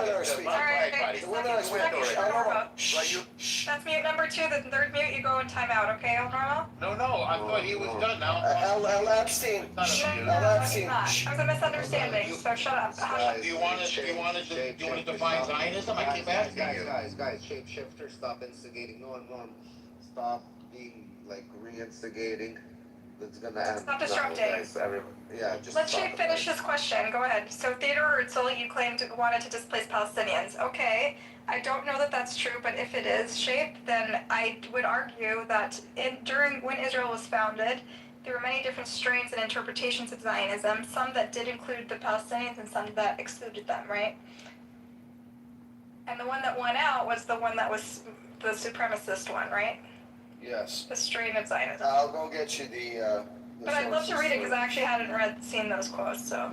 women are speaking. Alright, The women are speaking. That's mute number 2, the third mute, you go in timeout, okay, El Normo? No, I thought he was done now. El Epstein. No, he's not. It was a misunderstanding, so shut up. Do you want to define Zionism? I keep asking you. Guys, shapeshifter, stop instigating. No, stop being like re-instigating. That's gonna end. Stop disrupting. Yeah, just Let's finish this question. Go ahead. So Theodore Herzl, you claimed wanted to displace Palestinians. Okay, I don't know that that's true, but if it is, Shape, then I would argue that when Israel was founded, there were many different strains and interpretations of Zionism, some that did include the Palestinians and some that excluded them, right? And the one that won out was the one that was the supremacist one, right? Yes. The strain of Zionism. I'll go get you the but I'd love to read it because I actually hadn't seen those quotes, so.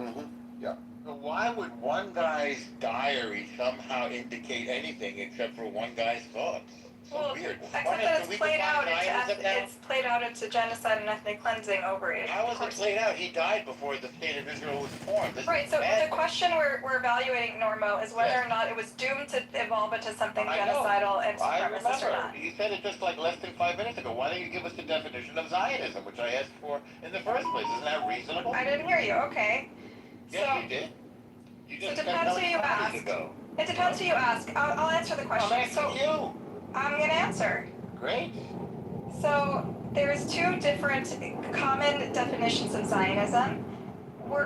Yeah. So why would one guy's diary somehow indicate anything except for one guy's thoughts? So weird. Except that it's played out into genocide and ethnic cleansing over it. How was it played out? He died before the state of Israel was formed. Right, so the question we're evaluating, Normo, is whether or not it was doomed to evolve into something genocidal and supremacist or not. You said it just like less than 5 minutes ago. Why don't you give us the definition of Zionism, which I asked for in the first place? Isn't that reasonable? I didn't hear you, okay. Yes, you did. You just it depends who you ask. It depends who you ask. I'll answer the question. I'm asking you. I'm going to answer. Great. So there's 2 different common definitions of Zionism.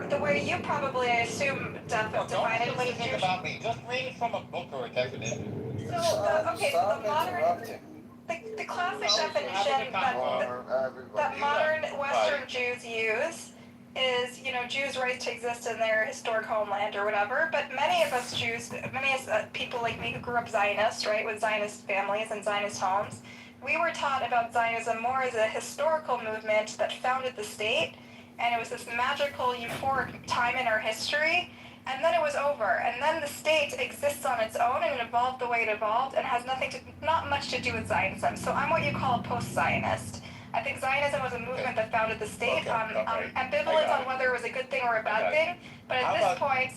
The way you probably, I assume, define it. Don't say anything about me. Just read it from a book or a definition. So, the modern, the classic definition that modern Western Jews use is, Jews' right to exist in their historic homeland or whatever, but many of us Jews, people like me who grew up Zionist, right, with Zionist families and Zionist homes, we were taught about Zionism more as a historical movement that founded the state, and it was this magical, euphoric time in our history, and then it was over, and then the state exists on its own, and it evolved the way it evolved, and has not much to do with Zionism. So I'm what you call a post-Zionist. I think Zionism was a movement that founded the state. Ambivalent on whether it was a good thing or a bad thing, but at this point,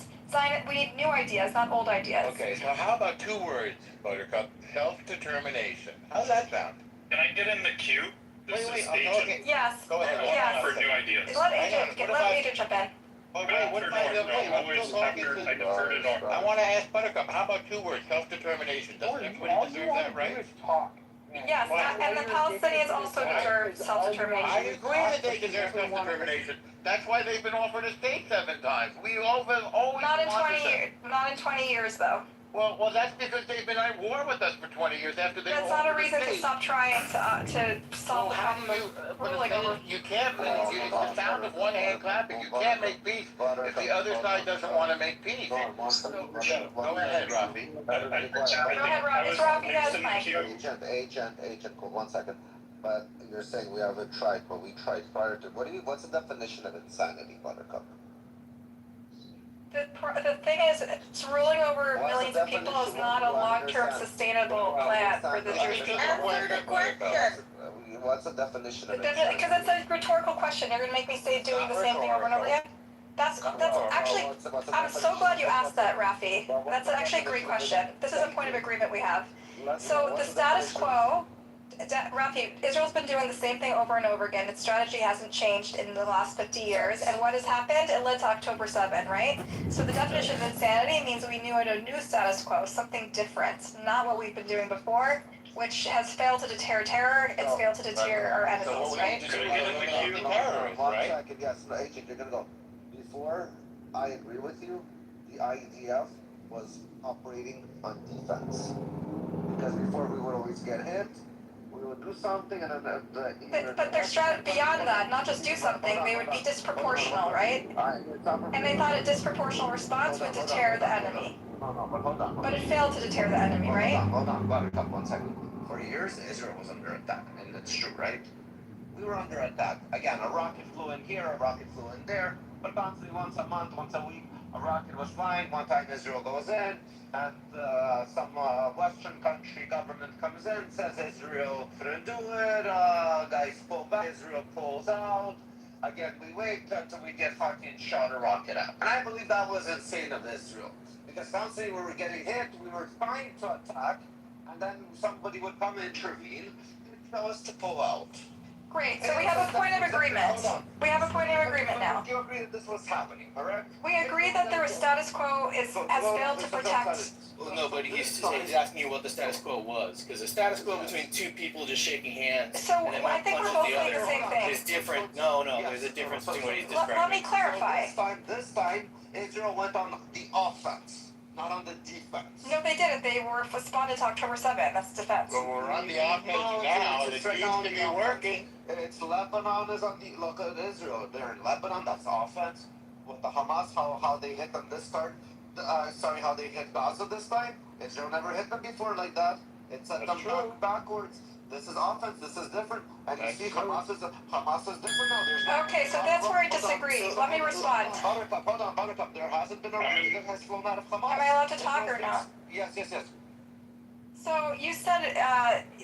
we need new ideas, not old ideas. Okay, so how about 2 words, Buttercup? Self-determination. How's that sound? Can I get in the queue? Okay. Yes. Go ahead. Yes. For new ideas. Let Agent jump in. But wait, what about I want to ask Buttercup, how about 2 words? Self-determination. Doesn't everybody deserve that, right? Yes, and the Palestinians also deserve self-determination. I agree that they deserve self-determination. That's why they've been offered a state 7 times. We always not in 20 years. Not in 20 years, though. Well, that's because they've been at war with us for 20 years after they. That's not a reason to stop trying to solve the problem of ruling over. You can't make it's the sound of one hand clapping. You can't make peace if the other side doesn't want to make peace. Go ahead, Rafi. Go ahead, Rafi. It's Rafi has mic. Agent, cool. 1 second. But you're saying we haven't tried, but we tried prior to. What's the definition of insanity, Buttercup? The thing is, it's ruling over millions of people is not a long-term sustainable plan for the Jewish people. Answer the question. What's the definition of insanity? Because it's a rhetorical question. You're going to make me say doing the same thing over and over again? That's actually, I'm so glad you asked that, Rafi. That's actually a great question. This is a point of agreement we have. So the status quo, Rafi, Israel's been doing the same thing over and over again. Its strategy hasn't changed in the last 50 years. And what has happened? It led to October 7, right? So the definition of insanity means we knew a new status quo, something different, not what we've been doing before, which has failed to deter terror. It's failed to deter our enemies, right? Yes, Agent, you're going to go. Before I agree with you, the IDF was operating on defense. Because before we would always get hit, we would do something, and then But their strategy beyond that, not just do something, they would be disproportional, right? And they thought a disproportional response would deter the enemy. No, but hold on. But it failed to deter the enemy, right? Hold on, Buttercup, 1 second. For years, Israel was under attack, and that's true, right? We were under attack. Again, a rocket flew in here, a rocket flew in there, but constantly once a month, once a week, a rocket was flying. One time Israel goes in, and some Western country government comes in, says Israel couldn't do it, guys pull back, Israel pulls out. Again, we wait until we get fucking shot a rocket out. And I believe that was insane of Israel. because constantly we were getting hit, we were trying to attack, and then somebody would come and intervene and tell us to pull out. Great, so we have a point of agreement. Hold on. We have a point of agreement now. You agree that this was happening, correct? We agree that the status quo has failed to protect. Well, no, but he's asking you what the status quo was, because the status quo between two people just shaking hands So and then I one think we're punches both the saying the other same thing. is different. No, there's a difference between what he's Let me describing. clarify. This time, Israel went on the offense, not on the defense. No, they didn't. They were responded to October 7th. That's defense. But we're on the offense now. It seems to be working. It's Lebanon is on the look at Israel. They're in Lebanon. That's offense. With the Hamas, how they hit them this time. How they hit Gaza this time. Israel never hit them before like that. It set them backwards. This is offense. This is different. And you see, Hamas is different now. There's Okay, so that's where I disagree. Let me respond. Hold on. There hasn't been a rocket that has flown out of Hamas. Am I allowed to talk or not? Yes. So you said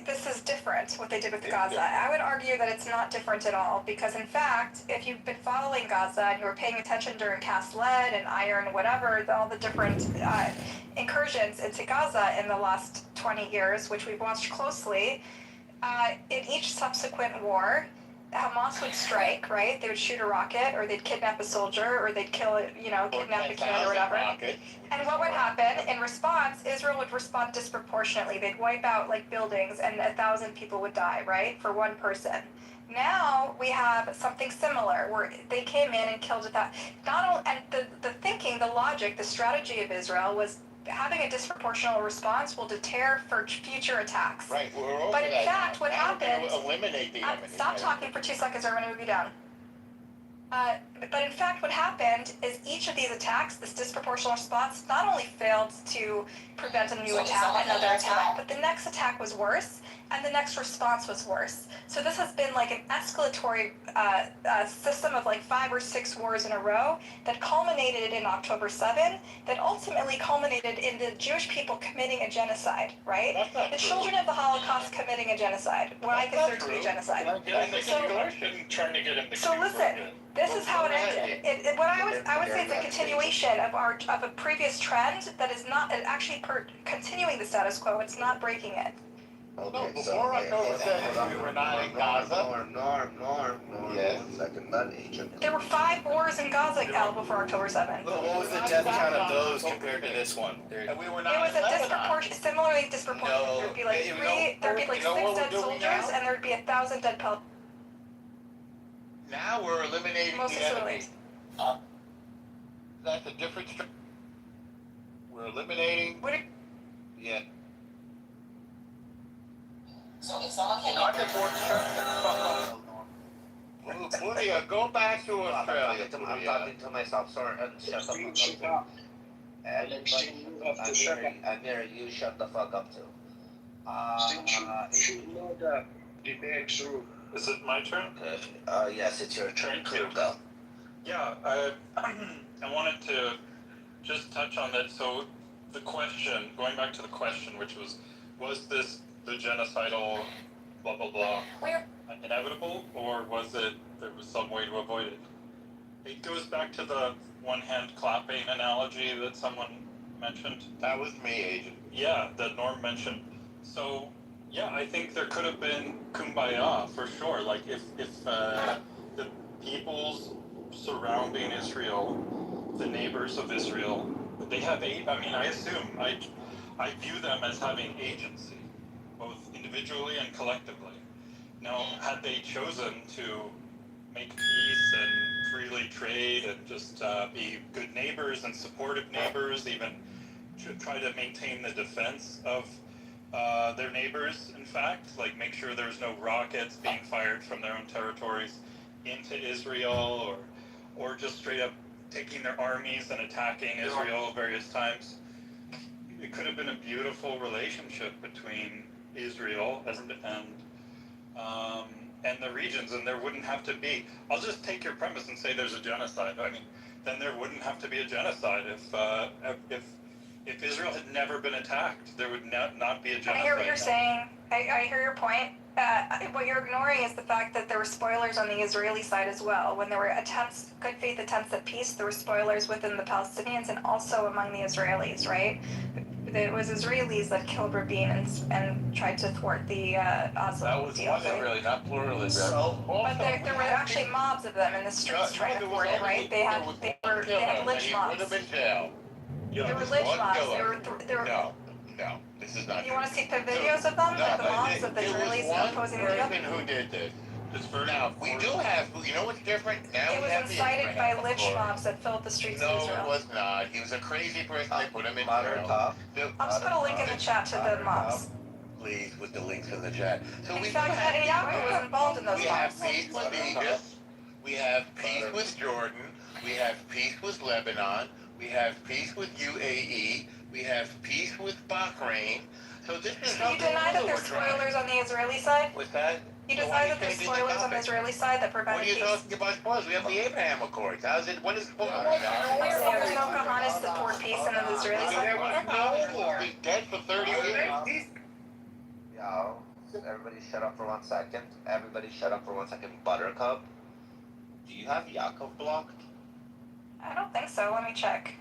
this is different, what they did with Gaza. I would argue that it's not different at all, because in fact, if you've been following Gaza and you were paying attention during cast lead and iron, whatever, all the different incursions into Gaza in the last 20 years, which we've watched closely, in each subsequent war, Hamas would strike, right? They would shoot a rocket, or they'd kidnap a soldier, or they'd kidnap a kid or whatever. And what would happen in response? Israel would respond disproportionately. They'd wipe out like buildings, and 1,000 people would die, right, for one person. Now we have something similar, where they came in and killed that. And the thinking, the logic, the strategy of Israel was having a disproportional response will deter for future attacks. Right, we're over But in that fact, now. what Now we're happened? gonna eliminate the enemy. Stop talking for 2 seconds, or I'm going to move you down. But in fact, what happened is each of these attacks, this disproportional response, not only failed to prevent another attack, but the next attack was worse, and the next response was worse. So this has been like an escalatory system of like 5 or 6 wars in a row that culminated in October 7, that ultimately culminated in the Jewish people committing a genocide, right? That's not The true. children of the Holocaust committing a genocide, what I consider to be a genocide. Trying to get in the So queue listen, for a bit. this is how it ended. What I would say it's a continuation of a previous trend that is not actually continuing the status quo. It's not breaking it. No, before October 7th, we were not in Gaza. Norm. Yes. 1 second, that agent. There were 5 wars in Gaza, Al, before October 7th. But what was the death count of those compared to this one? And we were It not was in a Lebanon. similarly disproportionate. No, There'd be like you know- 3, there'd be like you know 6 what we're dead doing soldiers, now? and there'd be 1,000 dead Palestinians. Now we're eliminating Most the enemy. facilities. That's a different We're eliminating. Would it- Yeah. So if someone came Not the board Lydia, go back to Australia. I'm talking to myself. Sorry, shut the fuck up. Amir, you shut the fuck up too. Is it my turn? Yes, it's your turn. Thank you. Go. Yeah, I wanted to just touch on that. So the question, going back to the question, which was this the genocidal blah, blah, blah inevitable, or was it there was some way to avoid it? It goes back to the one-hand clapping analogy that someone mentioned. That was me, Agent. Yeah, that Norm mentioned. So, yeah, I think there could have been kumbaya for sure. Like if the peoples surrounding Israel, the neighbors of Israel, they have I assume I view them as having agency, both individually and collectively. Now, had they chosen to make peace and freely trade and just be good neighbors and supportive neighbors, even try to maintain the defense of their neighbors, in fact, like make sure there's no rockets being fired from their own territories into Israel, or just straight up taking their armies and attacking Israel various times. It could have been a beautiful relationship between Israel and the regions, and there wouldn't have to be. I'll just take your premise and say there's a genocide. I mean, then there wouldn't have to be a genocide if Israel had never been attacked. There would not be a genocide. I hear what you're saying. I hear your point. What you're ignoring is the fact that there were spoilers on the Israeli side as well. When there were attempts, good faith attempts at peace, there were spoilers within the Palestinians and also among the Israelis, right? It was Israelis that killed Rabin and tried to thwart the Oslo That was deal. one Israeli, not pluralism. But there were actually mobs of them in the streets trying to thwart it, right? They had lynch mobs. Put him in jail. There were lynch mobs. There were. No, this is not. You want to see videos of them? Like the mobs of the Israelis opposing the deal? There was one person who did this. Now, we do have, you know what's different? Now It we have was the incited by Abraham lynch Accord. mobs that filled the streets of No, it Israel. was not. He was a crazy person. They put him in jail. I'll just put a link in the chat to the mobs. Please, with the links in the chat. So In we fact, Netanyahu was involved in those We have mobs. peace with Egypt. We have peace with Jordan. We have peace with Lebanon. We have peace with UAE. We have peace with Bahrain. So this is You deny that there's spoilers on the Israeli side? What's that? You So why deny do that there's change the spoilers on the topic? Israeli side that What prevent are you peace? talking about spoilers? We have the Abraham Accords. How's it? What is spoilers? There's no Kahanis that poured peace into the Israeli There side? was no war. He's dead for 30 years. Yo, everybody shut up for 1 second. Everybody shut up for 1 second. Buttercup, do you have Yaakov blocked? I don't think so. Let me check.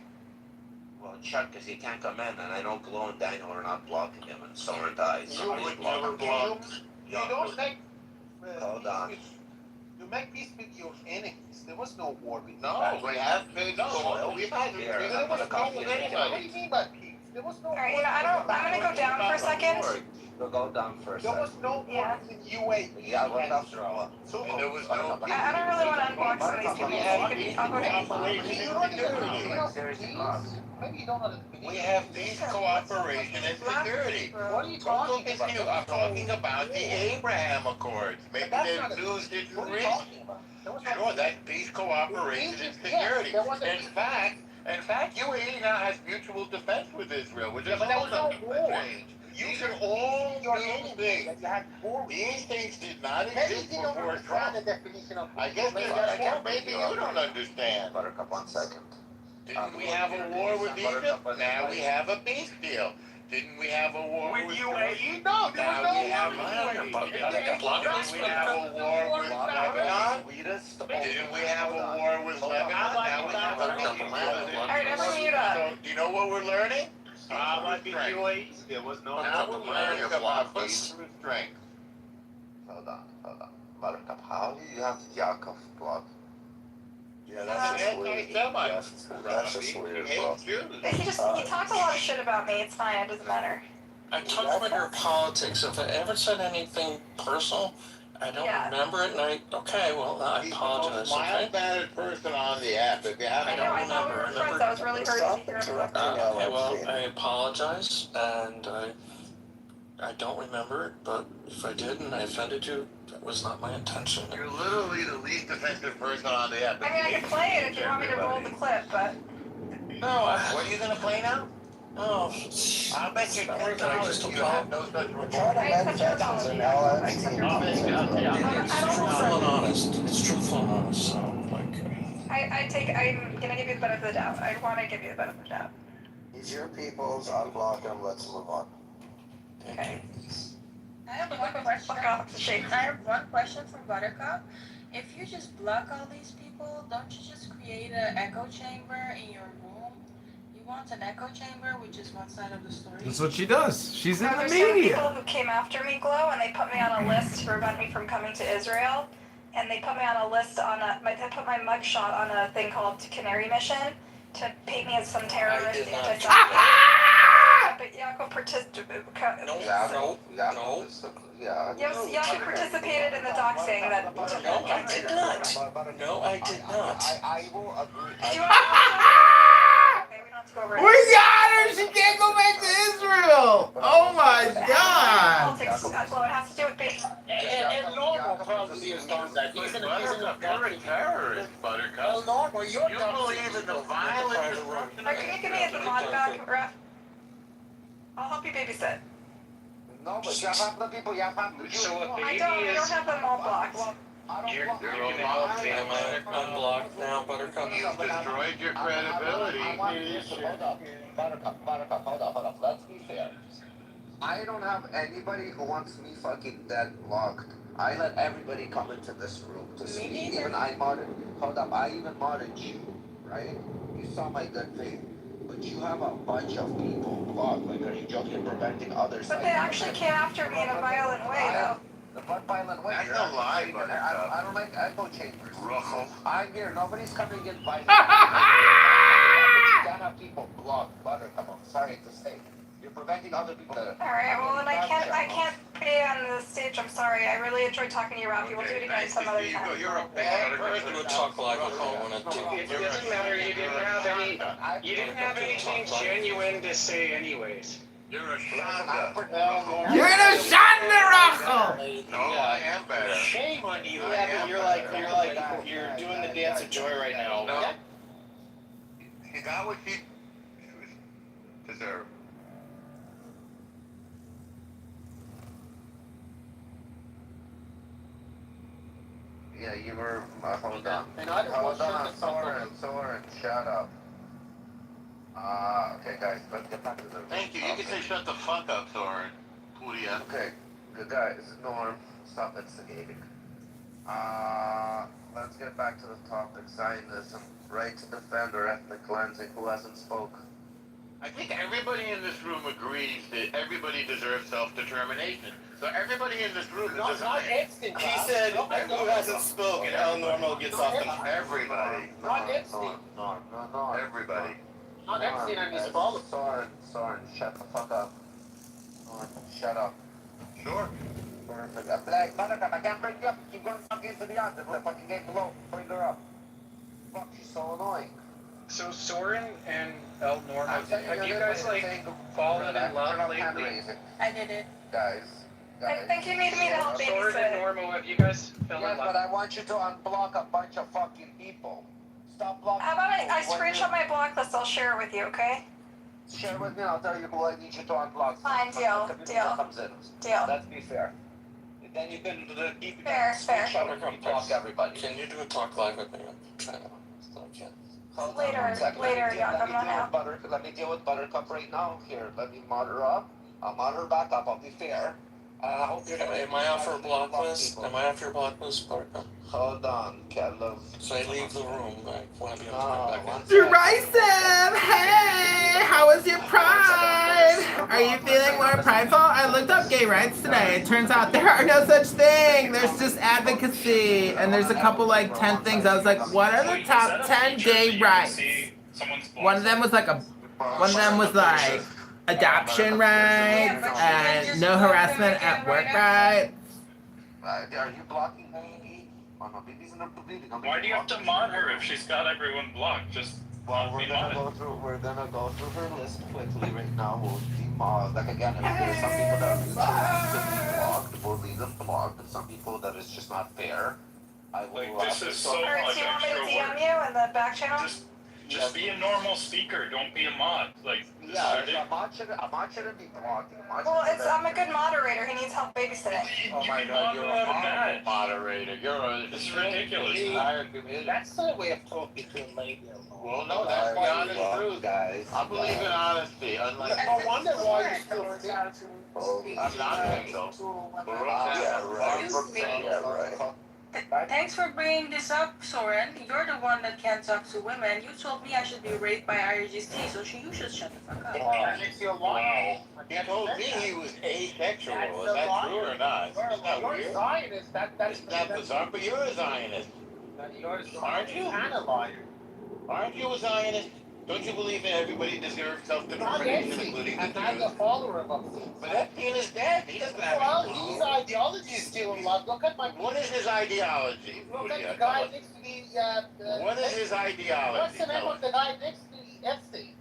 Well, check, because he can't come in, and I know Glow and Daniel are not blocking him, and so aren't I. You Somebody's would blocking never him. block. You don't make. Hold on. You make peace with your enemies. There was no war with No, we have been. No, we've had. Here, There I'm was gonna no copy with it. What do anybody. you mean by peace? There was no war. Alright, I'm gonna go down for a second. You'll go down for a There was second. no war Yeah. in UAE. Yeah, what after all? And there was no. I don't really want to unblock some of these people. I'll go down. Seriously, Bob. Maybe you don't know the We have peace, cooperation, and security. What are you Don't look talking at about? you. I'm talking about the Abraham Accords. Maybe the news didn't What are you read. talking about? There was no Sure, that's peace, cooperation, and security. In fact, UAE now has mutual defense with Israel, which is but there was no also war. a change. You should all your do enemies things. that you had war with. These things did not Maybe exist you don't before understand the Trump. definition of I guess maybe you don't understand. Buttercup, 1 second. Didn't we have a war with Egypt? Now we have a peace deal. Didn't we have a war with UAE? No, there was Now no we have war a with UAE. Didn't we have a war with Lebanon? Sweetest. Didn't we have a war with Lebanon? Now we have a peace deal. Alright, everyone mute up. So, do you know what we're learning? Like the UAE, there was no Now war. we're learning about peace through strength. Hold on. Buttercup, how do you have Yaakov blocked? Yeah, that's an anti-Semite. That's just weird, bro. He talked a lot of shit about me. It's fine. It doesn't matter. I talked about your politics. If I ever said anything personal, I don't Yeah. remember it, and I apologize, He's the most okay? mild-mannered person on the app. If you I haven't know. I thought we were friends. I was really hurt to hear about that. Okay, well, I apologize, and I don't remember it, but if I did and I offended you, that was not my intention. You're literally the least offensive person on the app. I mean, I can play it if you want me to roll the clip, but No, What are you gonna play now? oh, I'll bet you $4 just you have no such We're report. trying to manufacture an LLC. it's truthful and honest. It's truthful and honest, so, like, I'm gonna give you the benefit of the doubt. I want to give you the benefit of the doubt. He's your people's, unblock him, let's move on. Okay. I have one question. Fuck off the shake. I have one question for Buttercup. If you just block all these people, don't you just create an echo chamber in your room? You want an echo chamber, which is one side of the story. That's what she does. She's in No, the there's some people media. who came after me, Glow, and they put me on a list to prevent me from coming to Israel. And they put me on a list they put my mugshot on a thing called Canary Mission to paint me as some terrorist. I did not do anti-Semitic. But Yaakov participated. Yaakov participated in the doxing that. No, I did not. No, I did not. I will agree. Do you want to okay, we don't have to go over it. We got her! She can't go back to Israel! Oh my god! Politics, Glow, it has to do with being. And Lord will probably have done that. He's in a You're a terrorist, Buttercup. Lord, well, you're You believe in the violent destruction Or can you give me the mod back, Ref? I'll help you babysit. No, but you have the people, you have to. So a I baby don't is... have them all blocked. You're Am I unblocked now, Buttercup? You've destroyed your credibility. Buttercup, hold up. Let's be fair. I don't have anybody who wants me fucking dead blocked. I let everybody come into this room to speak. Even I modded. Hold up, I even modded you, right? You saw my good faith. But you have a bunch of people blocked. Like, are you joking? Preventing others. But they actually came after me in a violent way, though. What violent way? That's You're no actually lie, saying but I don't like echo chambers. Ruffle. I'm here. Nobody's coming in violent. You can't have people blocked. Buttercup. I'm sorry to say. You're preventing other people. Alright, well then I can't be on the stage, I'm sorry. I really enjoyed talking to you, Ralphie. We'll do it again some other time. You're a bad person. We'll talk live with me when it It doesn't matter, you didn't have anything genuine to say anyways. You're a shonda. You're in a Shonda No, I am better. Shame on you. I am You're doing the dance of joy right now. No. You got what you deserve. Yeah, you were. Hold on. Hold on, Soren, shut up. Okay, guys, let's get back to the. Thank you. You can say shut the fuck up, Soren. Puria. Okay, good guys. Norm, stop instigating. Let's get back to the topic. Zionism, right to defend or ethnic cleansing. Who hasn't spoke? I think everybody in this room agrees that everybody deserves self-determination. So everybody in this room is Not Epstein. He said, who hasn't spoken? How normal gets off the everybody. Not Epstein. No. Everybody. Not Epstein and his father. Soren, shut the fuck up. Soren, shut up. Sure. Perfect. Black, Buttercup, I can't bring you up. Keep going fucking into the answer. The fucking game below. Bring her up. Fuck, she's so annoying. So Soren and El Norma, have you guys fallen in love lately? I did it. Guys. I think you need me to help Soren and babysit. Norma, have you guys fell in Yes, love? but I want you to unblock a bunch of fucking people. Stop blocking. How about I people. screenshot my block list, I'll share it with you, okay? Share with me, I'll tell you who I need you to unblock. Fine, deal. Comes in. Deal. Let's be fair. Then you can keep it Fair. block everybody. Can you do a talk live with me? I'm trying to. So I can't. Hold on Later, 1 second. later, Young, I'm not now. Let me deal with Buttercup right now. Here, let me mod her up. I'll mod her back up. I'll be fair. I hope you're gonna. Am I off your block list? Am I off your block list, Buttercup? Hold on, Caleb. So I leave the room. I want to be on time back in. Derisive! Hey! How was your pride? Are you feeling more prideful? I looked up gay rights today. It turns out there are no such thing. There's just advocacy. And there's a couple, 10 things. I was like, what are the top 10 gay rights? One of them was adoption rights and no harassment at work rights. Are you blocking me? Oh no, BB's in the bleeding. Why do you have to mod her if she's got everyone blocked? Just We're gonna go through her list quickly right now. We'll demod. Like again, if there's some people that are blocked, we'll leave them blocked. And some people that is just not fair. I will. This is so Alright, much so you want me to extra DM work. you in the back channel? Just be a normal speaker. Don't be a mod. This is Yeah, ridiculous. a mod shouldn't be blocked. Well, I'm a good moderator. He needs help babysitting. Oh my god, you're a horrible moderator. It's ridiculous. That's the way of talking to a lady. Well, no, that's the honest truth, guys. I believe in honesty, unlike No wonder why you still I'm not so. Yeah, right. Thanks for bringing this up, Soren. You're the one that can't talk to women. You told me I should be raped by IRGC, so you should shut the fuck up. That makes you a liar. He told me he was asexual. Is that true or not? Isn't that You're a weird? Zionist. That's Isn't that bizarre? But you're a Zionist. Aren't you? And a liar. Aren't you a Zionist? Don't you believe that everybody deserves self-determination, including the I'm not a Jews? follower of Epstein. But Epstein is dead. He doesn't have Well, any his power. ideology is still in love. Look at my. What is his ideology? Look at the guy next to the. What is his ideology? What's the name of the guy next to the Epstein?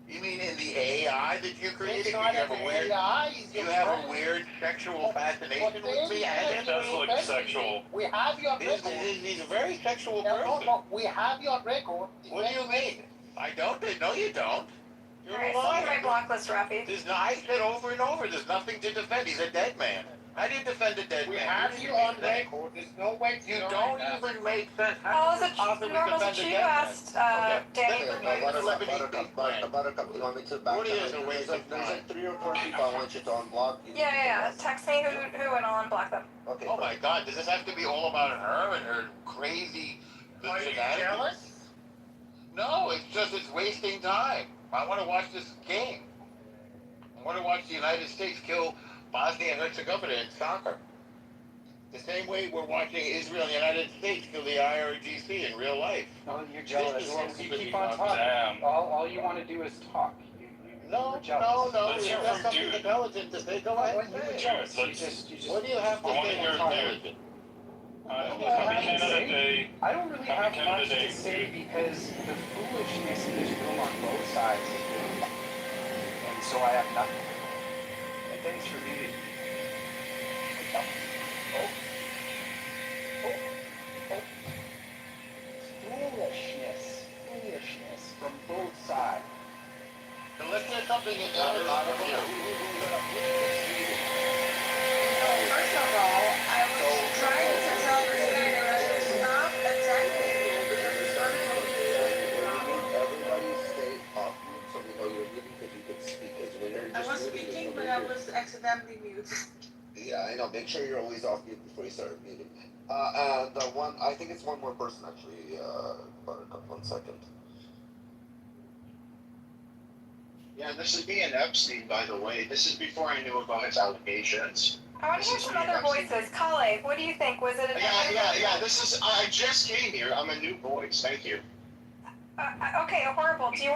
You mean in the AI that you created? It's You not have a an weird, AI. He's you your have a friend. weird sexual fascination with me. And That's like sexual. We have you on record. He's a very sexual No, person. no, we have you on record. What do you mean? I don't. No, you don't. You're Alright, a so liar. my block list, Rafi. I said over and over, there's nothing to defend. He's a dead man. How do you defend a dead We man? have you on record. There's no way to You deny don't that. even make sense. Oh, How was can it you possibly normal defend a that you dead man? asked, Danny Listen, for no, me? Buttercup, you want me to back What is them? a waste of There's time? like 3 or 4 people I want you to unblock. Yeah. Text me who and I'll unblock them. Okay. Oh my God, does this have to be all about her and her crazy Are you shenanigans? jealous? No, it's just it's wasting time. I want to watch this game. I want to watch the United States kill Bosnia and Herzegovina in soccer. The same way we're watching Israel and the United States kill the IRGC in real life. No, you're jealous. This is what You we keep keep on on talking. Damn. All you want to do is talk. No, you're jealous. Let's If hear you have from something Dude. intelligent to say, go Well, ahead. you were say it. jealous. You Let's- just. What do you have to I want say to hear that's from intelligent? Happy Well, I Canada say- Day. I don't really have Happy much Canada Day. to say because the foolishness in this room on both sides is doing it. And so I have nothing. And thanks for reading. Foolishness from both sides. So let's hear something intelligent from you. First of all, I was trying to tell this guy to stop attacking me because it's starting to be Everybody stay off mute so we know you're muted because you can speak. Because when you're I just was muted, speaking, nobody but I hears. was accidentally muted. Yeah, I know. Make sure you're always off mute before you start muting. And I think it's one more person actually. Buttercup, 1 second. Yeah, this is Ian Epstein, by the way. This is before I knew about his allegations. I want to hear some other voices. Kale, what do you think? Was it an Yeah. This is. I just came here. I'm a new voice. Thank you. Okay, horrible. Do you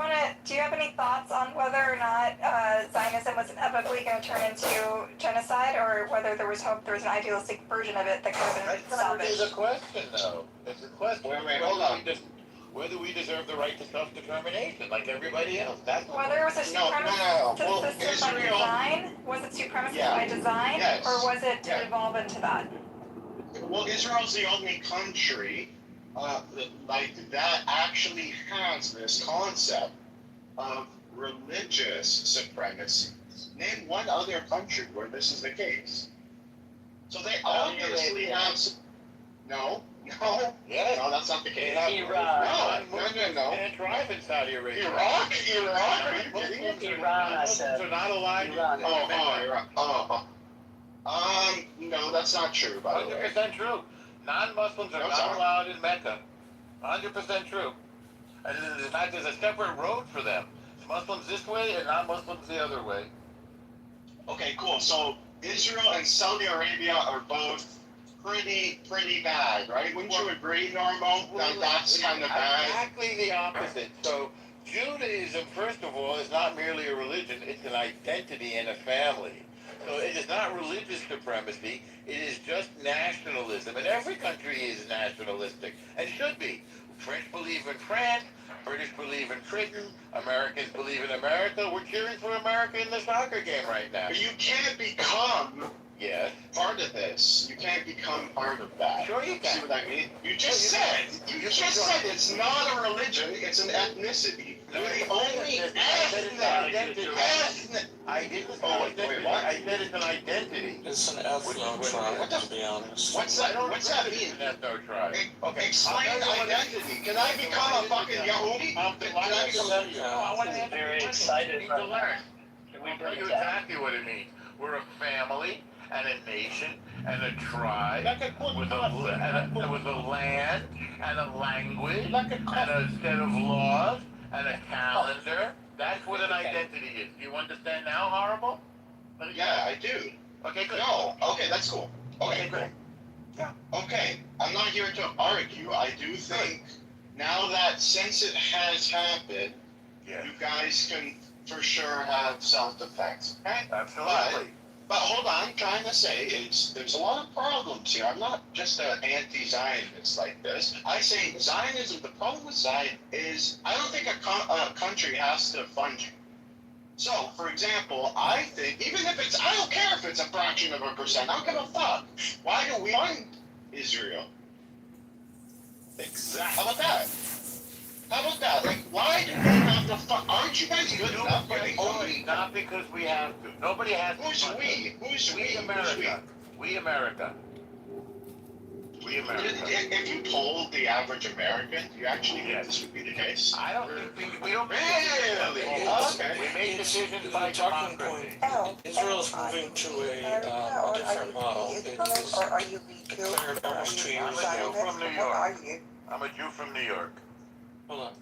have any thoughts on whether or not Zionism was inevitably going to turn into genocide, or whether there was hope there was an idealistic version of it that could have been That's not really salvaged? the question, though. It's a question. Wait, hold on. Whether we deserve the right to self-determination, like everybody else. That's Whether it was a No. supremacist system by Israel- design, was it supremacist Yeah. by design, Yes. or was it to Yeah. evolve into that? Well, Israel's the only country that actually has this concept of religious supremacy. Name one other country where this is the case. So they obviously have. No. Yes. No, that's not the case. Iran. No. And drive in Saudi Arabia. Iraq? Are you kidding me? Iran, I said. Muslims are not allowed. Iran. Iraq. No, that's not true, by the way. 100% true. Non-Muslims are No, not sorry. allowed in Mecca. 100% true. And in fact, there's a separate road for them. It's Muslims this way and non-Muslims the other way. Okay, cool. So Israel and Saudi Arabia are both pretty bad, right? Wouldn't you agree, Normo? That's kind of bad. Exactly the opposite. So Judaism, first of all, is not merely a religion. It's an identity and a family. So it is not religious supremacy. It is just nationalism. And every country is nationalistic and should be. French believe in France. British believe in Britain. Americans believe in America. We're cheering for America in the soccer game right now. But you can't become Yes. part of this. You can't become part of that. Sure you can. See what I mean? You just said it's not a religion, it's an ethnicity. You're the only ethnic. I didn't say Oh, wait, what? I said it's an identity. It's an ethno tribe, to be honest. What's that mean? Ethno tribe. Okay, explain identity. Can I become a fucking Yahudi? Can I become I want to answer Very your question. excited You need about to learn. Can we I'll tell break you it down? exactly what it means. We're a family and a nation and a tribe with a land and a language and a set of laws and a calendar. That's what an identity is. Do you understand now, Horrible? Yeah, I do. Okay, good. No, okay, that's cool. Okay, cool. Yeah. Okay, I'm not here to argue. I do think now that since it has happened, Yeah. you guys can for sure have self-defense. Okay? Absolutely. But hold on, I'm trying to say there's a lot of problems here. I'm not just an anti-Zionist like this. I say Zionism, the problem with Zion is I don't think a country has to fund you. So, for example, I think, even if it's, I don't care if it's a fraction of a percent, I don't give a fuck. Why do we fund Israel? Exactly. How about that? Like, why do we have What the fuck? Aren't you guys good enough? You're the only. Not because we have to. Nobody has to. Who's we? Who's we? We America. We America. We America. If you polled the average American, do you actually think this would be the case? I don't think we don't. Really? Okay. We make decisions The by talking democracy. point. Israel's moving to a different model. It is Or are you declared almost 2 years I'm a ago. Jew from New What are York. you? I'm a Jew from New York. Hold on.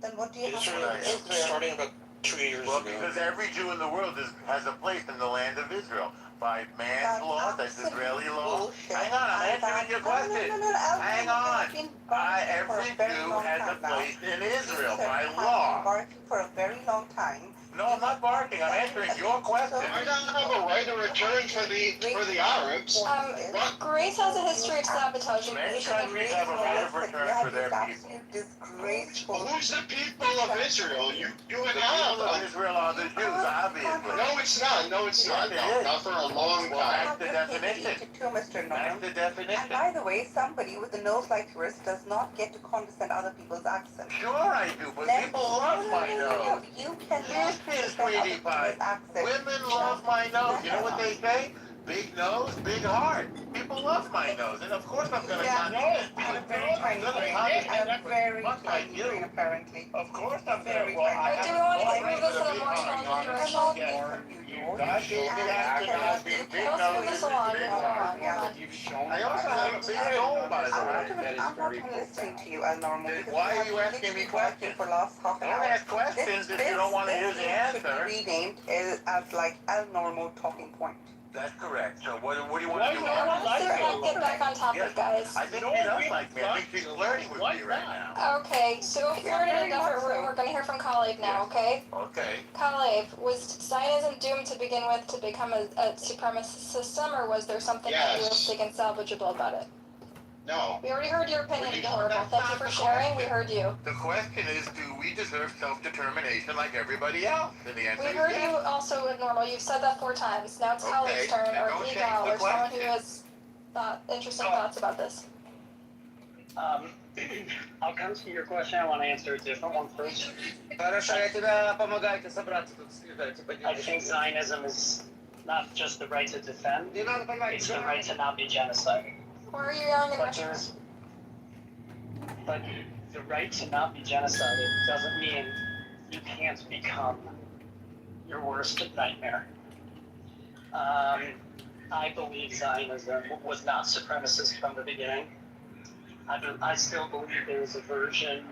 Then what do you have Israel, against Israel? starting about 2 years Well, ago. because every Jew in the world has a place in the land of Israel. By man's law, that's Israeli law. Hang on, I'm answering your question. Hang on. Every Jew has a place in Israel by law. Barking for a very long time. No, I'm not barking. I'm answering your question. I don't have a right of return for the Arabs. What? Greece has a history of sabotaging Many Asian countries have a right of return for their people. Disgraceful. Who's the people of Israel? You would The have. people of Israel are the Jews, obviously. No, it's not. No, it's not. No, not for a long Well, time. that's the definition. Too, Mr. That's Norm. the And definition. by the way, somebody with a nose like yours does not get to condescend other people's accents. Sure I do, but people love my nose. You cannot Listen, condescend other sweetie pie. people's accents. Women love my nose. You know what they say? Big nose, big heart. People love my nose, and of course I'm gonna condescend to And a it. very tiny brain. And a very tiny brain, apparently. Of course I'm Very gonna. Well, I tiny. Do we want to have move this in a big more heart. controversial? God gave me that to be big Let's nose move this and along. big Hold heart. on, hold on. You've shown. I also have a big soul, by the way. I'm not listening to you as normal. Then because why you are you have asking me literally questions? for the last half an Don't hour. ask questions if you don't want to hear the This answer. should be renamed as like a normal talking point. That's correct. So what do you want Why to do? not? Let's get back on topic, Yes. guys. I think she does like me. I think she's flirting with me right now. Okay, so if we're in a different room, we're gonna hear from Kalev now, okay? Okay. Kalev, was Zionism doomed to begin with to become a supremacist system, or was there something Yes. realistic and salvageable about it? No. We already heard your opinion, Well, Adorable. that's Thank you not for the sharing. We question. heard you. The question is, do we deserve self-determination like everybody else? And the answer We is heard you yes. also with normal. You've said that 4 times. Now it's Okay, Kalev's turn, and or don't change Egal, the or someone who question. has interesting thoughts about this. I'll come to your question. I want to answer a different one first. I think Zionism is not just the right to defend, it's the right to not be genocided. Why are you yelling at But me? but the right to not be genocided doesn't mean you can't become your worst nightmare. I believe Zionism was not supremacist from the beginning. I still believe there is a version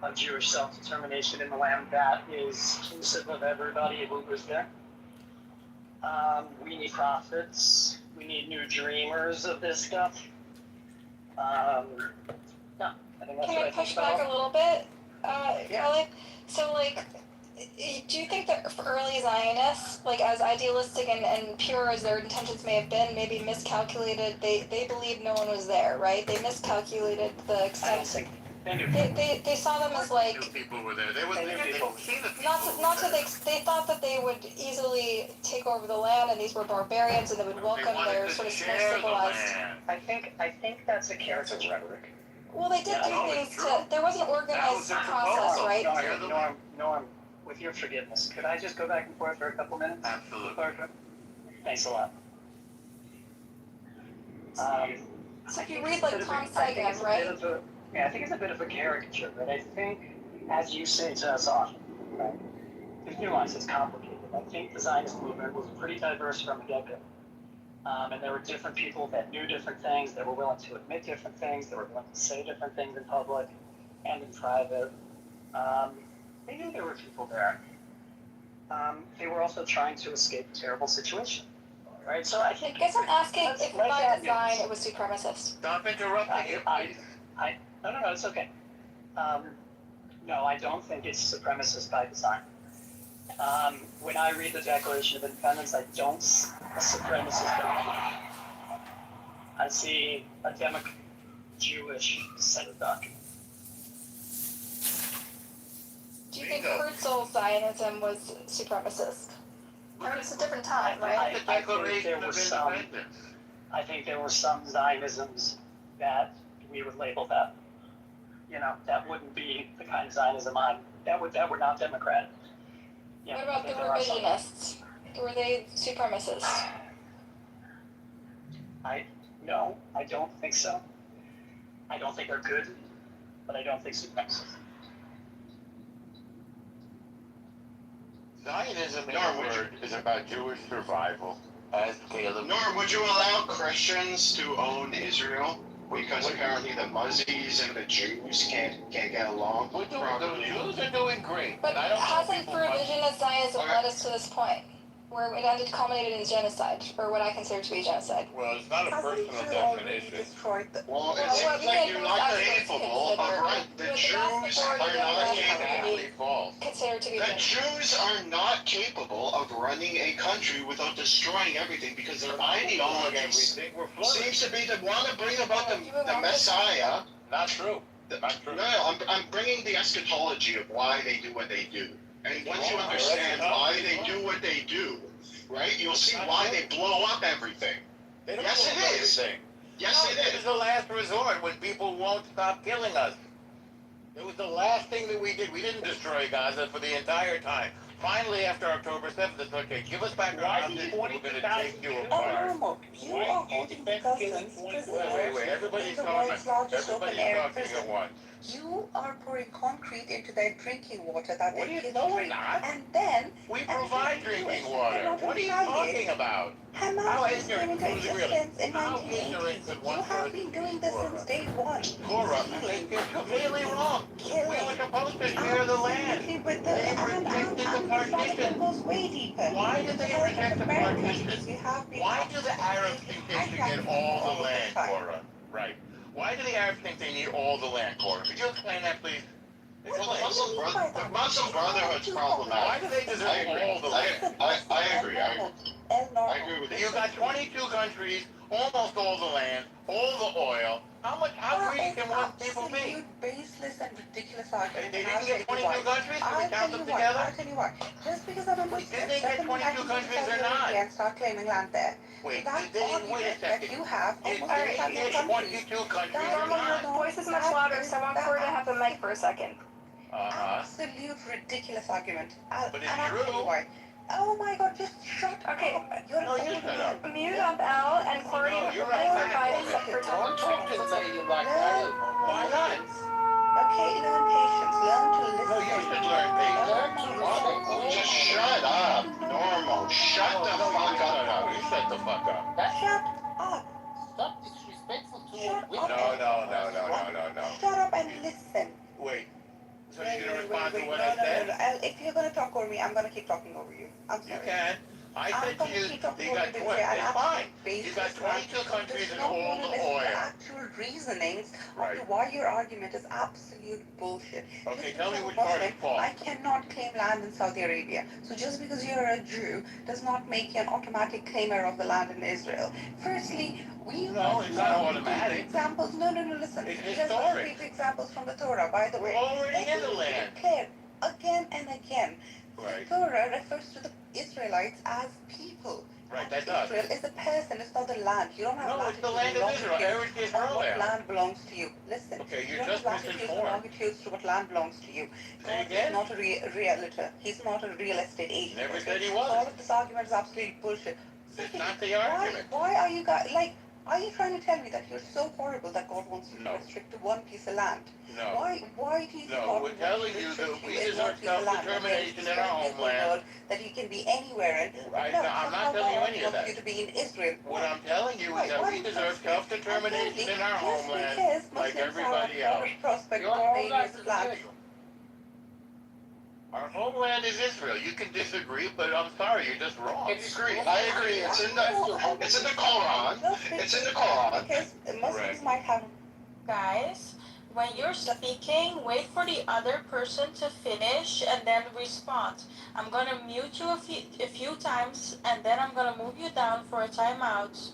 of Jewish self-determination in the land that is inclusive of everybody who was there. We need prophets. We need new dreamers of this stuff. I think that's Can what I I push think back about. a little bit, Kalev? So, like, do you think that for early Zionists, like as idealistic and pure as their intentions may have been, maybe miscalculated, they believed no one was there, right? They miscalculated the I don't extent. think they knew. They saw them as like, Two people were there. They seen the people. not to they thought that they would easily take over the land and these were barbarians and they would welcome their sort of more civilized. I think that's a character rhetoric. Well, they did do No, things it's to, true. there was an organized That was a process, proposal. right? Norm, with your forgiveness, could I just go back and forth for a couple minutes? Absolutely. Thanks a lot. So if you read like Tom Sagan, right? I think it's a bit of a caricature, but I think, as you say to us often, right, there's nuance, it's complicated. I think the Zionist movement was pretty diverse from the get-go. And there were different people that knew different things, that were willing to admit different things, that were willing to say different things in public and in private. They knew there were people there. They were also trying to escape a terrible situation, right? So I I think guess I'm asking Let's if let by that design be. it was supremacist. Stop interrupting you, please. No, it's okay. No, I don't think it's supremacist by design. When I read the Declaration of Independence, I don't see a supremacist document. I see a Jewish set of documents. Do you think Bingo. Herzl's Zionism was supremacist? I mean, it's a different time, right? The Declaration of Independence. I think there were some Zionisms that we would label that. that wouldn't be the kind of Zionism that would not democratic. What about the revisionists? Were they supremacists? No, I don't think so. I don't think they're good, but I don't think supremacist. Zionism, in a word, is about Jewish survival, as Caleb. Norm, would you allow Christians to own Israel? Because apparently the Muzzies and the Jews can't get along. The Jews are doing great. But hasn't revisionist Zionism led us to this point? Where it ended culminated in genocide, or what I consider to be genocide. Well, it's not a personal definition. Well, it seems like you're not capable of running. The Jews are not capable. Considered to be The Jews are not capable of running a country without destroying everything because their ideology seems to be to want to bring about the Messiah. Not true. Not true. No, I'm bringing the eschatology of why they do what they do. And once you understand why they do what they do, right, you'll see why they blow up everything. Yes, it is. Yes, it is. It is the last resort when people won't stop killing us. It was the last thing that we did. We didn't destroy Gaza for the entire time. Finally, after October 7th, it's okay. Give us back our hostage. We're going to take you apart. You are holding dozens prisoners Wait. Everybody's in the talking. world's largest open air Everybody's talking prison. at once. You are pouring concrete into their drinking water that What they are you kill doing? and then We provide drinking water. What are you talking about? Hamas came ignorant into was it really? existence in How 1980. ignorant could You one have person been be, doing this Cora? since day one. Cora, you're completely wrong. We were supposed to share the land. Absolutely, but They rejected the the Vatican partition. goes way deeper. Why did they reject the partition? You have been Why do the Arabs think they should get all the land, Cora? Right. Why do the Arabs think they need all the land, Cora? Could you explain that, please? The Muslim Brotherhood's problematic. Why do they deserve all the land? I agree. I agree with you. You got 22 countries, almost all the land, all the oil. How greedy can one people be? Baseless and ridiculous argument. They didn't get 22 countries? Can we count them together? I'll tell you what. Just because I'm a Muslim, Did they get 22 countries or not? And start claiming land there. Wait, That wait a argument that second. you have Did almost they every get country. 22 countries or Normal, your not? voice is much louder, so I want Cora to have the mic for a second. Absolute ridiculous argument. But it's and I'll tell true. you why. Oh my God, just shut Okay. up. You're No, you shut up. Mute up Al and Cora, No, you you're have right. 5 seconds for Don't talking. talk to the lady like that. Why not? Okay, learn patience. Learn to listen. No, you should learn patience. Just shut up, Normal. Shut the fuck up. You shut the fuck up. Shut up. Stop disrespectful to Shut women. No. Shut up and listen. Wait. So you're going to respond to what No, I said? If you're going to talk over me, I'm going to keep talking over you. I'm sorry. You can. I said to you, you got 20. It's fine. You got 22 countries and all the oil. Actual reasonings Right. of why your argument is absolute bullshit. Okay, Just tell me because which I'm part you Muslim, fall. I cannot claim land in Saudi Arabia. So just because you're a Jew does not make you an automatic claimer of the land in Israel. Firstly, we No, it's not automatic. examples. No, listen. It's Just historic. concrete examples from the Torah, by the We're way. already in the land. Clear again and again. Right. The Torah refers to the Israelites as people. Right, that does. Israel is a person, it's not the land. You don't have No, it's the land of Israel. Everything is what there. land belongs to you. Listen, Okay, you you're don't just have latitudes and misinformed. longitudes to what land belongs to you. Say God again? is not a realtor. He's not a real estate agent. Never okay? said he All was. of this argument is absolute bullshit. It's not the argument. Why are you guys, are you trying to tell me that you're so horrible that God wants you to No. restrict to one piece of land? No. Why do you think No, God we're wants telling to you restrict that we in deserve one piece of land? self-determination in our It's a homeland. world that you can be anywhere in. I'm No, not somehow telling you God any of wants that. you to be in Israel. What I'm telling you is that we deserve self-determination in our homeland like everybody else. Prospect Your of whole being life is Islam. Israel. Our homeland is Israel. You can disagree, but I'm sorry, you're just wrong. I agree. It's in the Quran. It's in the Quran. Because Muslims Right. might have Guys, when you're speaking, wait for the other person to finish and then respond. I'm gonna mute you a few times and then I'm gonna move you down for a timeout.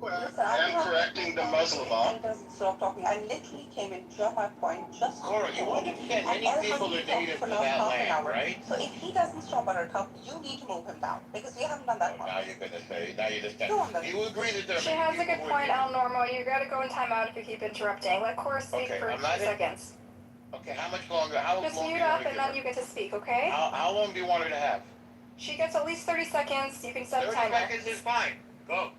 Listen, I am correcting the Muslim law. He doesn't stop talking. I literally came in, dropped my point just Cora, you understand many people are native to that land, right? So if he doesn't stop Buttercup, you need to move him down because we haven't done that one. Now you're gonna say, now you just Go on then. you agree that there are She many has a people good who are point, native- El Normo. You gotta go in timeout if you keep interrupting. Let Cora speak Okay, for I'm 2 not- seconds. Okay, how much longer? How Just long do mute you want up to and give then her? you get to speak, okay? How long do you want her to have? She gets at least 30 seconds. You can set a 30 timer. seconds is fine. Go.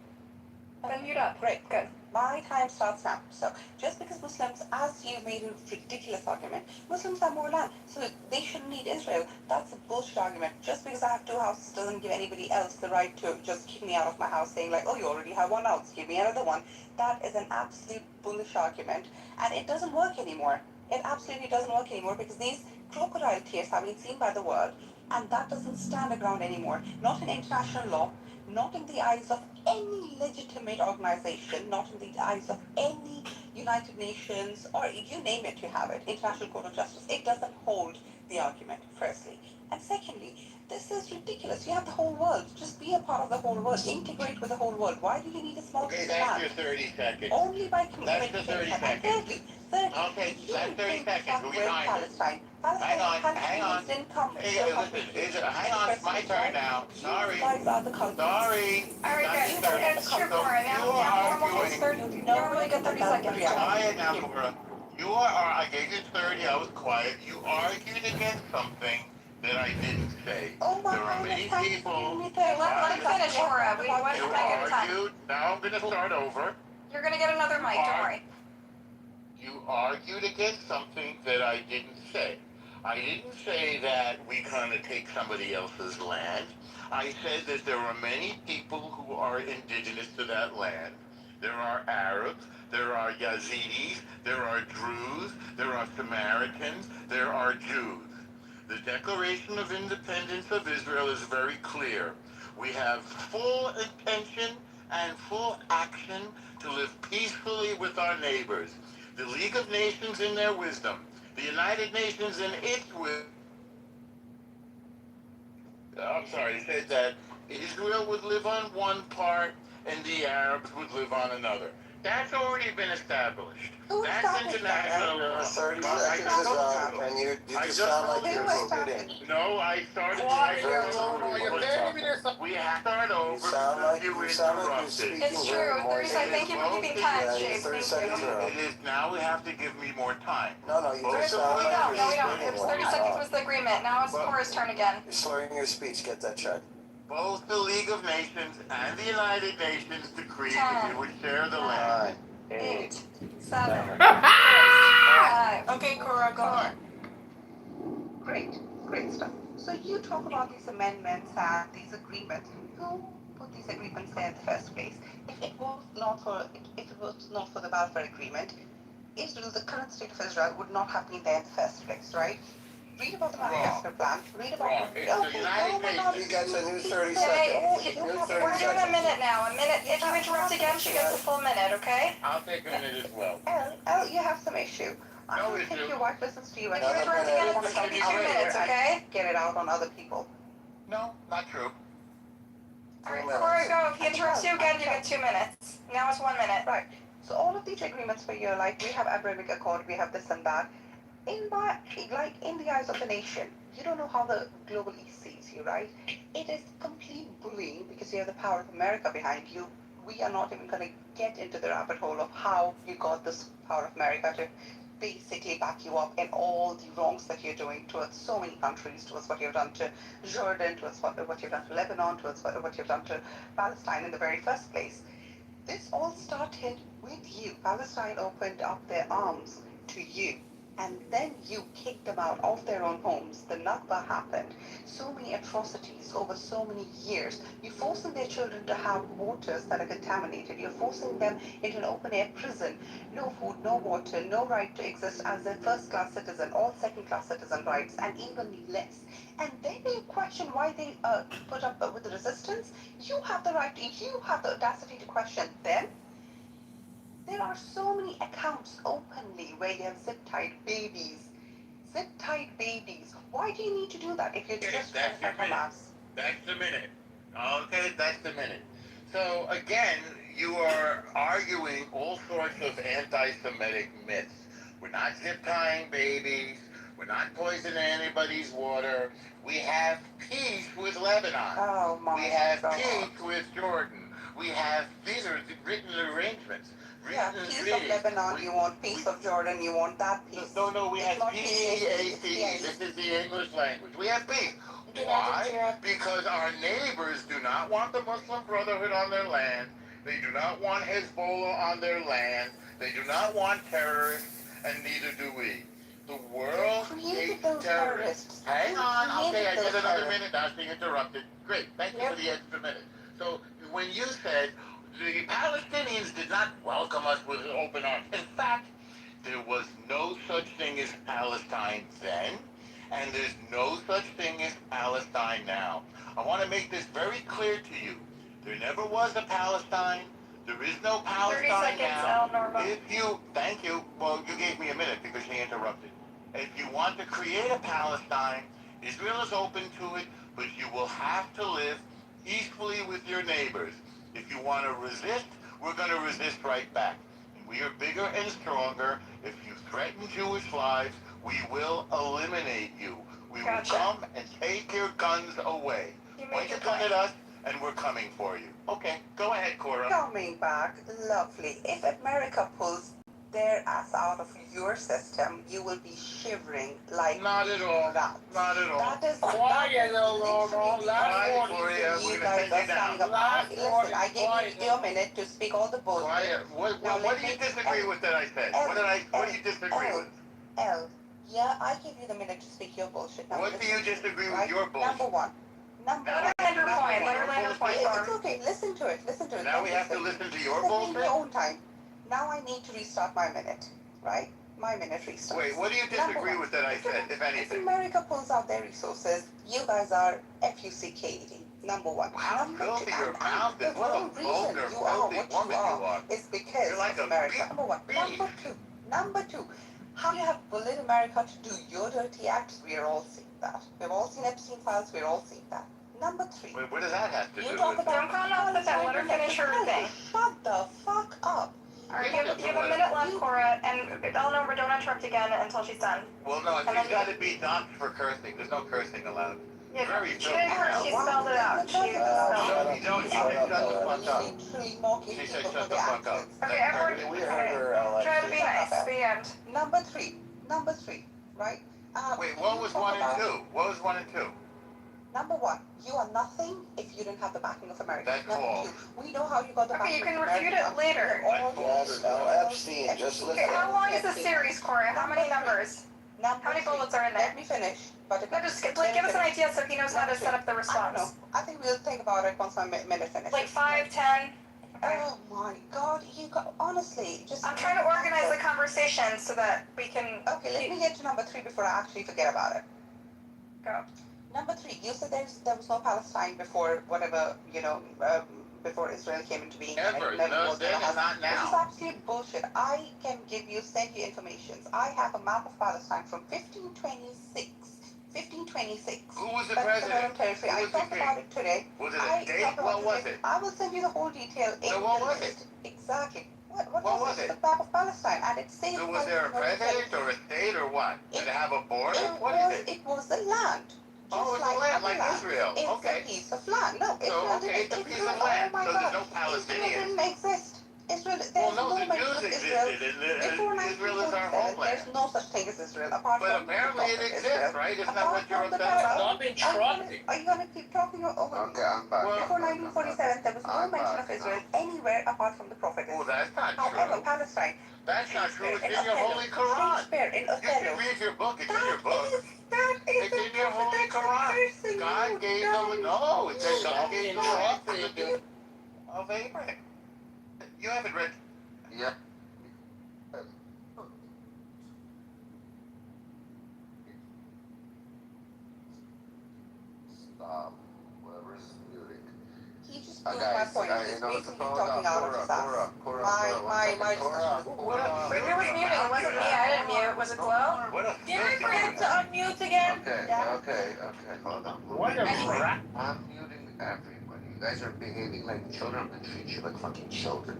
Then mute up. Great. Good. My time starts now. So just because Muslims, as you made a ridiculous argument, Muslims have more land, so they shouldn't need Israel. That's a bullshit argument. Just because I have 2 houses doesn't give anybody else the right to just kick me out of my house, saying like, oh, you already have 1 house, give me another one. That is an absolute bullish argument, and it doesn't work anymore. It absolutely doesn't work anymore because these crocodile tears have been seen by the world, and that doesn't stand a ground anymore. Not in international law, not in the eyes of any legitimate organization, not in the eyes of any United Nations, or you name it, you have it, International Court of Justice. It doesn't hold the argument, firstly. And secondly, this is ridiculous. You have the whole world. Just be a part of the whole world. Integrate with the whole world. Why do you need a small Okay, piece of that's land? your 30 seconds. Only by That's the 30 seconds. Thirdly, Okay, you that's 30 think seconds. that We're with behind it. Palestine. Hang on, Palestinians hang on. didn't come. Hey, to listen, hang on, it's my turn now. Sorry. You guys are the culprits. Sorry. All right, Not good. the 30. It's true, So Cora. you Now, are normal gets arguing. 30. Normally get 30 seconds. Quiet now, Cora. You are, I gave you 30, I was quiet. You argued against something that I didn't say. Oh my There are many people. Okay, let him finish, Cora. We want You to make it time. argued, now I'm gonna start over. You're gonna get another mic, don't worry. You argued against something that I didn't say. I didn't say that we kind of take somebody else's land. I said that there are many people who are indigenous to that land. There are Arabs, there are Yazidis, there are Druze, there are Samaritans, there are Jews. The Declaration of Independence of Israel is very clear. We have full intention and full action to live peacefully with our neighbors. The League of Nations in their wisdom, the United Nations in its wisdom, said that Israel would live on one part and the Arabs would live on another. That's already been established. That's international law. 30 seconds is up, and you just sound like you're spitting. No, I started. We have to start over. You sound like you're interrupted. speaking It's true. very more. 30 seconds. Thank you for keeping time, Yeah, Chase. 30 Thank seconds you. are up. It is now. We have to give me more time. No, you Both just of sound them- like No, you're we don't. spitting. It was 30 seconds was the agreement. Now it's Cora's turn again. You're slurring your speech. Get that checked. Both the League of Nations and the United Nations decreed 10, that we would share the land. 8, 7, 6, 5. Okay, Cora, go on. Great stuff. So you talk about these amendments and these agreements. Who put these agreements there in the first place? If it was not for the welfare agreement, Israel, the current state of Israel, would not have been there in the first place, right? Read about the manifesto plan. Read about Wrong. It's the United Nations. You got a new 30 Hey, seconds. New we're 30 doing a seconds. minute now. A minute. If you interrupt again, she gets a full minute, okay? I'll take a minute as well. El, you have some issue. I No don't issue. think your wife listens to you. If you interrupt again, it's gonna be 2 minutes, okay? Get it out on other people. No, not true. All right, Cora, go. If he interrupts you again, you get 2 minutes. Now it's 1 minute. Right. So all of these agreements for you, like we have Abrahamic Accord, we have this and that. In the eyes of the nation, you don't know how the global East sees you, right? It is complete bullying because you have the power of America behind you. We are not even going to get into the rabbit hole of how you got this power of America to basically back you up in all the wrongs that you're doing towards so many countries, towards what you've done to Jordan, towards what you've done to Lebanon, towards what you've done to Palestine in the very first place. This all started with you. Palestine opened up their arms to you, and then you kicked them out of their own homes. The Nakba happened. So many atrocities over so many years. You're forcing their children to have waters that are contaminated. You're forcing them into an open-air prison. No food, no water, no right to exist as a first-class citizen, all second-class citizen rights, and even less. And then you question why they put up with the resistance. You have the right, you have the audacity to question them. There are so many accounts openly where you have zip-tied babies. Zip-tied babies. Why do you need to do that if you're just That's trying to the minute. Hamas? That's the minute. Okay, that's the minute. So again, you are arguing all sorts of anti-Semitic myths. We're not zip tying babies. We're not poisoning anybody's water. We have peace with Lebanon. Oh my We have God. peace with Jordan. We have, these are written arrangements. Yeah, Written peace of treaties. Lebanon, you want peace of Jordan, you want that peace. No, we It's have not PEACE. peace. This is the English language. We have peace. Do not Why? interrupt. Because our neighbors do not want the Muslim Brotherhood on their land. They do not want Hezbollah on their land. They do not want terrorists, and neither do we. The world hates terrorists. Hang on, okay, I get another minute. Now it's being interrupted. Great, thank you for the extra minute. So when you said the Palestinians did not welcome us with open arms, in fact, there was no such thing as Palestine then, and there's no such thing as Palestine now. I want to make this very clear to you. There never was a Palestine. There is no 30 Palestine seconds, now. Norma. Thank you. Well, you gave me a minute because she interrupted. If you want to create a Palestine, Israel is open to it, but you will have to live peacefully with your neighbors. If you want to resist, we're going to resist right back. And we are bigger and stronger. If you threaten Jewish lives, we will eliminate you. We will come and take your guns away. Point your gun at us, and we're coming for you. Okay, go ahead, Cora. Coming back, lovely. If America pulls their ass out of your system, you will be shivering like Not at all. rats. Not at all. That is Quiet, no. Last Gloria, you we're guys gonna are send you down. standing up. Listen, I gave you a minute to speak all the bullshit. Quiet. What do you disagree with that I said? What do you disagree with? L, yeah, I gave you the minute to speak your bullshit. Now What do you disagree with right? your bullshit? Number one. Let her land her point. Let her land her point. It's okay. Listen to it. Now we have to listen to your Listen in bullshit? your own time. Now I need to restart my minute, right? My minute restart. Wait, what do you disagree with that I said, if If anything? America pulls out their resources, you guys are FUCKing. Number one. How Number filthy two, your and mouth the is. What whole a reason vulgar, you are filthy what woman you you are. is because You're like of a America. beast. Number one. Number two. How you have bullied America to do your dirty acts, we are all seeing that. We've all seen Epstein files, we're all seeing that. Number three. Wait, what does that have to do You with talk it? about Don't call off with that. Let her finish her thing. Shut the fuck up. All right, you have a minute left, Cora, and Eleanor, don't interrupt again until she's done. Well, no, And then she's got to be done for cursing. There's no cursing allowed. Yeah, Very she filthy didn't curse. mouth. She spelled it out. She spelled it out. No, she said shut the fuck up. Literally mocking She said people shut for the their fuck up. actions. Okay, everyone, We heard her, try to be nice. The end. Number three, right? Wait, what was one and two? What was one and two? Number one, you are nothing if you didn't have the backing of America. That's Number false. two, we know how you got the Okay, backing you can of America. refute it later. Yes, Epstein, just listen. Okay, how long is the series, Cora? How many numbers? How many bullets are in there? Let me finish. But No, just give us an idea so he knows how to set up the I don't know. response. I think we'll think about it once my minute finishes. Like 5, 10? Oh my God, you got honestly just. I'm trying to organize the conversation so that we can. Okay, let me get to number three before I actually forget about it. Go. Number three, you said there was no Palestine before whatever, before Israel came into being. Ever. Never No, was then gonna and not happen. This is now. absolute bullshit. I can send you information. I have a map of Palestine from 1526. 1526. Who was the That's president? territory. Who I was the talked king? about it today. Was it I a state? talked about What was today. it? I will send you the whole detail. So what was it? Exactly. What What was was it? it? The map of Palestine, and it says. So was there a president or a state or what? Did it have a border? What is it? It was a land. Oh, it's a land like Israel. It's Okay. a piece of land. No, So, Israel okay, didn't. it's a piece Israel, of land. Oh my So there's God. no Palestinians. Israel didn't exist. Israel. There's Well, no, no the mention Jews of Israel. existed, Before and Israel is our 1947, homeland. there's no such thing as Israel apart But from. apparently it exists, Israel. right? Isn't that Apart what you're from the upset about? Stop interrupting. Are you gonna keep talking over me? Okay, I'm back. Well, Before 1947, there was no I'm mention back of Israel now. anywhere apart from the prophet. Well, that's not However, true. Palestine. That's not true. It's in your Othello, Holy Quran. Shakespeare in You Othello. should read your book. It's in your book. That is It's in your Holy Quran. God gave them. No, it says God gave them the land of Abraham. You haven't read. Yeah. Stop. Whoever's muting. He just Guys, proved my point. He's basically talking out of his ass. My Wait, who was muting? It wasn't me. I didn't mute. Was it Glow? What a Did I filthy forget to unmute again? Okay, Yeah. okay, hold on. What a rat. I'm muting everybody. guys are behaving like children and treat you like fucking children.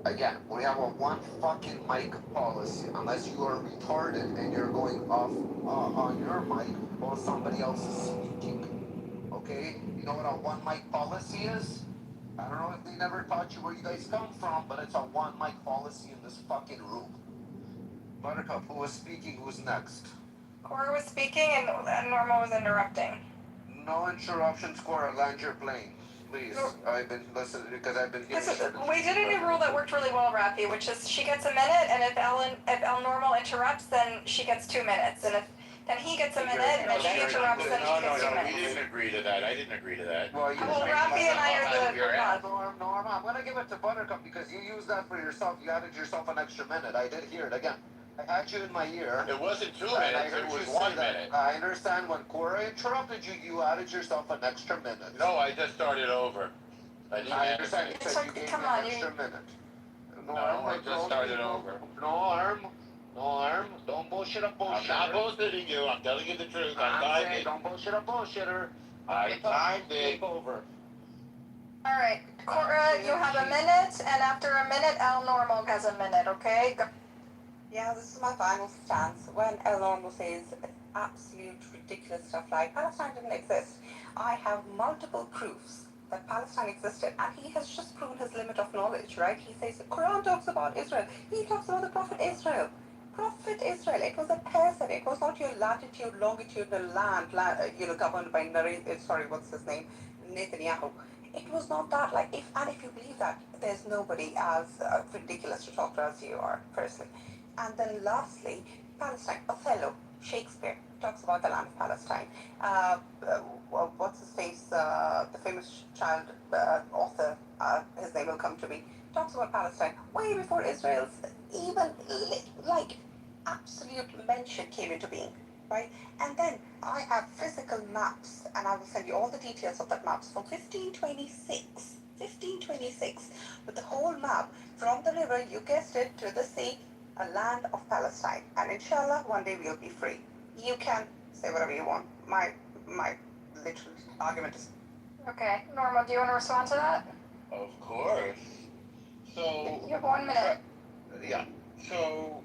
Again, we have a one fucking mic policy. Unless you are retarded and you're going off on your mic while somebody else is speaking. Okay? You know what a one mic policy is? I don't know if they never taught you where you guys come from, but it's a one mic policy in this fucking room. Buttercup, who was speaking? Who's next? Cora was speaking and Norma was interrupting. No interruptions, Cora. Land your plane. Please. I've been listening because I've been hearing shit. We did a new rule that worked really well, Rafi, which is she gets a minute, and if El Normal interrupts, then she gets 2 minutes, and if then he gets a minute, and if she interrupts, then she gets 2 we minutes. didn't agree to that. I didn't agree to that. Well, Rafi and I are the Norma, I'm gonna give it to Buttercup because you used that for yourself. You added yourself an extra minute. I did hear it again. I had you in my ear. It wasn't 2 minutes, it was 1 minute. I understand when Cora interrupted you, you added yourself an extra minute. No, I just started over. I understand. You said you gave me an extra minute. No, I just started over. No harm. Don't bullshit a bullshitter. I'm not bullshitting you. I'm telling you the truth. I'm saying don't bullshit a bullshitter. I timed it. Over. All right, Cora, you have a minute, and after a minute, El Normal has a minute. Okay. Go. Yeah, this is my final stance. When El Normal says absolute ridiculous stuff like Palestine didn't exist, I have multiple proofs that Palestine existed, and he has just proven his limit of knowledge, right? He says the Quran talks about Israel. He talks about the Prophet Israel. Prophet Israel. It was a person. It was not your latitude, longitudinal land governed by what's his name, Netanyahu. It was not that. If you believe that, there's nobody as ridiculous to talk to as you are, personally. And then lastly, Palestine. Othello, Shakespeare, talks about the land of Palestine. What's his face? The famous child author, his name will come to me, talks about Palestine way before Israel's even absolute mention came into being, right? And then I have physical maps, and I will send you all the details of that maps from 1526, with the whole map from the river, you guessed it, to the sea, a land of Palestine. And inshallah, one day we'll be free. You can say whatever you want. My literal argument is... Okay, Norma, do you want to respond to that? Of course. So... You have 1 minute. Yeah. So,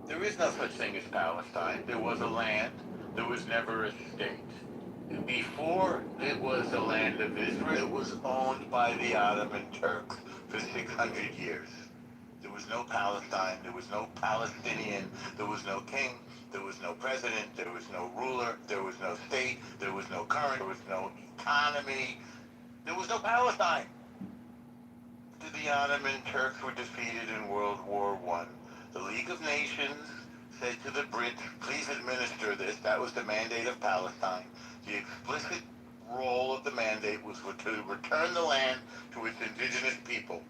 there is no such thing as Palestine. There was a land. There was never a state. Before it was the land of Israel, it was owned by the Ottoman Turks for 600 years. There was no Palestine. There was no Palestinian. There was no king. There was no president. There was no ruler. There was no state. There was no current. There was no economy. There was no Palestine. The Ottoman Turks were defeated in World War I. The League of Nations said to the Brits, please administer this. That was the mandate of Palestine. The explicit role of the mandate was to return the land to its indigenous people.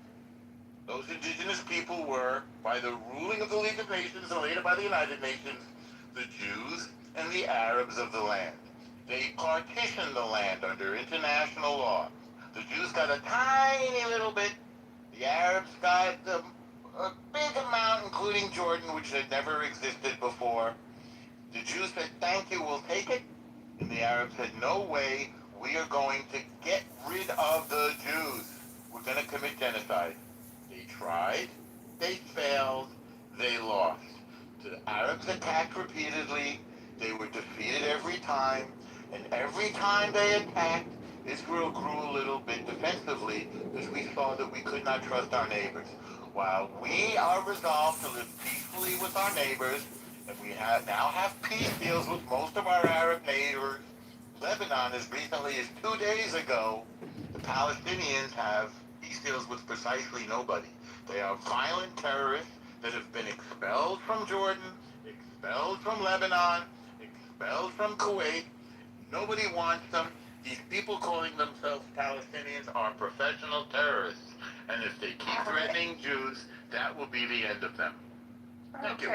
Those indigenous people were, by the ruling of the League of Nations and later by the United Nations, the Jews and the Arabs of the land. They partitioned the land under international law. The Jews got a tiny little bit. The Arabs got a big amount, including Jordan, which had never existed before. The Jews said, thank you, we'll take it. And the Arabs said, no way, we are going to get rid of the Jews. We're going to commit genocide. They tried, they failed, they lost. The Arabs attacked repeatedly, they were defeated every time, and every time they attacked, Israel grew a little bit defensively because we saw that we could not trust our neighbors. While we are resolved to live peacefully with our neighbors, and we now have peace deals with most of our Arab neighbors, Lebanon, as recently as 2 days ago, the Palestinians have peace deals with precisely nobody. They are violent terrorists that have been expelled from Jordan, expelled from Lebanon, expelled from Kuwait. Nobody wants them. These people calling themselves Palestinians are professional terrorists. And if they keep threatening Jews, that will be the end of them. Thank you.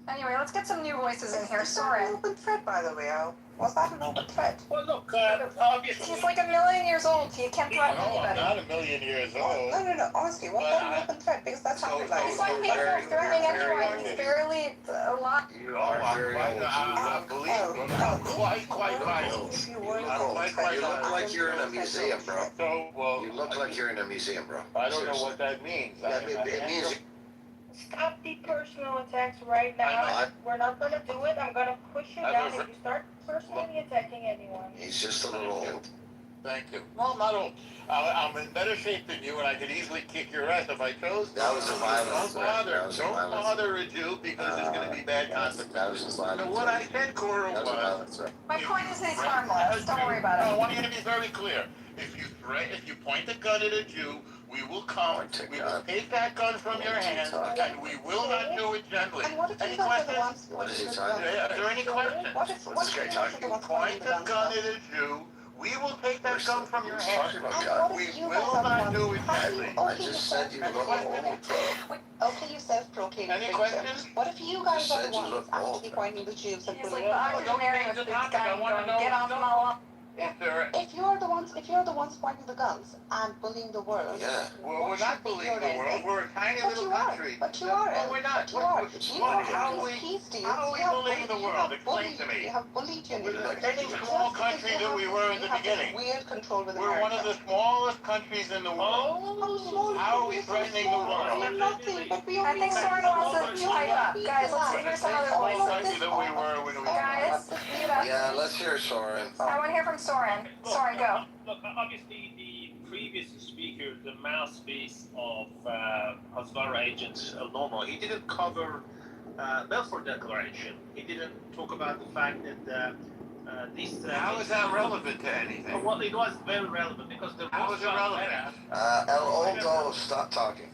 Anyway, let's get some new voices in here. Is that an Soren. open thread, by the way, Al? Was that an open thread? Well, look, obviously. He's like 1,000,000 years old. He can't threaten No, I'm anybody. not a million years Oh, old. no. Honestly, was that an open thread? Because that sounded like He's like capable of threatening anyone. He's barely a lot. You Oh, are I'm very quite, old. unbelievable. I'm quite violent. If you were You an open look, thread, you look like you're in a museum, bro. So, well, You look like you're in a museum, bro. I don't know what that means. Yeah, it means Stop the personal attacks right now. We're not gonna do it. I'm gonna push you down if you start personally attacking anyone. he's just a little old. Thank you. No, I'm not old. I'm in better shape than you, and I could easily kick your ass if I chose to. That was a violent threat. Don't bother a Jew because there's going to be bad consequences. That was a violent So what I said, Cora, That was a was... violent threat. My point is he's harmless. Don't worry about No, I it. want you to be very clear. If you point a gun at a Jew, we will come, we will take that gun from your hand, and we will not do it gently. And what if Any you guys are the questions? ones? What is he talking Are there any questions? What if What's this guy you guys talking are the You ones point pointing the a guns gun out? at a Jew, we will take that gun from your hand. talking about And God? what We if you will guys are not the do ones? it How do gently. you? I just said you look old, bro. Okay, you self-proclaimed Any Christian. questions? What if you guys You are the said you ones look old. actually pointing the Jews and He's bullying like the them? octogenarian with this guy going, get off my lawn. If there, If you're the ones pointing the guns and bullying the world, Yeah. well, we're not bullying the world. We're a tiny But little you are. country. But you are. No, we're not. But you are. What- You what- have how these we- peace deals. how are we You have bullying the you world? have Explain bullied- to me. You have bullied your We're neighbors. any small country that we were in the You have beginning. this weird control with We're one of the America. smallest countries in the world. How are we threatening the world? We're nothing, but we I think Soren wants to pipe up. Guys, let's hear some other Small voices. country that we were when we Guys, mute up. Yeah, let's hear Soren. I want to hear from Soren. Soren, go. Look, obviously the previous speaker, the mouthpiece of Hasbara agent El Nomo, he didn't cover Balfour Declaration. He didn't talk about the fact that this... How is that relevant to anything? Well, it was very relevant because the How is it Rothschild relevant? letter... El Oldo, stop talking.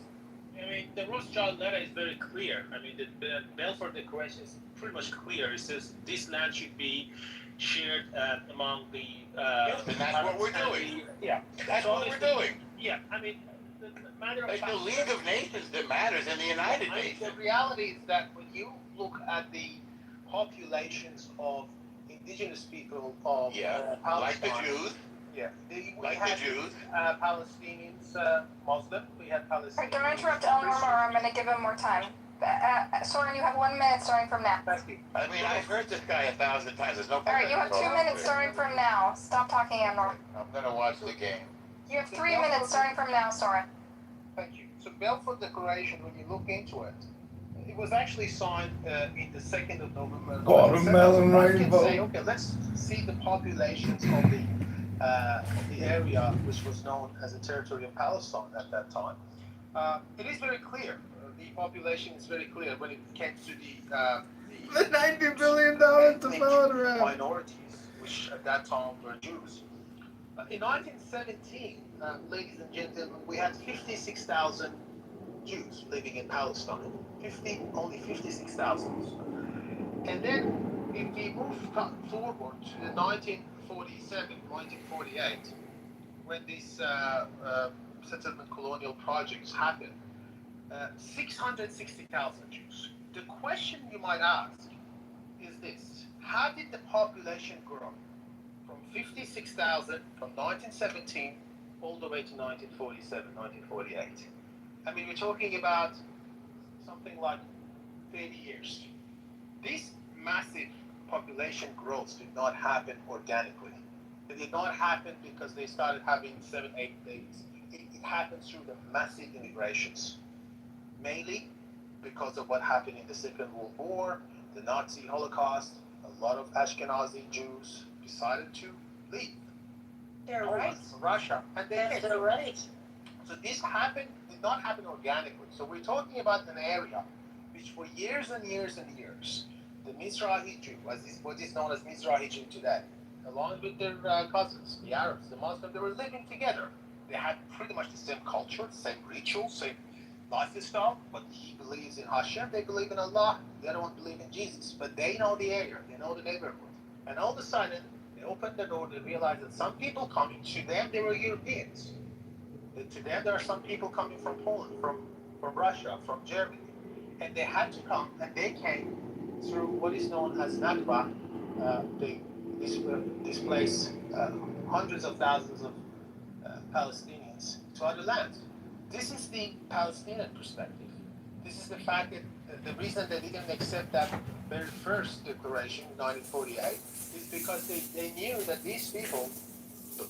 I mean, the Rothschild letter is very clear. I mean, the Balfour Declaration is pretty much clear. It says this land should be shared among the... And that's what we're doing. Yeah. That's So what we're obviously- doing. Yeah, I mean, the matter of It's fact... the League of Nations that matters and the United I mean, Nations. the reality is that when you look at the populations of indigenous people of Yeah, like Palestine, the Jews, yeah, we like had the Jews. Palestinians, Muslim, we had All right, Palestinians. don't interrupt Eleanor or I'm going to give him more time. Soren, you have 1 minute starting from now. Thank you. I mean, I've heard this guy 1,000 times. There's no All right, you have 2 minutes starting from now. Stop talking, Eleanor. I'm gonna watch the game. You have 3 minutes starting from now, Soren. Thank you. So Balfour Declaration, when you look into it, it was actually signed in the 2nd of November. Watermelon So one can rainbow. say, okay, let's see the populations of the area which was known as the territory of Palestine at that time. It is very clear. The population is very clear when it came to The $90 billion ethnic development round. minorities, which at that time were Jews. In 1917, ladies and gentlemen, we had 56,000 Jews living in Palestine. Only 56,000. And then, if we move forward to the 1947, 1948, when these settlement colonial projects happened, 660,000 Jews. The question you might ask is this: how did the population grow from 56,000 from 1917 all the way to 1947, 1948? I mean, we're talking about something like 30 years. This massive population growth did not happen organically. It did not happen because they started having 7, 8 babies. It happened through the massive immigrations, mainly because of what happened in the Second World War, the Nazi Holocaust. A lot of Ashkenazi Jews decided to leave. They're right. Russia, and they Yes, came. they're right. So this did not happen organically. So we're talking about an area which for years and years and years, the Mizrahi Jew, what is known as Mizrahi Jew today, along with their cousins, the Arabs, the Muslims, they were living together. They had pretty much the same culture, same rituals, same lifestyle, but he believes in Hashem, they believe in Allah, the other one believe in Jesus. But they know the area, they know the neighborhood. And all of a sudden, they opened the door, they realized that some people coming, to them they were Europeans. To them there are some people coming from Poland, from Russia, from Germany. And they had to come, and they came through what is known as Nakba, they displace hundreds of thousands of Palestinians to other lands. This is the Palestinian perspective. This is the fact that the reason they didn't accept that very first declaration in 1948 is because they knew that these people,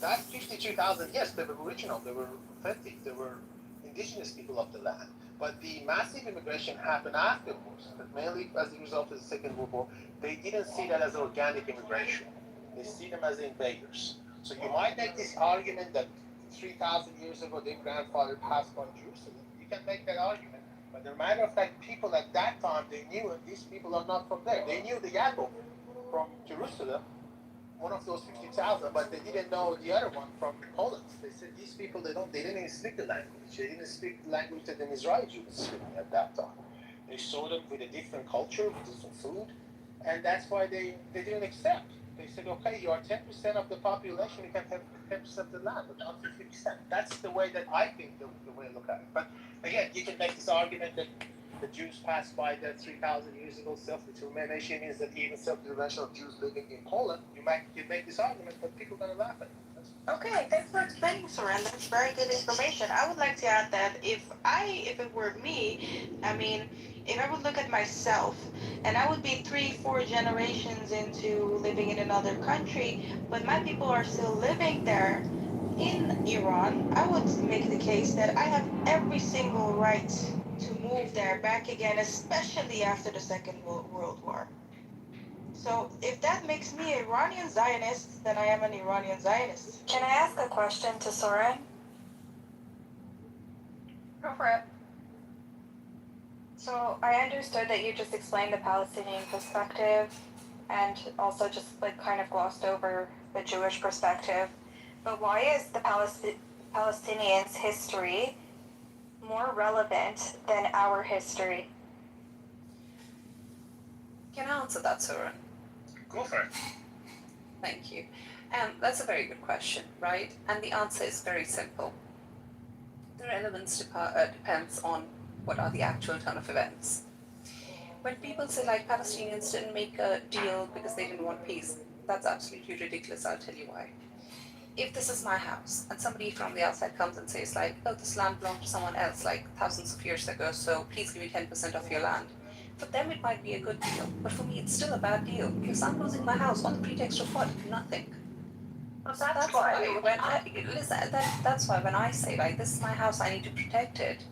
that 52,000, yes, they were original, they were authentic, they were indigenous people of the land. But the massive immigration happened afterwards, but mainly as a result of the Second World War. They didn't see that as organic immigration. They see them as invaders. So you might make this argument that 3,000 years ago their grandfather passed by Jerusalem. You can make that argument. But the matter of fact, people at that time, they knew these people are not from there. They knew the Yaakov from Jerusalem, one of those 50,000, but they didn't know the other one from Poland. They said these people, they didn't even speak the language. They didn't speak the language that the Mizrahi Jews were speaking at that time. They saw them with a different culture, with different food, and that's why they didn't accept. They said, okay, you are 10% of the population, you can have 10% of the land, but not 50%. That's the way that I think the way I look at it. But again, you can make this argument that the Jews passed by that 3,000 years ago. Self-determination means that even self-determination of Jews living in Poland, you can make this argument, but people are going to laugh at it. Okay, thanks for explaining, Soren. That's very good information. I would like to add that if it were me, I mean, if I would look at myself, and I would be 3-4 generations into living in another country, but my people are still living there in Iran, I would make the case that I have every single right to move there back again, especially after the Second World War. So if that makes me an Iranian Zionist, then I am an Iranian Zionist. Can I ask a question to Soren? Go for it. So I understood that you just explained the Palestinian perspective and also just like kind of glossed over the Jewish perspective. But why is the Palestinians' history more relevant than our history? Can I answer that, Soren? Go for it. Thank you. That's a very good question, right? And the answer is very simple. The relevance depends on what are the actual turn of events. When people say like Palestinians didn't make a deal because they didn't want peace, that's absolutely ridiculous. I'll tell you why. If this is my house and somebody from the outside comes and says like, oh, this land belonged to someone else like thousands of years ago, so please give me 10% of your land. For them it might be a good deal, but for me it's still a bad deal because I'm losing my house on the pretext of what? Nothing. Well, That's why when that's why when I say like this is my house, I need to protect it,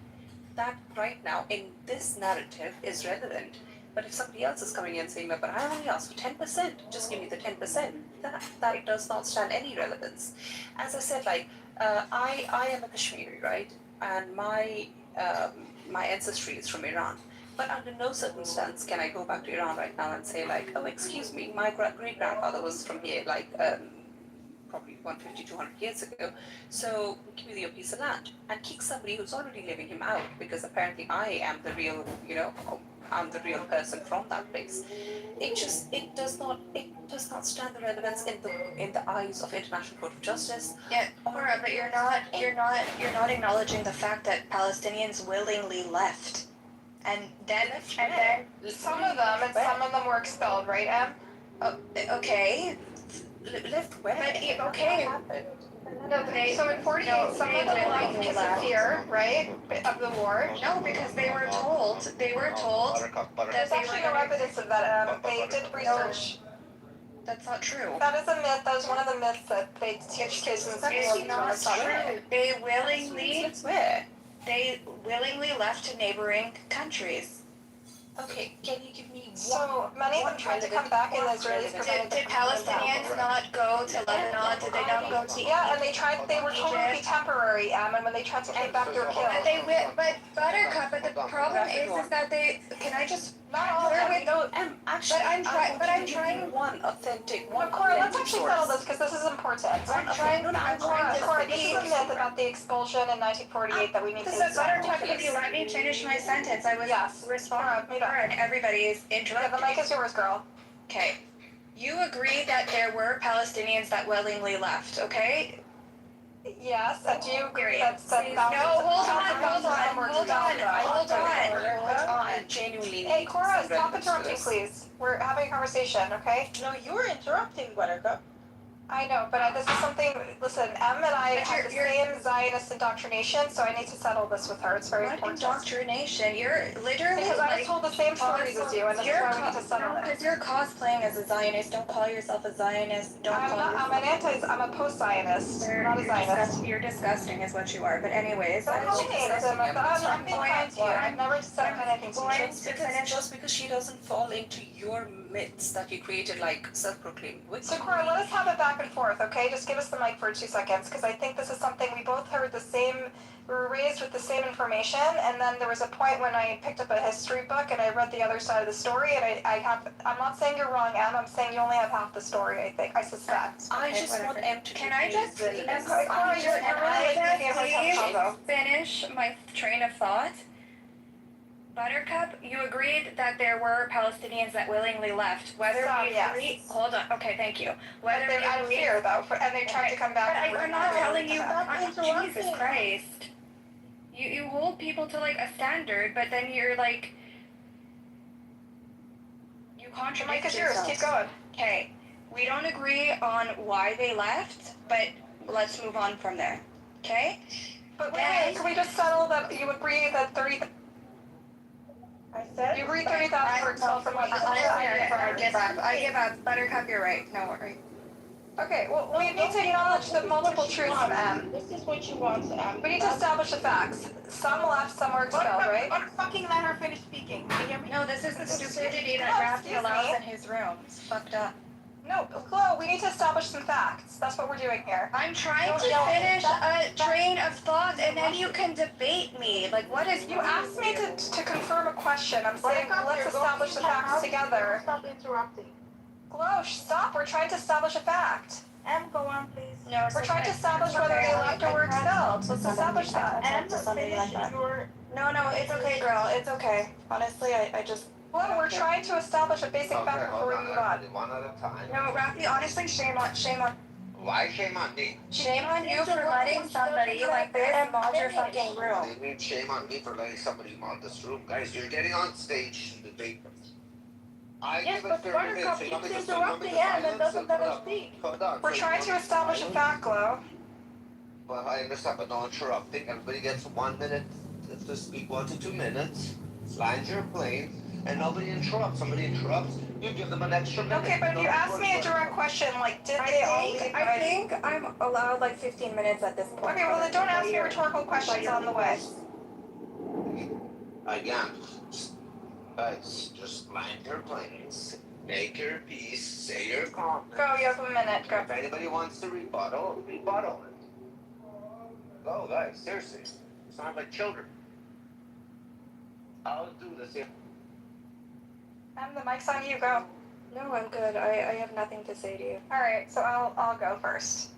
that right now in this narrative is relevant. But if somebody else is coming in saying that, but I only asked for 10%, just give me the 10%, that does not stand any relevance. As I said, like I am a Kashmiri, right? And my ancestry is from Iran. But under no circumstance can I go back to Iran right now and say like, oh, excuse me, my great-grandfather was from here, like probably 150, 200 years ago. So give me your piece of land and kick somebody who's already living him out because apparently I am the real, I'm the real person from that place. It does not stand the relevance in the eyes of International Court of Justice. Yeah, Cora, but you're not acknowledging the fact that Palestinians willingly left. And then some of them were expelled, right, Em? Okay. Left where? But okay. Okay, so in 48, some of them left because of fear, right, of the war. No, because they were told that there's actually no evidence of that. They did research. That's not true. That is a myth. That was one of the myths that they teach kids in school. That's not true. They willingly left to neighboring countries. Okay, can you give me So many of them tried to come back, and the Israelis prevented them. Did Palestinians not go to Lebanon? Did they not go to? Yeah, and they were told to be temporary, and when they tried to come back, they were killed. But Buttercup, but the problem is that they. Can I just? Not all of them. Actually, but I'm trying one authentic. Cora, let's actually settle this because this is important. Cora, this is a myth about the expulsion in 1948 that we need to. Buttercup, if you let me finish my sentence, I was responding to her and everybody is interrupting. Yeah, the mic is yours, girl. Okay. You agree that there were Palestinians that willingly left, okay? Yes, and do you agree hold on. Genuinely. Hey, need to Cora, send stop relevance to interrupting, this. please. We're having a conversation, okay? No, you were interrupting, Buttercup. I know, but this is something, listen, Em and I But have the same Zionist indoctrination, so I need to settle this with her. It's very What important. indoctrination? You're literally Because I was like told the same stories as you, and this is why we need to settle it. because you're cosplaying as a Zionist. Don't call yourself a Zionist. Don't I'm call not, I'm yourself. I'm a post-Zionist, not a Zionist. You're disgusting, is what you are. But anyways, Don't call me names, I'm being kind to you. I've never said anything to you. just because she doesn't fall into your myths that you created, like self-proclaimed witches. So Cora, let us have it back and forth, okay? Just give us the mic for 2 seconds, because I think this is something we both heard the same, we were raised with the same information, and then there was a point when I picked up a history book and I read the other side of the story, and I'm not saying you're wrong, Em, I'm saying you only have half the story, I think, I suspect. I just want Em to. Can I just Cora, you're really making me a hard time combo. finish my train of thought? Buttercup, you agreed that there were Palestinians that willingly left. Whether Some, we yes. agree, hold on. Okay, thank you. Whether Whether they're out of we fear, though, and they tried to come back. But I'm not telling you. Stop Jesus Christ. You hold people to like a standard, but then you're like, you The contradict mic is yours, yourself. keep going. Okay, we don't agree on why they left, but let's move on from there. Okay? But wait, can we just settle that you agree that 30... I said You agree 30,000 for itself from what you said? I give up. Buttercup, you're right. No worry. Okay, well, we need to acknowledge the multiple truths, Em. This is what you want, Em. We need to establish the facts. Some left, some were expelled, right? Don't fucking let her finish speaking. Can you hear me? No, this is the stupidity that Oh, Rafty excuse allows me. in his room. It's fucked up. No, Chloe, we need to establish some facts. That's what we're doing here. I'm trying No, to no, finish that- a train of thought, and then you can debate me. Like, what is You asked me to confirm a question. I'm saying let's establish the facts together. Stop interrupting. Chloe, stop. We're trying to establish a fact. Em, go on, please. No, it's We're trying to okay. establish It's whether okay. they left or were expelled. Let's establish that. Em, finish your... No, it's okay, girl. It's okay. Honestly, I just. Well, we're trying to establish a basic fact before we move on. One at a time. No, Rafty, honestly, shame on Why shame on me? you for letting somebody like this mod your fucking room. They mean shame on me for letting somebody mod this room. Guys, you're getting on stage to debate us. I Yes, give it but 30 minutes. Buttercup So you want me keeps to- so you want me interrupting to Em and silence doesn't let Hold her up. speak. Hold on. We're So you trying want to me establish a silence? fact, Chloe. But I understand, but no interrupting. Everybody gets 1 minute to speak, 1 to 2 minutes. Land your plane, and nobody interrupts. Somebody interrupts, you give them an extra minute. Okay, but if you ask me a direct question, like, did they all leave? I think I'm allowed like 15 minutes at this point. Okay, well then don't ask me rhetorical questions on the way. Again, guys, just land your planes, make your peace, say your comments. Go, you have a minute, go. If anybody wants to rebuttal it. Go, guys, seriously. Sound like children. I'll do this here. Em, the mic's on you, go. No, I'm good. I have nothing to say to you. Alright, so I'll go first.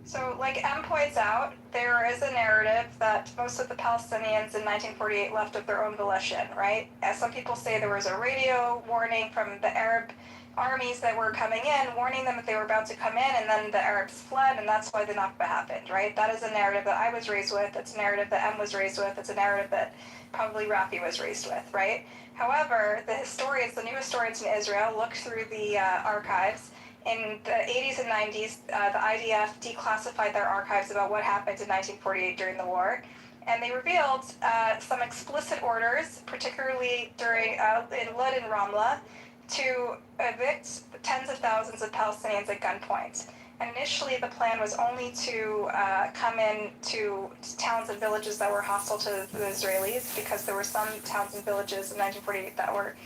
So, like Em points out, there is a narrative that most of the Palestinians in 1948 left of their own volition, right? As some people say, there was a radio warning from the Arab armies that were coming in, warning them that they were about to come in, and then the Arabs fled, and that's why the Nakba happened, right? That is a narrative that I was raised with, it's a narrative that Em was raised with, it's a narrative that probably Rafi was raised with, right? However, the new historians in Israel, looked through the archives. In the 80s and 90s, the IDF declassified their archives about what happened in 1948 during the war, and they revealed some explicit orders, particularly during in Lud and Ramla, to evict tens of thousands of Palestinians at gunpoint. And initially, the plan was only to come in to towns and villages that were hostile to the Israelis, because there were some towns and villages in 1948 that were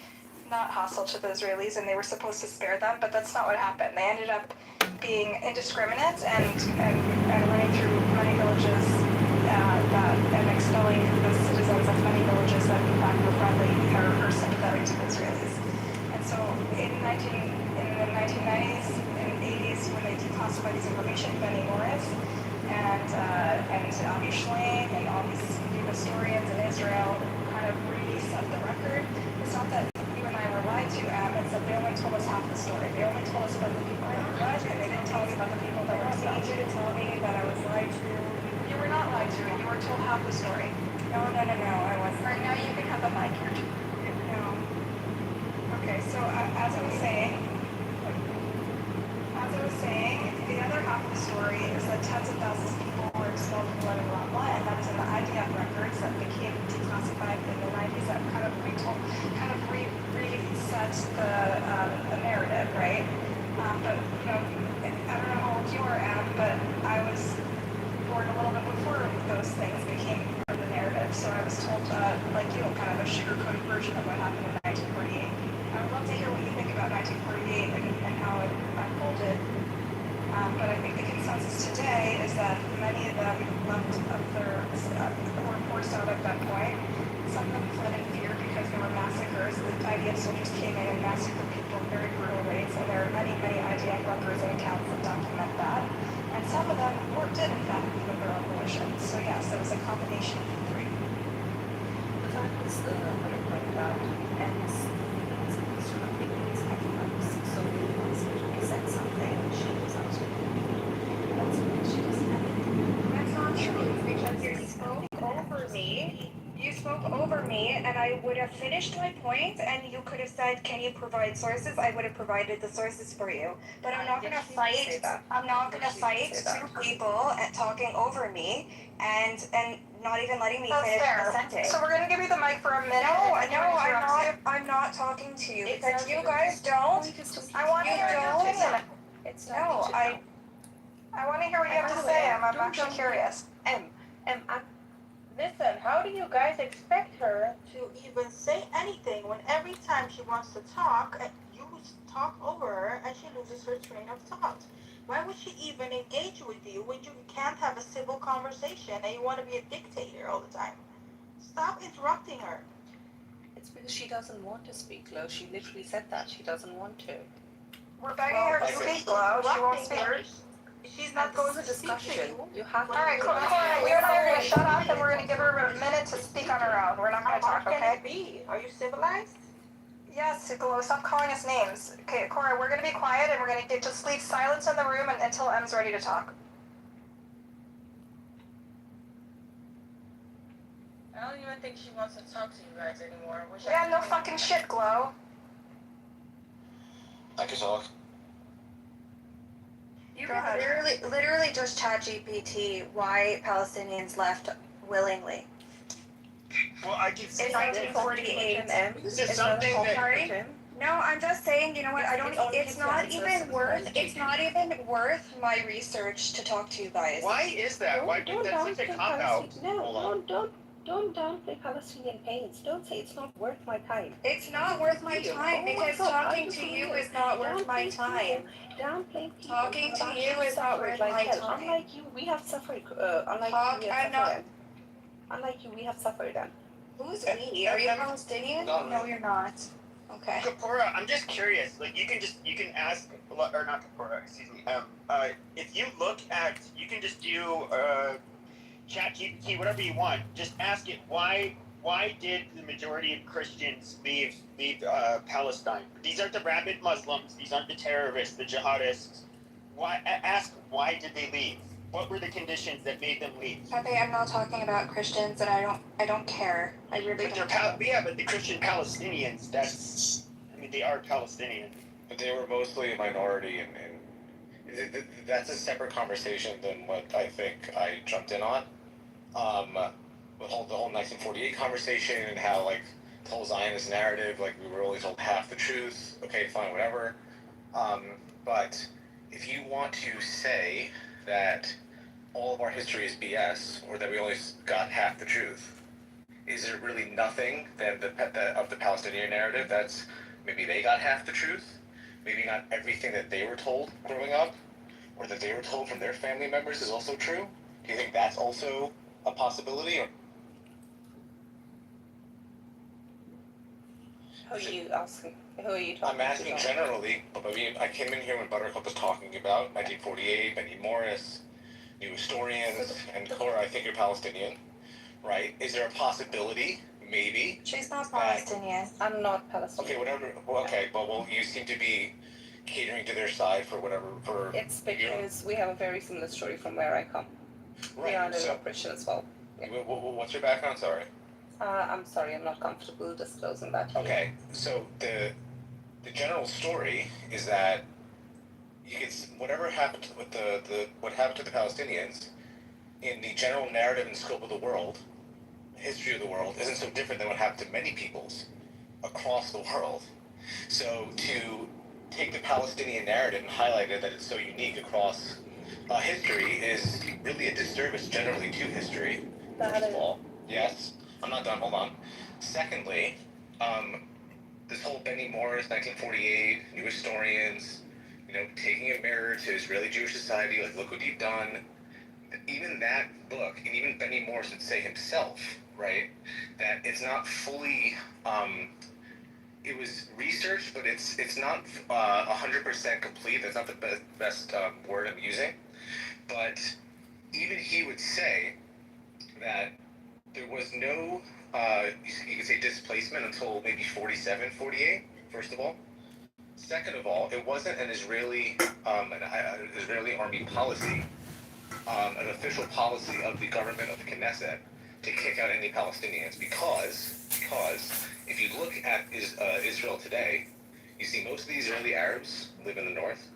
not hostile to the Israelis, and they were supposed to spare them, but that's not what happened. They ended up being indiscriminate and running through many villages and expelling the citizens of many villages that in fact were friendly or sympathetic to the Israelis. And so in the 1990s and 80s, when they declassified this information, Benny Morris and Avi Schling and all these new historians in Israel kind of reset the record. It's not that you and I were lied to, it's that they only told us half the story. They only told us about the people that were judged, and they didn't tell us about the people that were expelled. I need you to tell me that I was lied to. You were not lied to. You were told half the story. No, I wasn't. Right now, you can have the mic here. No. Okay, so as I was saying, the other half of the story is that tens of thousands of people were expelled from living Rambla, and that was in the IDF records that became declassified in the 90s that kind of reset the narrative, right? But, you know, I don't know how old you are, Em, but I was born a little bit before those things became part of the narrative, so I was told, like you, kind of a sugar-coated version of what happened in 1948. I would love to hear what you think about 1948 and how it unfolded. But I think the consensus today is that many of them left of their, were forced out at that point. Some of them fled in fear because there were massacres. The IDF soldiers came in and massacred people at very brutal rates, and there are many, many IDF records and accounts that document that. And some of them did, in fact, leave of their own volition. So yes, there was a combination of the three. The fact is, what I pointed out, and so he said something, she was absolutely That's not true, because you spoke over me. You spoke over me, and I would have finished my point, and you could have said, "Can you provide sources?" I would have provided the sources for you. But I'm not going to fight. I'm not going to fight two people at talking over me, and not even letting me finish the sentence. So we're going to give you the mic for a minute. No, I'm not. I'm not talking to you because you guys don't. I want to hear your opinion. No, I want to hear what you have to say. I'm actually curious. Listen, how do you guys expect her to even say anything when every time she wants to talk, you talk over her and she loses her train of thought? Why would she even engage with you when you can't have a civil conversation and you want to be a dictator all the time? Stop interrupting her. It's because she doesn't want to speak, Lo. She literally said that. She doesn't want to. We're begging her to speak, Lo. She won't speak. She's not going to speak to you. You have to. All right, Cora, you and I are going to shut up and we're going to give her a minute to speak on her own. We're not going to talk, okay? How can it be? Are you civilized? Yes, Lo, stop calling us names. Okay, Cora, we're going to be quiet and we're going to just leave silence in the room until Em's ready to talk. I don't even think she wants to talk to you guys anymore. Yeah, no fucking shit, Glow. I can talk. You can literally just ChatGPT why Palestinians left willingly. Well, I can see In 1948. This is something that. Sorry? No, I'm just saying, you know what, it's not even worth my research to talk to you guys. Why is that? Why would that such a cop out? No, don't downplay Palestinian pains. Don't say it's not worth my time. It's not worth my time because talking to you is not worth my time. Downplaying people. Talking to you is not worth my time. Unlike you, we have suffered. Unlike you, we have suffered. Who's we? Are you Palestinian? No, you're not. Okay. Kapora, I'm just curious. Like, you can ask, or not Kapora, excuse me. If you look at, you can just do ChatGPT, whatever you want. Just ask it why did the majority of Christians leave Palestine? These aren't the rabid Muslims. These aren't the terrorists, the jihadists. Ask why did they leave? What were the conditions that made them leave? Pepe, I'm not talking about Christians, and I don't care. I really don't. But the Christian Palestinians, they are Palestinian. But they were mostly a minority, and that's a separate conversation than what I think I jumped in on. The whole 1948 conversation and how, like, the whole Zionist narrative, like, we were only told half the truth. Okay, fine, whatever. But if you want to say that all of our history is BS, or that we only got half the truth, is there really nothing of the Palestinian narrative that's maybe they got half the truth? Maybe not everything that they were told growing up, or that they were told from their family members is also true? Do you think that's also a possibility? Or who are you asking? Who are you talking I'm asking generally, but I came in here when Buttercup was talking about 1948, Benny Morris, new historians, and Cora, I think you're Palestinian, right? Is there a possibility, maybe? She's not Palestinian. I'm not Palestinian. Okay, whatever. Well, you seem to be catering to their side for whatever. It's because we have a very similar story from where I come. Right. We are a Christian as well. Yeah. What's your background? Sorry. I'm sorry, I'm not comfortable disclosing that. Okay, so the general story is that whatever happened with what happened to the Palestinians in the general narrative and scope of the world, history of the world, isn't so different than what happened to many peoples across the world. So to take the Palestinian narrative and highlight it that it's so unique across history is really a disservice generally to history. First of all, yes, I'm not done. Hold on. Secondly, this whole Benny Morris, 1948, new historians, taking a mirror to Israeli Jewish society, like, look what you've done. Even that book, and even Benny Morris would say himself, right, that it's not fully, it was research, but it's not 100% complete. That's not the best word I'm using. But even he would say that there was no, you could say displacement until maybe 47, 48, first of all. Second of all, it wasn't an Israeli army policy, an official policy of the government of the Knesset to kick out any Palestinians because if you look at Israel today, you see most of the Israeli Arabs live in the north,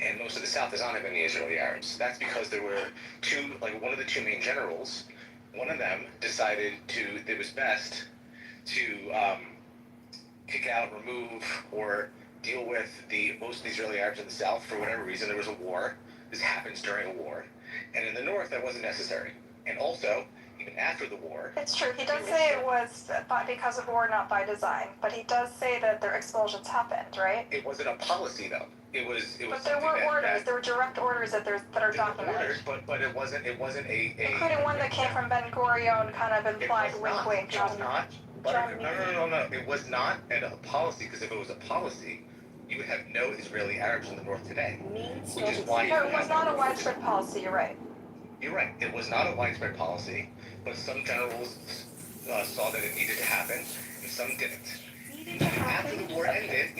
and most of the south does not have any Israeli Arabs. That's because there were one of the two main generals, one of them decided it was best to kick out, remove, or deal with most of the Israeli Arabs in the south. For whatever reason, there was a war. This happens during a war. And in the north, that wasn't necessary. And also, even after the war... It's true. He does say it was because of war, not by design. But he does say that their expulsions happened, right? It wasn't a policy, though. It was. But there were orders. There were direct orders that are documented. Orders, but it wasn't a... Including one that came from Ben Gurion, kind of implied wink, wink. It was not. No. It was not a policy, because if it was a policy, you would have no Israeli Arabs in the north today. Which is why... No, it was not a widespread policy, you're right. You're right. It was not a widespread policy, but some generals saw that it needed to happen, and some didn't. Even after the war ended,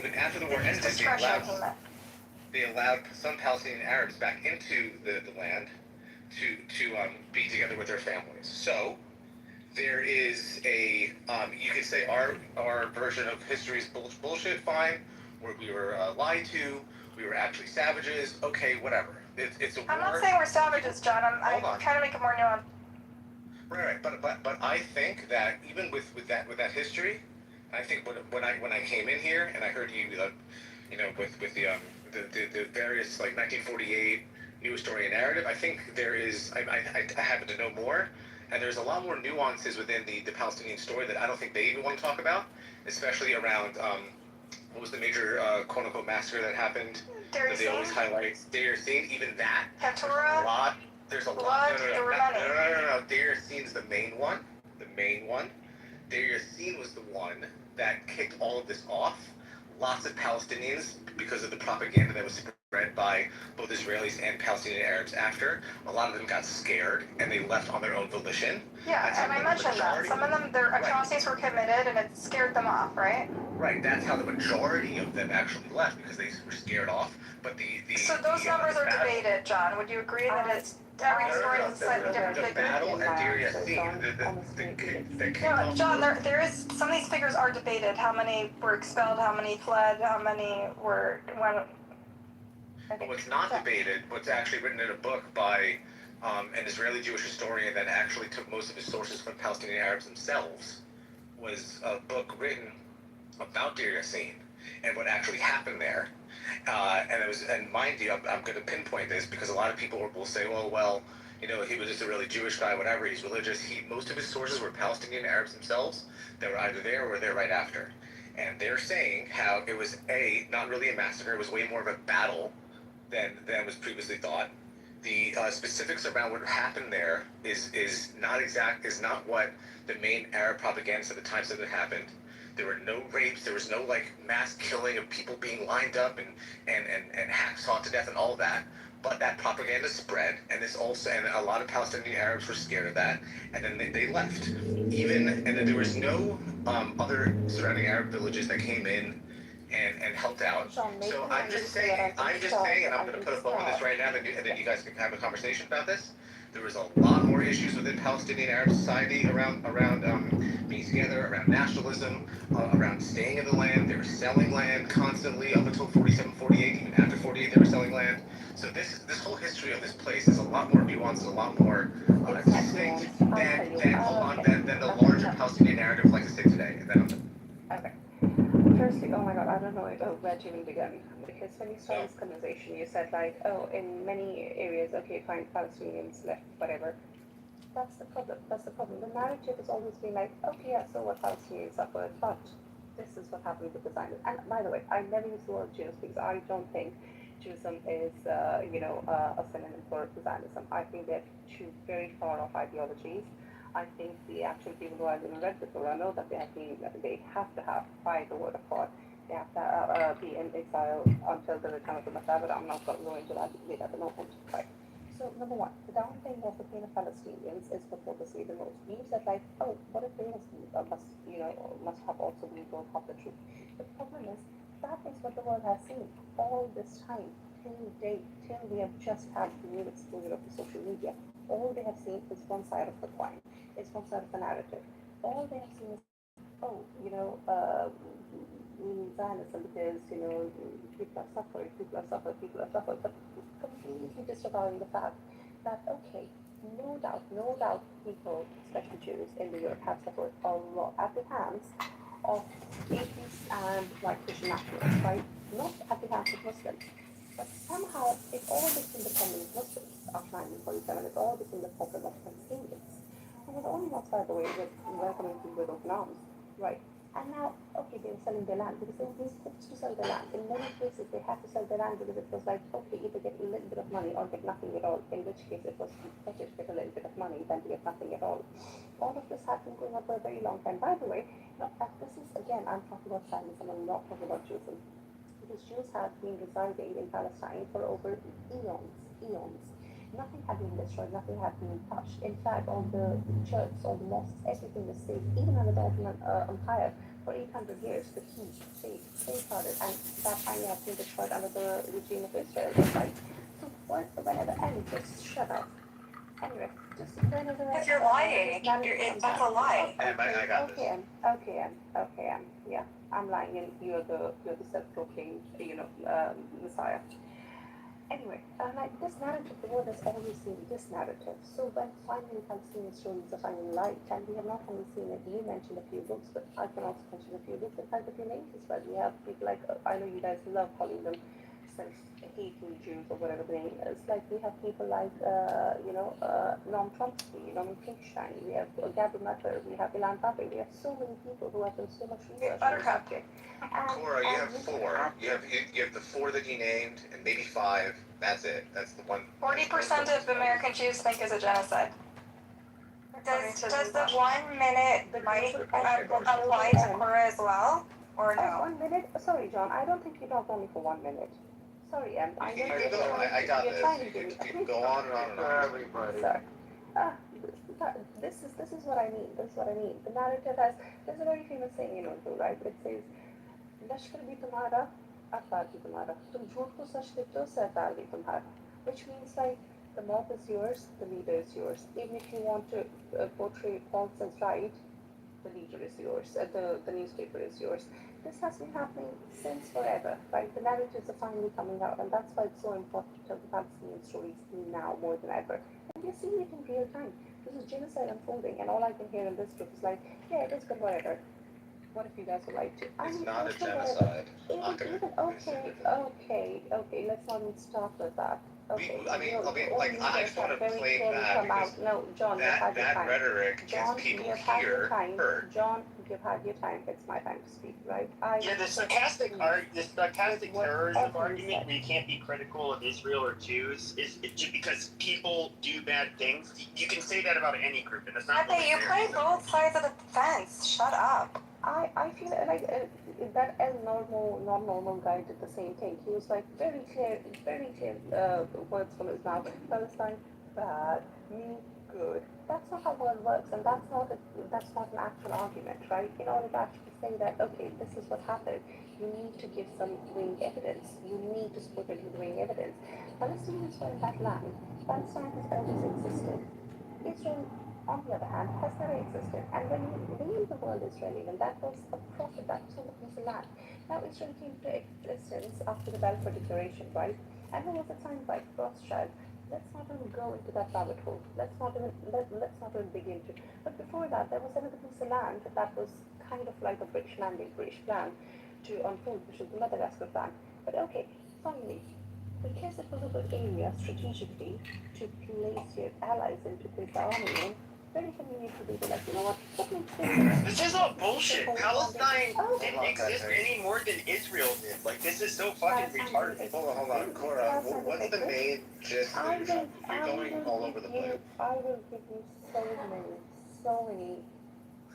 they allowed some Palestinian Arabs back into the land to be together with their families. So there is you could say our version of history is bullshit, fine, where we were lied to, we were actually savages, okay, whatever. It's a war. I'm not saying we're savages, John. I'm trying to make it more nuanced. Right. But I think that even with that history, I think when I came in here and I heard you, with the various 1948 new historian narrative, I think there is. I happen to know more, and there's a lot more nuances within the Palestinian story that I don't think they even want to talk about, especially around what was the major quote unquote massacre that happened that they always highlight. Deir Yassin, even that. Pantora. There's a lot. Blood. No. Deir Yassin's the main one. Deir Yassin was the one that kicked all of this off. Lots of Palestinians, because of the propaganda that was spread by both Israelis and Palestinian Arabs after, a lot of them got scared and they left on their own volition. Yeah, and I mentioned that. Some of them, their atrocities were committed and it scared them off, right? Right, that's how the majority of them actually left, because they were scared off. But So those numbers are debated, John. Would you agree that it's every story is a slightly different figure? The battle at Deir Yassin, the No, John, there is, some of these figures are debated. How many were expelled, how many fled, how many were, What's not debated, what's actually written in a book by an Israeli Jewish historian that actually took most of his sources from Palestinian Arabs themselves, was a book written about Deir Yassin and what actually happened there. And mind you, I'm going to pinpoint this because a lot of people will say, well, he was just a really Jewish guy, whatever, he's religious. Most of his sources were Palestinian Arabs themselves that were either there or there right after. And they're saying how it was not really a massacre, it was way more of a battle than was previously thought. The specifics around what happened there is not what the main Arab propaganda at the time said that happened. There were no rapes. There was no mass killing of people being lined up and hacksaw to death and all that. But that propaganda spread, and a lot of Palestinian Arabs were scared of that, and then they left. And then there was no other surrounding Arab villages that came in and helped out. So I'm just saying, and I'm going to put a bow on this right now, and then you guys can have a conversation about this. There was a lot more issues within Palestinian Arab society around being together, around nationalism, around staying in the land. They were selling land constantly up until 47, 48. Even after 48, they were selling land. So this whole history of this place is a lot more nuanced, a lot more distinct than the larger Palestinian narrative like to say today. And then Okay. Firstly, oh my god, I don't know where to even begin. Because when you started this conversation, you said like, oh, in many areas, okay, fine, Palestinians left, whatever. That's the problem. That's the problem. The narrative has always been like, okay, yeah, so what, Palestinians suffered, but this is what happened with the Zionists. And by the way, I never use the word Jews because I don't think Judaism is, a synonym for Zionism. I think they're two very far off ideologies. I think the actual people who have even read the Torah know that they have to have by the word of God. They have to be in exile until the return of the Messiah, but I'm not going to go into that debate at the moment. Right. So number one, the down thing of the pain of Palestinians is what the say the most. You said like, oh, what if they must have also been told half the truth. The problem is that is what the world has seen all this time till we have just had the new exposure of the social media. All they have seen is one side of the coin. It's one side of the narrative. All they have seen is, oh, Zionism because, people are suffering, people are suffering, but completely disregarding the fact that, okay, no doubt people, especially Jews in the Europe, have suffered a lot at the hands of atheists and white Christian nationalists, right? Not at the hands of Muslims. But somehow it all became the problem of Muslims after 1947. It all became the problem of Palestinians. Who was only not, by the way, with welcoming people with open arms, right? And now, okay, they were selling their land because they were forced to sell their land. In many cases, they had to sell their land because it was like, okay, either get a little bit of money or get nothing at all, in which case it was better to get a little bit of money than to get nothing at all. All of this had been going on for a very long time. By the way, this is, again, I'm talking about Zionism, I'm not talking about Judaism. Because Jews had been residing in Palestine for over eons. Nothing had been destroyed, nothing had been touched. In fact, all the churches, all the mosques, everything was safe. Even under the Ottoman Empire, for 800 years, the key safeguarded, and that finally has been destroyed under the regime of Israel, right? So whenever, and just shut up. Anyway, just whenever. Because you're lying. That's a lie. I got this. Okay, yeah, I'm lying, and you're the self-proclaimed, Messiah. Anyway, like this narrative, the world has always seen this narrative. So when finally Palestinian stories are finally light, and we have not only seen it, you mentioned a few books, but I can also mention a few books and quite a few names as well. We have people like, I know you guys love calling them self-hating Jews or whatever the name is. Like we have people like, Noam Chomsky, Norman Finkelstein, we have Gabby Nutter, we have Ilan Pape, we have so many people who have done so much research on the subject. Cora, you have four. You have the four that he named, and maybe five. That's it. That's the one. 40% of American Jews think it's a genocide. Does the 1 minute might apply to Cora as well, or no? 1 minute? Sorry, John. I don't think you talked only for 1 minute. Sorry, Em. I got this. You can go on and on and on. Everybody. Sorry. This is what I mean. This is what I mean. The narrative has. There's a very famous saying in Urdu, right? It says, "Lashkar bhi tumhara, akbar bhi tumhara. Tum jhoot ko sach likhte ho, sardar bhi tumhara." Which means like the mob is yours, the leader is yours. Even if you want to portray false as right, the leader is yours, the newspaper is yours. This has been happening since forever, right? The narratives are finally coming out, and that's why it's so important to tell the Palestinian stories now more than ever. And we're seeing it in real time. This is genocide unfolding, and all I can hear in this group is like, yeah, it is good, whatever. What if you guys would like to? It's not a genocide. Okay, let's not even start with that. Okay. I just want to claim that because no, John, that rhetoric John, gets people you've had your here time. hurt. John, you've had your time. It's my time to speak, right? The sarcastic terrorism argument where you can't be critical of Israel or Jews is just because people do bad things. You can say that about any group, and it's not. Pepe, you play both sides of the fence. Shut up. I feel like that non-normal guy did the same thing. He was like very clear words from his mouth. Palestine, bad, me, good. That's not not how world works, and that's not an actual argument, right? In order to actually say that, okay, this is what happened, you need to give some weighing evidence. You need to support it with weighing evidence. Palestinians were in that land. Palestine has always existed. Israel, on the other hand, has never existed. And when you name the word Israel, even that was a prophet, that was all it was a land. Now Israel came to existence after the Balfour Declaration, right? And who was assigned by Rothschild? Let's not even go into that rabbit hole. Let's not even begin to. But before that, there was another piece of land that was kind of like a British landing, British plan to unfold, which is the Madagascar plan. But okay, finally, because it was a good area strategically to place your allies in, to place the army in, very convenient for people like, you know what, let me take This is all bullshit. Palestine didn't exist any more than Israel did. Like, this is so fucking retarded. Hold on, Cora. What's the main gist of it? You're going all over the place. I will give you so many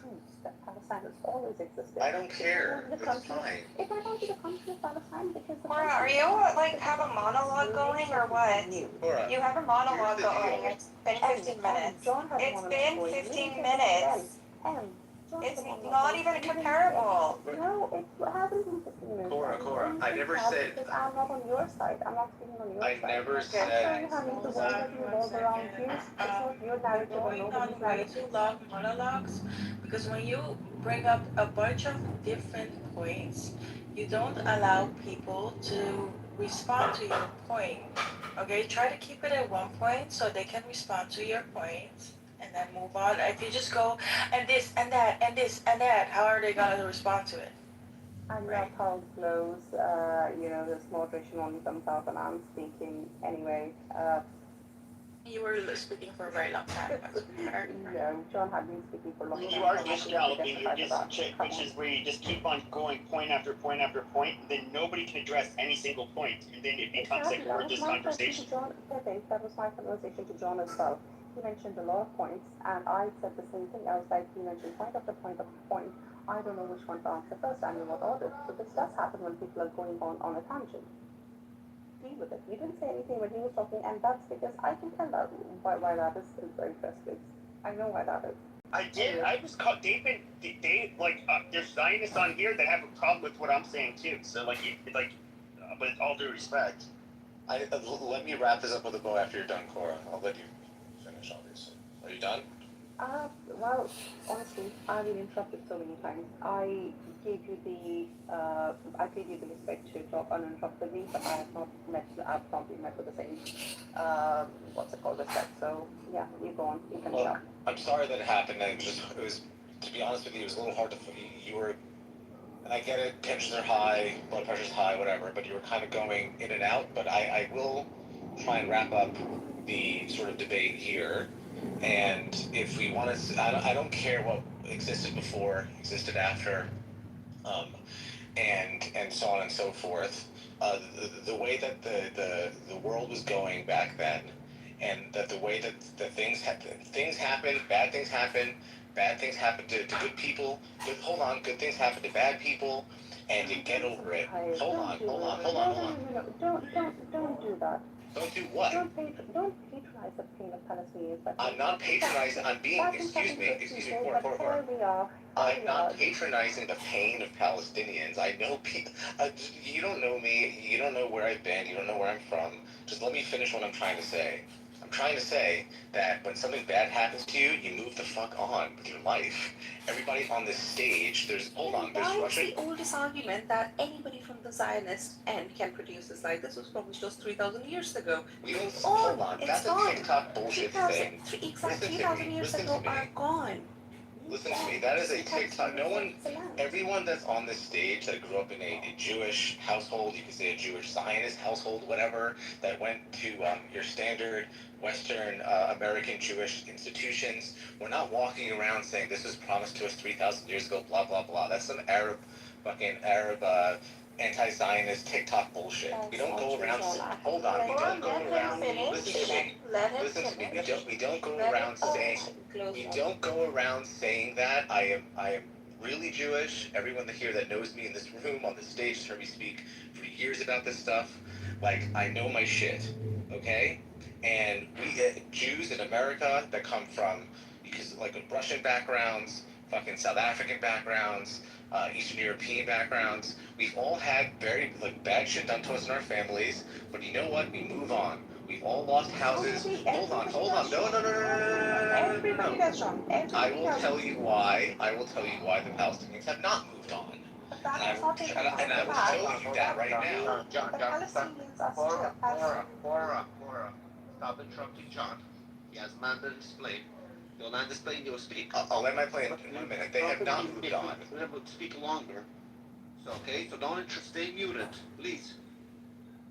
proofs that Palestine has always existed. I don't care. It's fine. If I go to the country of Palestine, because the Cora, are you like have a monologue going or what? Cora, You have a monologue going. It's been 15 minutes. It's been 15 minutes. It's not even comparable. No, it hasn't been 15 minutes. Cora, I never said. Because I'm not on your side. I'm not speaking on your side. I never said. I'm sorry, honey, the world doesn't revolve around you. It's not your narrative or nobody's narrative. Too long monologues, because when you bring up a bunch of different points, you don't allow people to respond to your point. Okay, try to keep it at one point so they can respond to your point and then move on. If you just go and this and that and this and that, how are they gonna respond to it? I'm not how it flows. This moderation only comes out when I'm speaking anyway. You were speaking for a very long time. John had been speaking for a long time. You are just galloping, which is where you just keep on going point after point after point, and then nobody can address any single point, and then it becomes like a wordless conversation. I think that was my conversation to John as well. He mentioned a lot of points, and I said the same thing. I was like, he mentioned point after point after point. I don't know which one to answer first and in what order. So this does happen when people are going on a tangent. Deal with it. You didn't say anything when he was talking, and that's because I can tell that why that is very frustrating. I know why that is. I did. I was caught. There's Zionists on here that have a problem with what I'm saying too. So with all due respect. Let me wrap this up with a bow after you're done, Cora. I'll let you finish, obviously. Are you done? Well, honestly, I've been interrupted so many times. I gave you the respect to talk uninterruptedly, but I've not been met with the same, respect. So, yeah, you go on. You can stop. I'm sorry that it happened. To be honest with you, it was a little hard to, and I get it, tensions are high, blood pressure's high, whatever, but you were kind of going in and out, but I will try and wrap up the sort of debate here. And if we want to, I don't care what existed before, existed after, and so on and so forth. The way that the world was going back then, and that the way that the things happen, bad things happen to good people. Good things happen to bad people, and you get over it. Hold on. No, don't do that. Don't do what? Don't patronize the pain of Palestinians. I'm not patronizing. I'm being. Excuse me, Cora. I'm not patronizing the pain of Palestinians. I know people. You don't know me. You don't know where I've been. You don't know where I'm from. Just let me finish what I'm trying to say. I'm trying to say that when something bad happens to you, you move the fuck on with your life. Everybody on this stage, there's Russian. That's the oldest argument that anybody from the Zionist end can produce is like, this was probably just 3,000 years ago. Hold on, that's a TikTok bullshit thing. 3,000 years ago are gone. Listen to me, that is a TikTok. Everyone that's on this stage that grew up in a Jewish household, you could say a Jewish Zionist household, whatever, that went to your standard Western American Jewish institutions, we're not walking around saying this was promised to us 3,000 years ago, blah, blah, blah. That's some Arab anti-Zionist TikTok bullshit. We don't go around. Hold on. We don't go around. Listen to me. We don't go around saying. We don't go around saying that. I am really Jewish. Everyone here that knows me in this room on the stage has heard me speak for years about this stuff. Like, I know my shit. Okay. And we Jews in America that come from. You because like Russian backgrounds, fucking South African backgrounds, Eastern European backgrounds. We've all had very like bad shit done to us in our families, but you know what? We move on. We've all lost houses. Hold on. No. Everybody does, John. I will tell you why. I will tell you why the Palestinians have not moved on. And I will show you that right now. John, Cora, stop interrupting John. He has man to explain. You'll not explain, you'll speak. I'll let my plan in a minute. They have not moved on. Speak longer. So, okay, so don't stay muted, please.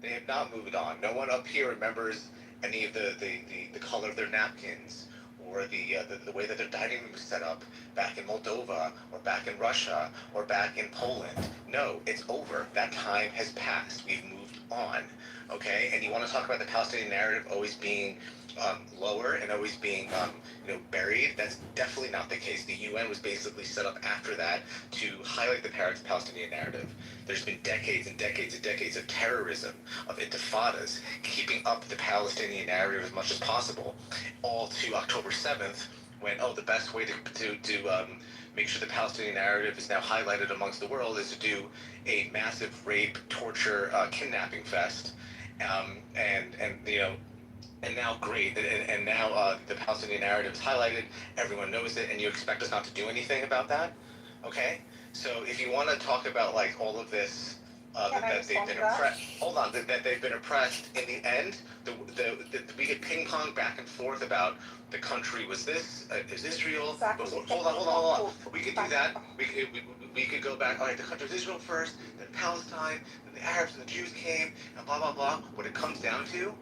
They have not moved on. No one up here remembers any of the color of their napkins, or the way that their dining room was set up back in Moldova, or back in Russia, or back in Poland. No, it's over. That time has passed. We've moved on. Okay? And you want to talk about the Palestinian narrative always being lower and always being buried? That's definitely not the case. The UN was basically set up after that to highlight the Palestinian narrative. There's been decades and decades and decades of terrorism, of intifadas, keeping up the Palestinian narrative as much as possible, all to October 7th, when the best way to make sure the Palestinian narrative is now highlighted amongst the world is to do a massive rape, torture, kidnapping fest, and now great, and now the Palestinian narrative is highlighted, everyone knows it, and you expect us not to do anything about that? Okay? So if you want to talk about like all of this, that they've been oppressed, hold on, that they've been oppressed, in the end, we could ping pong back and forth about the country was this, is Israel, Exactly. hold on, we could do that, we could go back, all right, the country was Israel first, then Palestine, then the Arabs and the Jews came, and blah, blah, blah. What it comes down to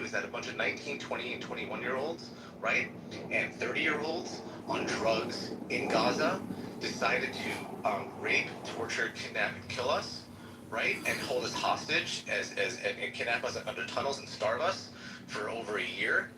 is that a bunch of 19, 20, and 21-year-olds, right, and 30-year-olds on drugs in Gaza decided to rape, torture, kidnap, and kill us, right, and hold us hostage and kidnap us under tunnels and starve us for over a year.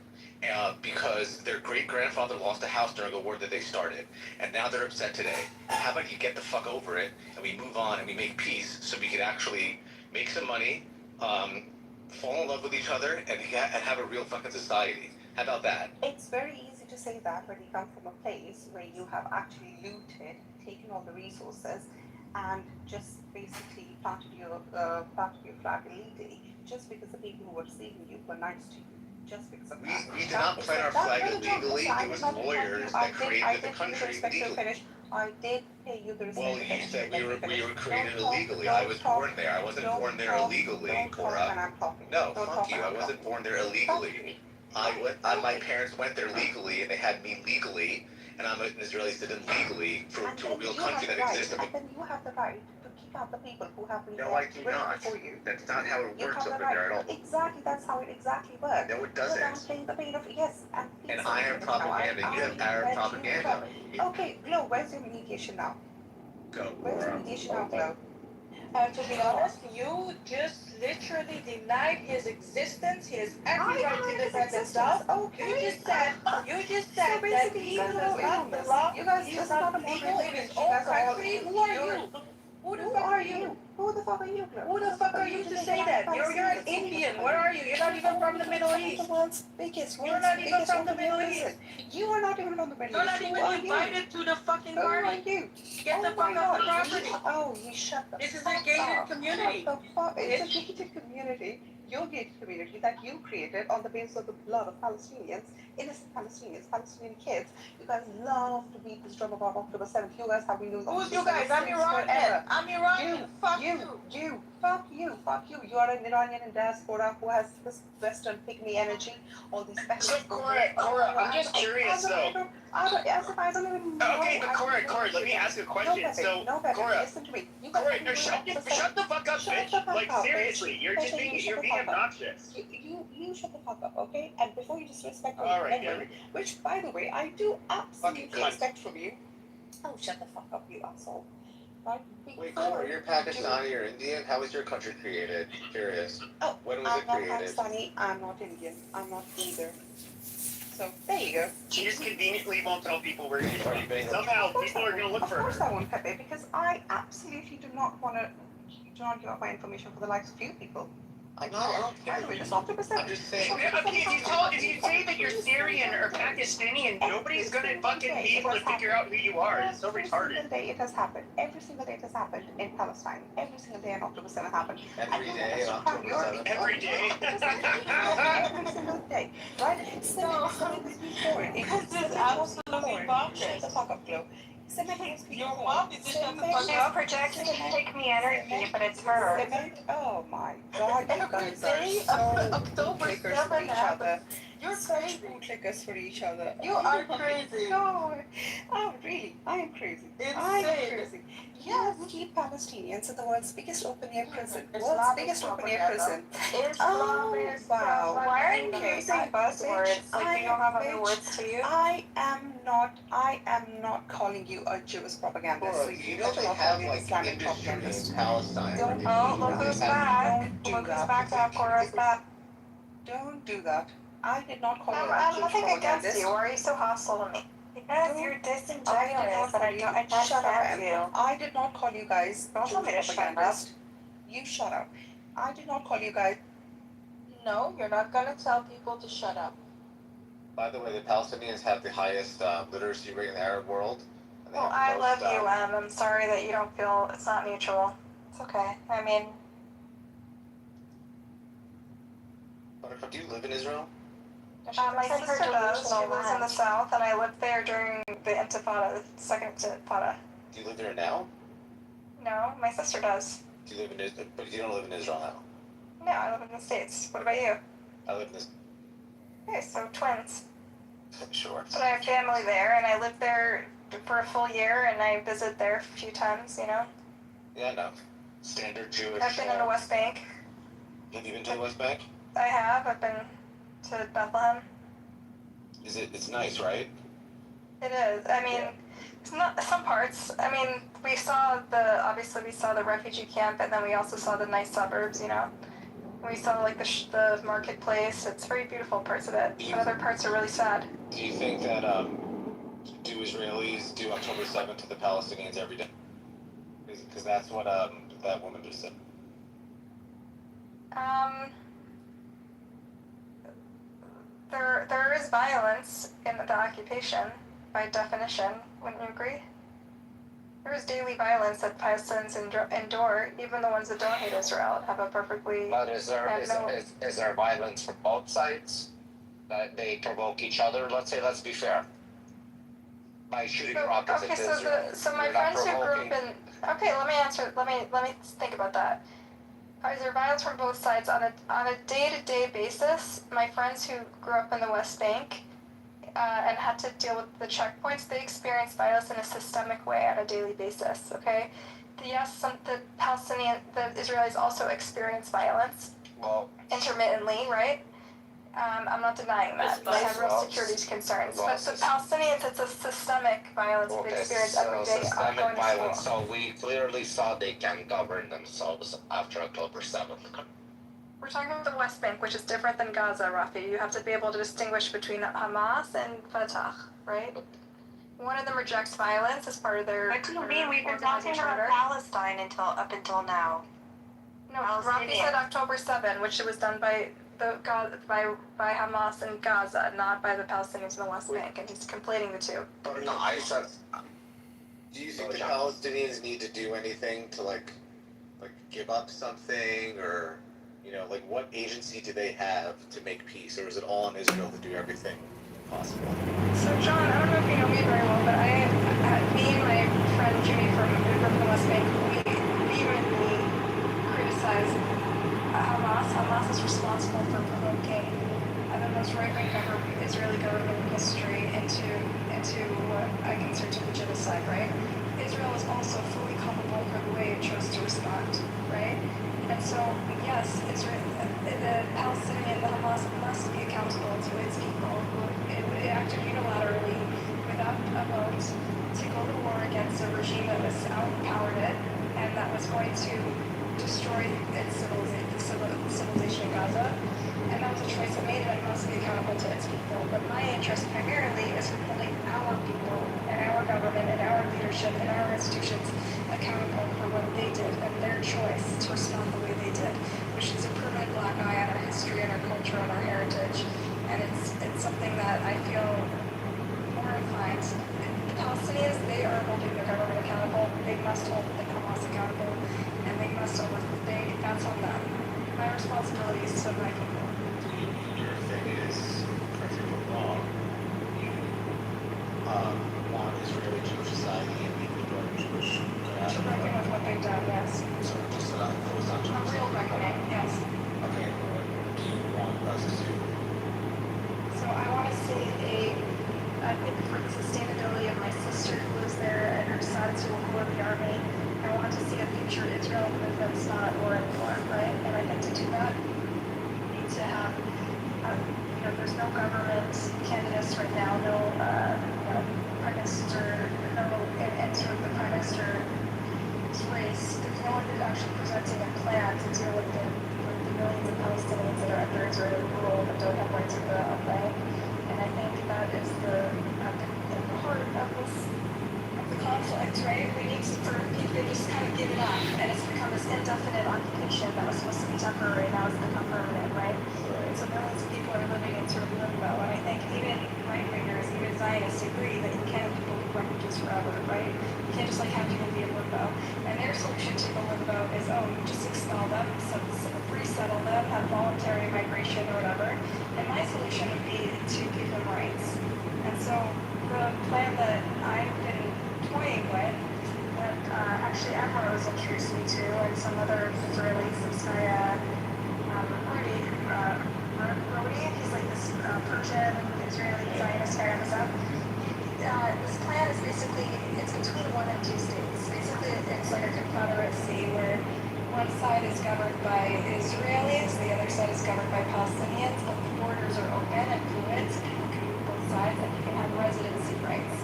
Because their great-grandfather lost a house during a war that they started, and now they're upset today. How about you get the fuck over it, and we move on, and we make peace, so we can actually make some money, fall in love with each other, and have a real fucking society. How about that? It's very easy to say that when you come from a place where you have actually looted, taken all the resources, and just basically planted your flag illegally, just because the people who were receiving you were nice to you. Just because of that. We did not plant our flag illegally. It was lawyers that created the country legally. I did pay you the respect. Well, you said we were created illegally. I was born there. I wasn't born there illegally, Cora. No, fuck you. I wasn't born there illegally. My parents went there legally, and they had me legally, and I'm an Israeli citizen legally to a real country that existed. And then you have the right to kick out the people who have been No, I do not. for you. That's not how it works over there at all. Exactly, that's how it exactly works. No, it doesn't. I'm saying the pain of yes, and I have propaganda. You have Arab propaganda. Okay, Glo, where's your mediation now? Go. Where's your mediation now, Glo? To be honest, you just literally denied his existence, his every right to defend himself. Okay. You just said So that he does not belong. You guys He just does not not legal in his own country. Who are you? Who the fuck are you? Who the fuck are you, Glo? Who the fuck are you to say that? You're an Indian. Where are you? You're not even from the Middle East. You're not even from the Middle East. You are not even from the Middle East. You're not even invited to the fucking Who are party. you? Get the fuck off the property. Oh, you shut the This is fuck a gated up. community. Shut the fuck. It's a gated community. Your gated community that you created on the basis of the blood of Palestinians, innocent Palestinians, Palestinian kids. You guys love to beat this drum about October 7th. You guys have been doing Who's you guys? I'm Iranian. I'm Iranian. Fuck you. Fuck you. You are an Iranian in diaspora who has this Western pygmy energy, all these So, Cora, I'm just curious though. As if I don't even know. Okay, but Cora, let me ask you a question. Cora, listen to me. Cora, no, shut the fuck up, bitch. Like, seriously, you're being obnoxious. You shut the fuck up, okay? And before you disrespect me, Alright, which, by the way, I do absolutely expect from you. Oh, shut the fuck up, you asshole. Right? Wait, Cora, you're Pakistani or Indian? How was your country created? Curious. Oh, when was I'm it not created? Pakistani, I'm not Indian, I'm not either. So, there you go. She just conveniently won't tell people where you're Are you being Somehow people are going to look for Of course her. I won't, Pepe, because I absolutely do not want to give up my information for the likes of you people. I don't care. I'm just saying. Okay, if you say that you're Syrian or Pakistani, nobody's gonna fucking be able to figure out who you are. It's so retarded. Every single day it has happened. Every single day it has happened in Palestine. Every single day on October 7th happened. Every day on October 7th. Every day. Every single day. Right? So, because it's absolutely bonkers. Shut the fuck up, Flo. Your mom is just shut the fuck She's up. projecting to take me energy, but it's her. Oh my god, you guys are Day so October bootlickers for 7 each other. happened. You're Such crazy. bootlickers for each other. You are crazy. No, I am crazy. I'm crazy. Yes, keep Palestinians in the world's biggest open-air prison. World's biggest open-air prison. Oh, wow. Why are you using buzzwords? Like you don't have other words to use? I am not calling you a Jewish propagandist. Bro, So you know they have like Islamic industry in propagandist. Palestine. Don't Oh, look who's back. Look who's back to have chorus back. Don't do that. I did not call you a I'm Jewish nothing against propagandist. you. Why are you so hostile to me? Because you're disingenuous and I Shut trust up. you. I did not call you guys Don't tell me to Jewish shut up. propagandist. You shut up. I did not call you guys. No, you're not gonna tell people to shut up. By the way, the Palestinians have the highest literacy rate in the Arab world. And they Well, have I the love most, you, I'm sorry that you don't feel it's not mutual. It's okay. I mean, Buttercup, do you live in Israel? my sister does. She lives in the south, and I lived there during the Intifada, the second Intifada. Do you live there now? No, my sister does. Do you live in Israel? But you don't live in Israel now. No, I live in the States. What about you? I live in this. Okay, so twins. Sure. But I have family there, and I lived there for a full year, and I visit there a few times, you know? Yeah, no. Standard Jewish. I've been in the West Bank. Have you been to the West Bank? I have. I've been to Bethlehem. It's nice, right? It is. I mean, it's not some parts. I mean, obviously we saw the refugee camp, and then we also saw the nice suburbs, you know? We saw like the marketplace. It's very beautiful parts of it. But other parts are really sad. Do you think that do Israelis do October 7th to the Palestinians every day? Because that's what that woman just said. There is violence in the occupation, by definition. Wouldn't you agree? There is daily violence that Palestinians endure. Even the ones that don't hate Israel have a perfectly. But is there violence from both sides? That they provoke each other? Let's be fair. By shooting rockets at Israel. So my friends who grew up in. Okay, let me answer. Let me think about that. Is there violence from both sides on a day-to-day basis? My friends who grew up in the West Bank and had to deal with the checkpoints, they experienced violence in a systemic way on a daily basis. Okay, yes, the Israelis also experience violence intermittently, right? I'm not denying that. They have real security concerns. But the Palestinians, it's a systemic violence they experience every day systemic going to violence. school. So we clearly saw they can govern themselves after October 7th. We're talking about the West Bank, which is different than Gaza, Rafi. You have to be able to distinguish between Hamas and Fatah, right? One of them rejects violence as part of their. What do you mean? We've been talking about Palestine up until now. No, Rafi said October 7, which was done by by Hamas in Gaza, not by the Palestinians in the West Bank, and he's conflating the two. No, I said. Do you think the Palestinians need to do anything to like give up something, or like what agency do they have to make peace, or is it all on Israel to do everything possible? So John, I don't know if you know me very well, but me and my friend Jimmy from the West Bank, we vehemently criticize Hamas. Hamas is responsible for provoking the most right-wing Israeli government in history into what I consider to be genocide, right? Israel is also fully culpable for the way it chose to respond, right? And so, yes, the Palestinian, the Hamas must be accountable to its people who it acted unilaterally without a vote to go to war against a regime that was outpowered it and that was going to destroy its civilization in Gaza. And that was a choice it made, and it must be accountable to its people. But my interest primarily is in holding our people and our government and our leadership and our institutions accountable for what they did and their choice to respond the way they did, which sheds a permanent black eye on our history and our culture and our heritage. And it's something that I feel horrified. The Palestinians, they are holding their government accountable. They must hold the Hamas accountable, and they must hold that's on them. My responsibility is to my people. Your thing is, correct me if I'm wrong, you want Israeli Jewish society and people who are Jewish To reckon with what they've done, yes. So just so that goes down to A real reckoning, yes. Okay, what do you want us to do? So I want to see I think for the sustainability of my sister who lives there and her sons who will go in the army, I want to see a future Israel that's not war anymore, right? And I think to do that, we need to have, there's no government candidates right now, no prime minister, no, and sort of the prime minister's race. There's no one who's actually presenting a plan to deal with the millions of Palestinians that are under Israeli rule that don't have rights of their own, right? And I think that is the heart of the conflict, right? We need to, for people to just kind of give it up, and it's become this indefinite occupation that was supposed to be temporary, now it's become permanent, right? And so millions of people are living in sort of limbo, and I think even right-wingers, even Zionists agree that you can't have people be refugees forever, right? You can't just have people be in limbo. And their solution to the limbo is, just expel them, so resettle them, have voluntary migration or whatever. And my solution would be to give them rights. And so the plan that I've been toying with, that actually Emma was introduced me to, and some other Israelis, this guy, Rodi, he's like this Persian Israeli Zionist guy on the south. This plan is basically, it's between 1 and 2 states. Basically, it's like a confederacy where one side is governed by Israelis, the other side is governed by Palestinians, but the borders are open and fluid, so people can move both sides, and you can have residency rights.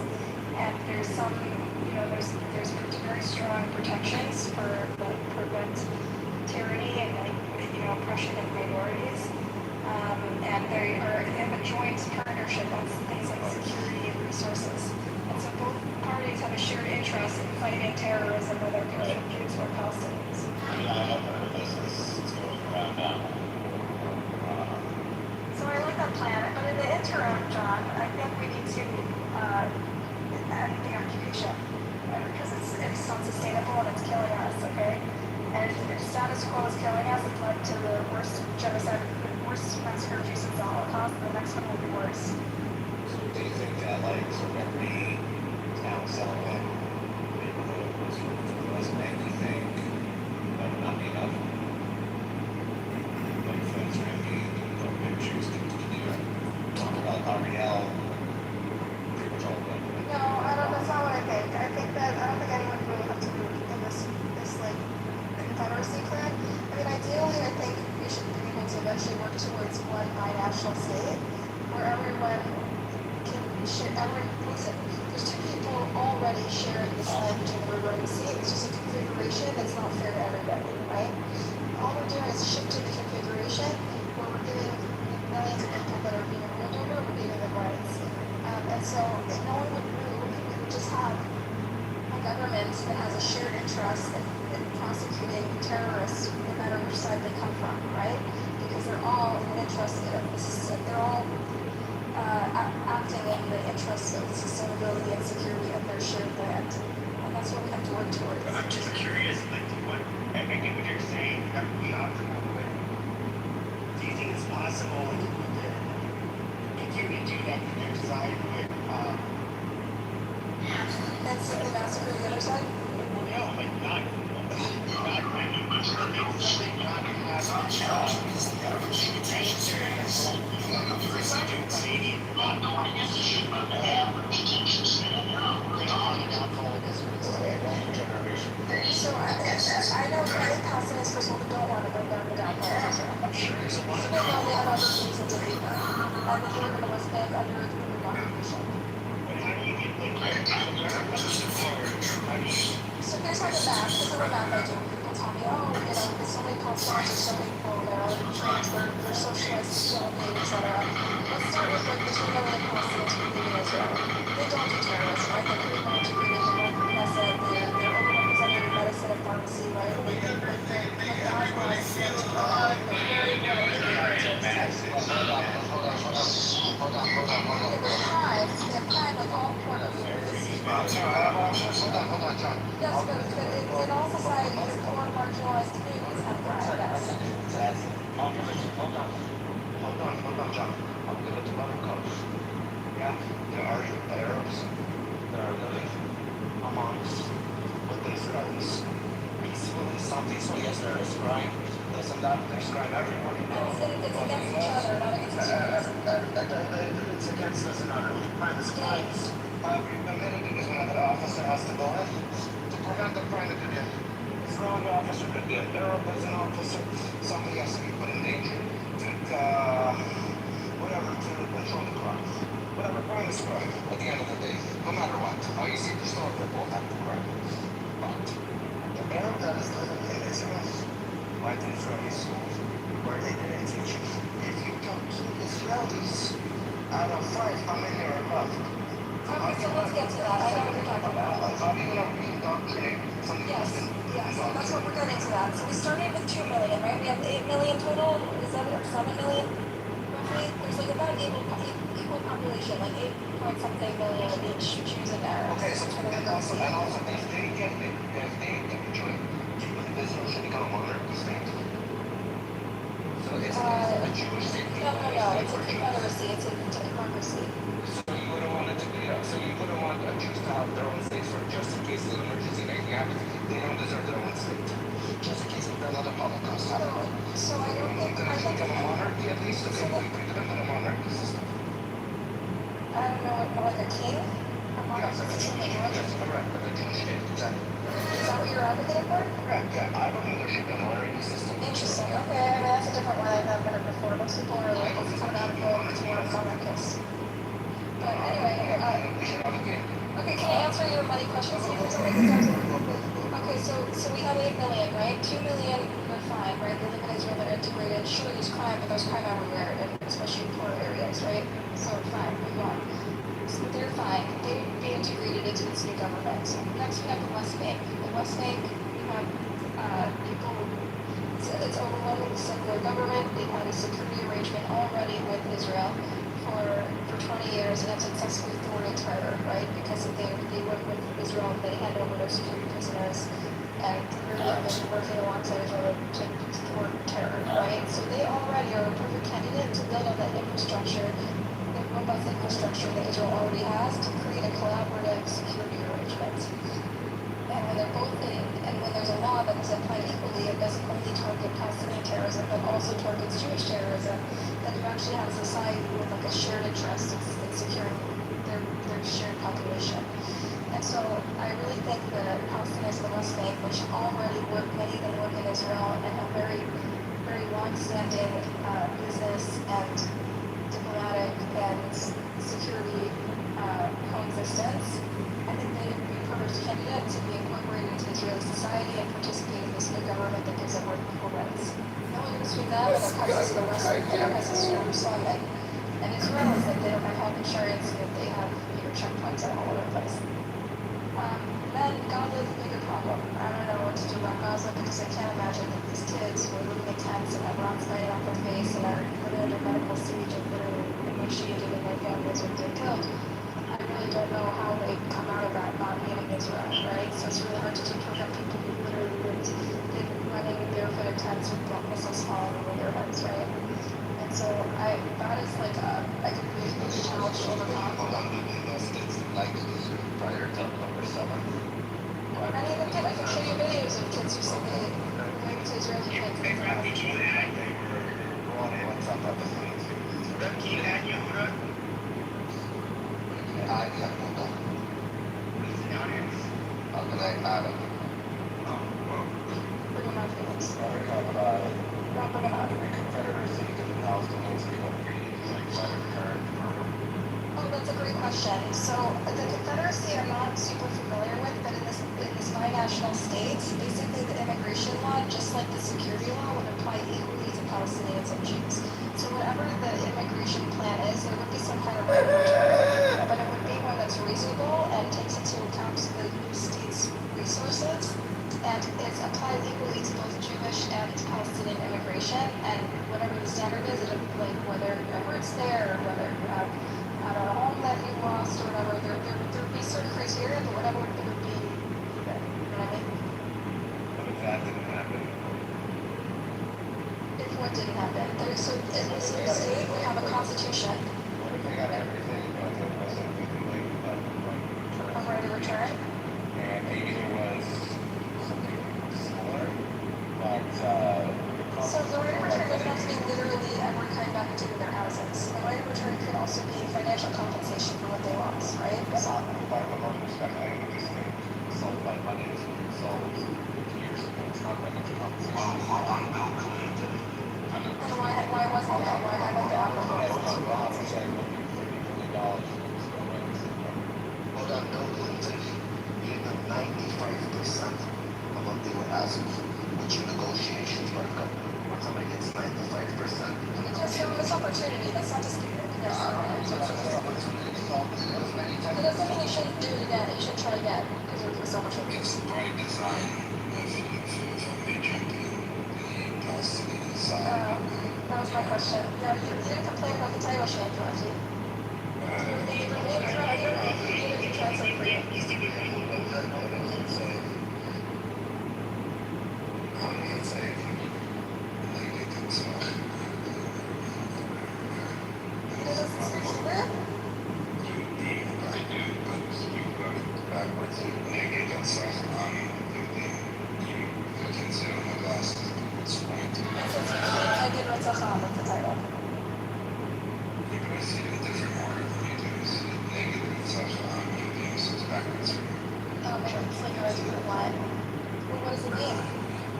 And there's some, there's very strong protections for prevent tyranny and oppression of minorities. And they are in a joint partnership on things like security and resources. And so both parties have a shared interest in fighting terrorism, whether they're Jews or Palestinians. So I like that plan, but in the interim, John, I think we need to end the occupation because it's unsustainable and it's killing us, okay? And if status quo is killing us, it's led to the worst genocide, worst massacre of Jews since the Holocaust, and the next one will be worse. So do you think that sort of every town settlement neighborhood was sort of less than anything that would not be enough? Like for Israeli government Jews to continue talk about Ariel pretty much all of them. No, that's not what I think. I don't think anyone really has to move in this like confederacy plan. I mean, ideally, I think we should be able to eventually work towards one binational state where everyone can share. Listen, there's 2 people already sharing this land between the river and the sea. It's just a configuration that's not fair to everybody, right? All we're doing is shifting the configuration where we're giving millions of people that are being ruled over, we're giving them rights. And so if no one would move, we would just have a government that has a shared interest in prosecuting terrorists no matter which side they come from, right? Because they're all in the interest of this, they're all acting in the interest of the sustainability and security of their shared land. And that's what we have to work towards. I'm just curious, like, I get what you're saying, that would be optimal, but do you think it's possible if you could do that the other side would, and simply massacre the other side? well, no, like not So I know many Palestinians, first of all, who don't want to go down the downfall of Israel. Even though they have other reasons to do that. And they live in the West Bank under a brutal occupation. So here's how the math I do. People tell me, there's so many Palestinians, there's so many people that are trained, they're socialists, well-paid, etc. Let's start with like the 2 million Palestinians who live in Israel. They don't do terrorism, right? They're pretty much integrated in the Knesset, they're overrepresented in medicine and pharmacy, right? Like the Holocaust, Hold on, John. Yes, but in all societies, the poor marginalized communities have crime, yes. Hold on, John. I'll give it to Buttercup. Yeah, there are Arabs that are living amongst with the Israelis. Peacefully, some peaceful, yes, there is crime. This and that, there's crime everywhere. It's against each other, not against each other. It's against us and other. Crime is crime. However, you committed it is when an officer has to go in to prevent the crime. It could be a strong officer, could be an Arab as an officer. Somebody has to be put in danger to, whatever, to control the crime. Whatever, crime is crime. At the end of the day, no matter what, how you see the story, they both have to crime. But the Arab that is living in Israel, went to Israeli school, where they didn't teach you. If you compete Israelis out of 5, how many are left? Okay, so let's get to that. I know what you're talking about. How are you going to re-indoctrinate something Yes, that's what we're getting to that. So we started with 2 million, right? We have 8 million total. Is that it? Or 7 million? Roughly? There's like about equal population, like 8 point something million of each Jews in there. Okay, so and also if they get join, Israel should become a monarchy state. So it's a Jewish state. No, it's a confederacy. It's a democracy. So you wouldn't want it to be so you wouldn't want Jews to have their own states for just in case of an emergency and anything happens. They don't deserve their own state. Just in case of another Holocaust happens. So I don't think They're going to become a monarchy at least. Okay, we could have been a monarchy system. I don't know, like a king? A monarchy system? Yes, correct. But a Jewish state, exactly. Is that what you're advocating for? Correct, yeah. I believe there should be a monarchy system. Interesting. Okay, I mean that's a different one I've never heard before. Most people are like fanatical toward monarchists. But anyway, okay, can I answer your money question? Okay, so we have 8 million, right? 2 million are fine, right? They live in Israel, they're integrated. Sure, there's crime, but there's crime everywhere, and especially in poor areas, right? So fine, move on. So they're fine. They would be integrated into this new government. Next, we have the West Bank. The West Bank, we have people. It's overwhelmingly secular government. They've had a security arrangement already with Israel for 20 years and have successfully thwarted terror, right? Because if they work with Israel, they hand over their security prisoners, and really have been working alongside Israel to thwart terror, right? So they already are a perfect candidate to build up that infrastructure, the robust infrastructure that Israel already has, to create a collaborative security arrangement. And when they're both in, and when there's a law that is applied equally, it doesn't only target Palestinian terrorism, but also targets Jewish terrorism, that you actually have a society with like a shared interest in securing their shared population. And so I really think that Palestinians in the West Bank, which already work, many of them work in Israel and have very, very long-standing business and diplomatic and security coexistence, I think they would be a perfect candidate to be incorporated into Israeli society and participate in this new government that gives them more equal rights. No one between them and the crisis of the West Bank, the crisis of Jerusalem and Israel is that they don't have health insurance and that they have checkpoints all over the place. Then Gaza is a bigger problem. I don't know what to do about Gaza because I can't imagine that these kids who are living in tents and have rocks lighting off their face and are living under medical siege and literally emaciated and their families are being killed. I really don't know how they come out of that not hating Israel, right? So it's really hard to prevent people who literally lived running barefoot in tents with missiles falling over their heads, right? And so that is like a really huge challenge to overcome. Like prior to October 7th. I can show you videos of kids who said they went to Israeli kids. They were going in on some other things. How can I add it? Bring them out, Felix. Not bring them out. Confederacy, because the Palestinians people Oh, that's a great question. So the Confederacy I'm not super familiar with, but in this binational states, basically the immigration law, just like the security law, would apply equally to Palestinians and Jews. So whatever the immigration plan is, there would be some kind of regulatory, but it would be one that's reasonable and takes into account the new state's resources, and it's applied equally to both Jewish and Palestinian immigration, and whatever the standard is, like whether your roots there or whether you have a home that you lost or whatever, there would be certain criteria, but ask, what's your negotiations work up? When somebody gets 95%. That's your missed opportunity. That's not disputed. Yes. So it's a missed opportunity. As many times. It doesn't mean you shouldn't do it again. You should try again because there's missed opportunity. It's by design of major the Palestinian side. That was my question. Yeah, you didn't complain about the title change, was you? The remain tribe, the tribes are free. I did what's a harm with the title. It's like a resident of what? Well, what does it mean?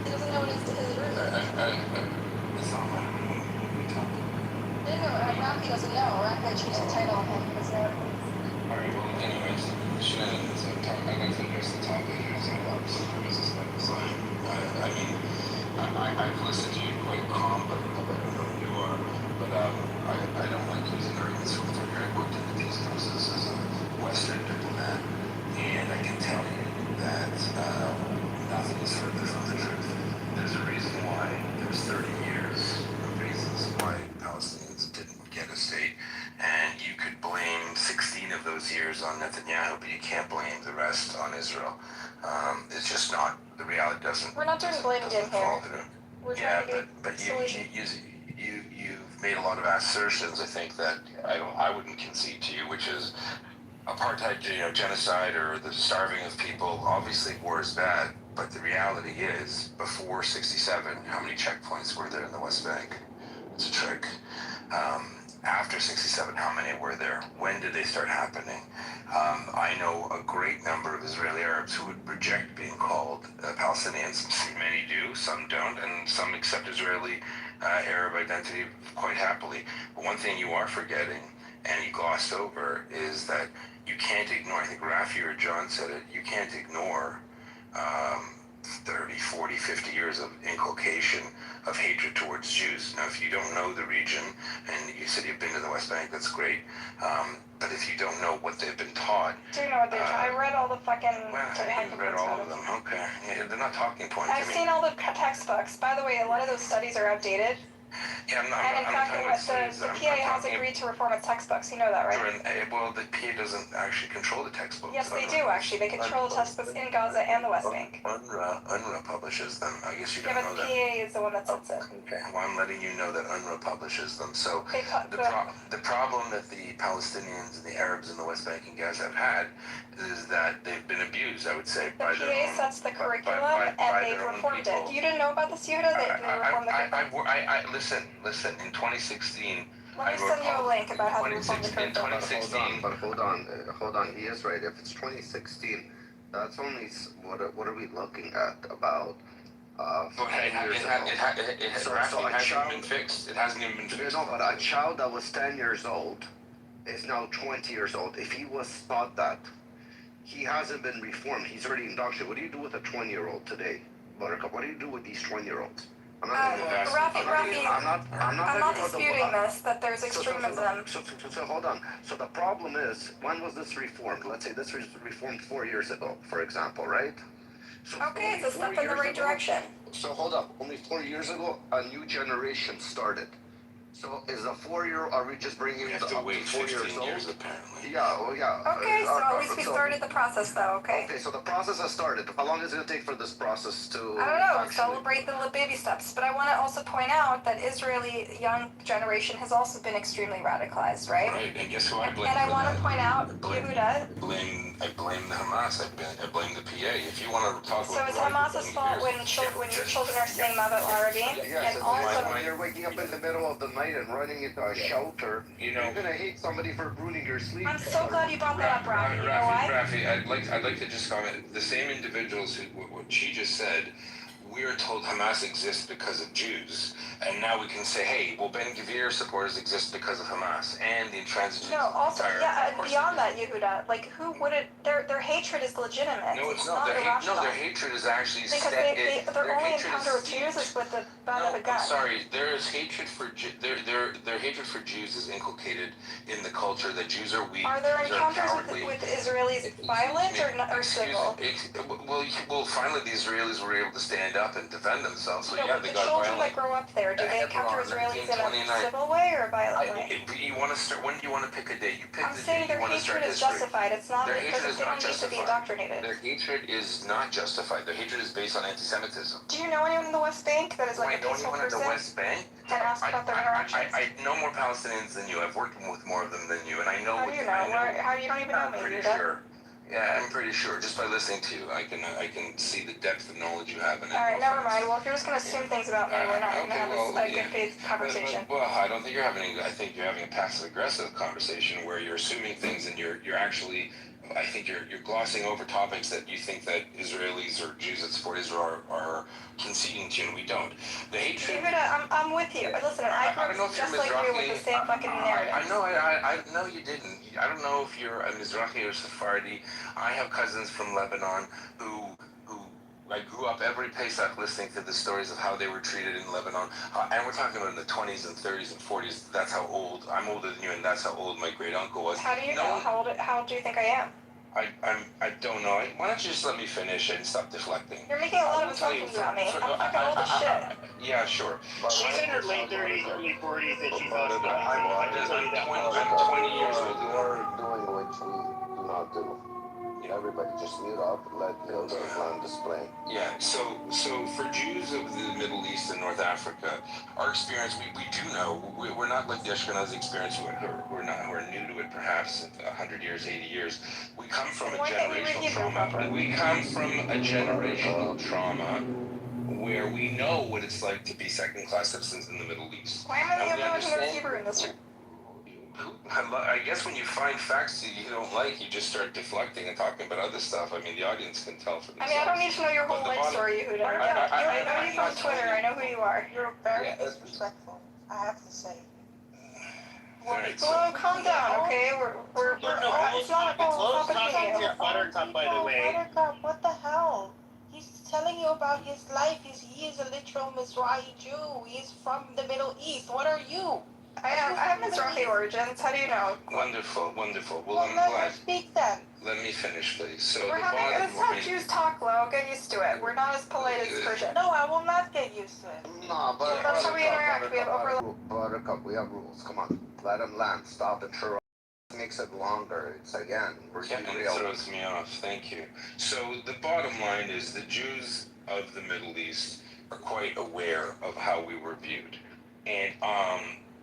He doesn't know what his root is. It's not my room. No, Rafi doesn't know. Rafi changed the title on him. He doesn't know what it means. Alright, well, anyways, shenanigans. I'd like to address the topic. There's a lot of services by design. I mean, I've listened to you quite calm, but I don't know who you are. But I don't like using arguments with you. I worked into these processes as a Western diplomat, and I can tell you that nothing is further from the truth. There's a reason why there's 30 years of reasons why Palestinians didn't get a state, and you could blame 16 of those years on Netanyahu, but you can't blame the rest on Israel. It's just not, the reality doesn't. We're not doing blame game here. We're trying to but you've made a lot of assertions, I think, that I wouldn't concede to you, which is apartheid, genocide, or the starving of people. Obviously, war is bad, but the reality is, before 67, how many checkpoints were there in the West Bank? It's a trick. After 67, how many were there? When did they start happening? I know a great number of Israeli Arabs who would reject being called Palestinians. Many do, some don't, and some accept Israeli Arab identity quite happily. But one thing you are forgetting, and you glossed over, is that you can't ignore, I think Rafi or John said it, you can't ignore 30, 40, 50 years of inculcation of hatred towards Jews. Now, if you don't know the region, and you said you've been to the West Bank, that's great, but if you don't know what they've been taught... Do you know what they're taught? I read all the fucking... Well, you've read all of them, okay. Yeah, they're not talking points. I've seen all the textbooks. By the way, a lot of those studies are outdated. Yeah, I'm not talking about studies. The PA has agreed to reform its textbooks. You know that, right? Well, the PA doesn't actually control the textbooks. Yes, they do, actually. They control the textbooks in Gaza and the West Bank. UNRWA publishes them. I guess you don't know that. Yeah, but the PA is the one that sets it. Okay, well, I'm letting you know that UNRWA publishes them. So the problem that the Palestinians and the Arabs in the West Bank and Gaza have had is that they've been abused, I would say, by their own... The PA sets the curriculum, and they've reformed it. You didn't know about this, Yehuda? They reformed the curriculum? Listen, in 2016... Let me send you a link about how to reform the curriculum. In 2016... But hold on, he is right. If it's 2016, that's only... What are we looking at? About... It hasn't been fixed. It hasn't even been fixed. No, but a child that was 10 years old is now 20 years old. If he was taught that, he hasn't been reformed. He's already indoctrinated. What do you do with a 20-year-old today, Buttercup? What do you do with these 20-year-olds? I'm not disputing this, that there's extremism. So hold on. So the problem is, when was this reformed? Let's say this was reformed 4 years ago, for example, right? So okay, it's a step in the right direction. So hold up. Only 4 years ago, a new generation started. So is a 4-year, are we just bringing it up to 4 years old? Apparently. Yeah, well, yeah. Okay, so at least we started the process, though, okay? Okay, so the process has started. How long is it going to take for this process to... I don't know, celebrate the little baby steps. But I want to also point out that Israeli young generation has also been extremely radicalized, right? Right, and guess who I blame? And I want to point out, Yehuda. I blame the Hamas. I blame the PA. If you want to talk about... So it's Hamas's fault when your children are saying Mavet Arabi? Yes, and also when you're waking up in the middle of the night and running into a shelter, you're gonna hate somebody for ruining your sleep. I'm so glad you brought that up, Rafi. You know why? Rafi, I'd like to just comment. The same individuals who what she just said we're told Hamas exists because of Jews, and now we can say, hey, well, Ben Gvir supporters exist because of Hamas, and the intransigence. No, also, yeah, and beyond that, Yehuda, like, who wouldn't, their hatred is legitimate. No, it's not. Their hatred is actually because their only encounter with Jews is with the butt of a gun. Sorry, there is hatred for their hatred for Jews is inculcated in the culture that Jews are weak. Are there encounters with Israelis violent or civil? Well, finally the Israelis were able to stand up and defend themselves. So no, yeah, but they the got children violent. that grow up there, do they encounter Israelis in a civil way or a violent way? You want to start? When do you want to pick a date? You pick I'm the saying date. their hatred is justified. It's not because they don't need to be indoctrinated. Their hatred is not justified. Their hatred is based on anti-Semitism. Do you know anyone in the West Bank that is like a peaceful person? In the West Bank? And ask about their interactions? I know more Palestinians than you. I've worked with more of them than you, and I know. How do you know? How you don't even know me? I'm pretty sure. Yeah, I'm pretty sure. Just by listening to you, I can see the depth of knowledge you have in it. All right, never mind. Well, if you're just gonna assume things about me, we're not gonna have a good faith conversation. Well, I don't think you're having. I think you're having a passive aggressive conversation where you're assuming things and you're actually. I think you're glossing over topics that you think that Israelis or Jews that support Israel are conceding to, and we don't. The hatred. I'm with you. Listen, I grew up just like you with the same fucking narrative. I know. I know you didn't. I don't know if you're a Mizrahi or Sephardi. I have cousins from Lebanon who I grew up every Pesach listening to the stories of how they were treated in Lebanon. And we're talking about in the 20s and 30s and 40s. That's how old. I'm older than you, and that's how old my great uncle was. How do you know? How do you think I am? I don't know. Why don't you just let me finish and stop deflecting? You're making a lot of assumptions about me. I'm fucking old as shit. Yeah, sure. She's in her late 30s, early 40s, and she's on I'm 20 years old. We're doing which we do not do. Everybody just mute up, let Hilda land display. Yeah, so for Jews of the Middle East and North Africa, our experience, we do know, we're not like the Ashkenazi experience, we're new to it perhaps 100 years, 80 years. We come from a generational trauma. We come from a generational trauma where we know what it's like to be second-class citizens in the Middle East. Why am I the only one who knows Hebrew in this room? I guess when you find facts that you don't like, you just start deflecting and talking about other stuff. I mean, the audience can tell for themselves. I mean, I don't need to know your whole life story, Yehuda. I know you from Twitter. I know who you are. You're very disrespectful, I have to say. Well, calm down, okay? It's not talking to Buttercup, by the way. Buttercup, what the hell? He's telling you about his life. He is a literal Mizrahi Jew. He's from the Middle East. What are you? I have Mizrahi origins. How do you know? Wonderful. Well, I'm let glad. her speak then. Let me finish, please. So Let's have Jews talk, Lo. Get used to it. We're not as polite as Persian. No, I will not get used to it. No, but that's how we interact. We have overlap. Buttercup, we have rules. Come on, let him land. Stop it. Sure. Makes it longer. It's again. We're and it throws me off. Thank you. So the bottom line is the Jews of the Middle East are quite aware of how we were viewed, and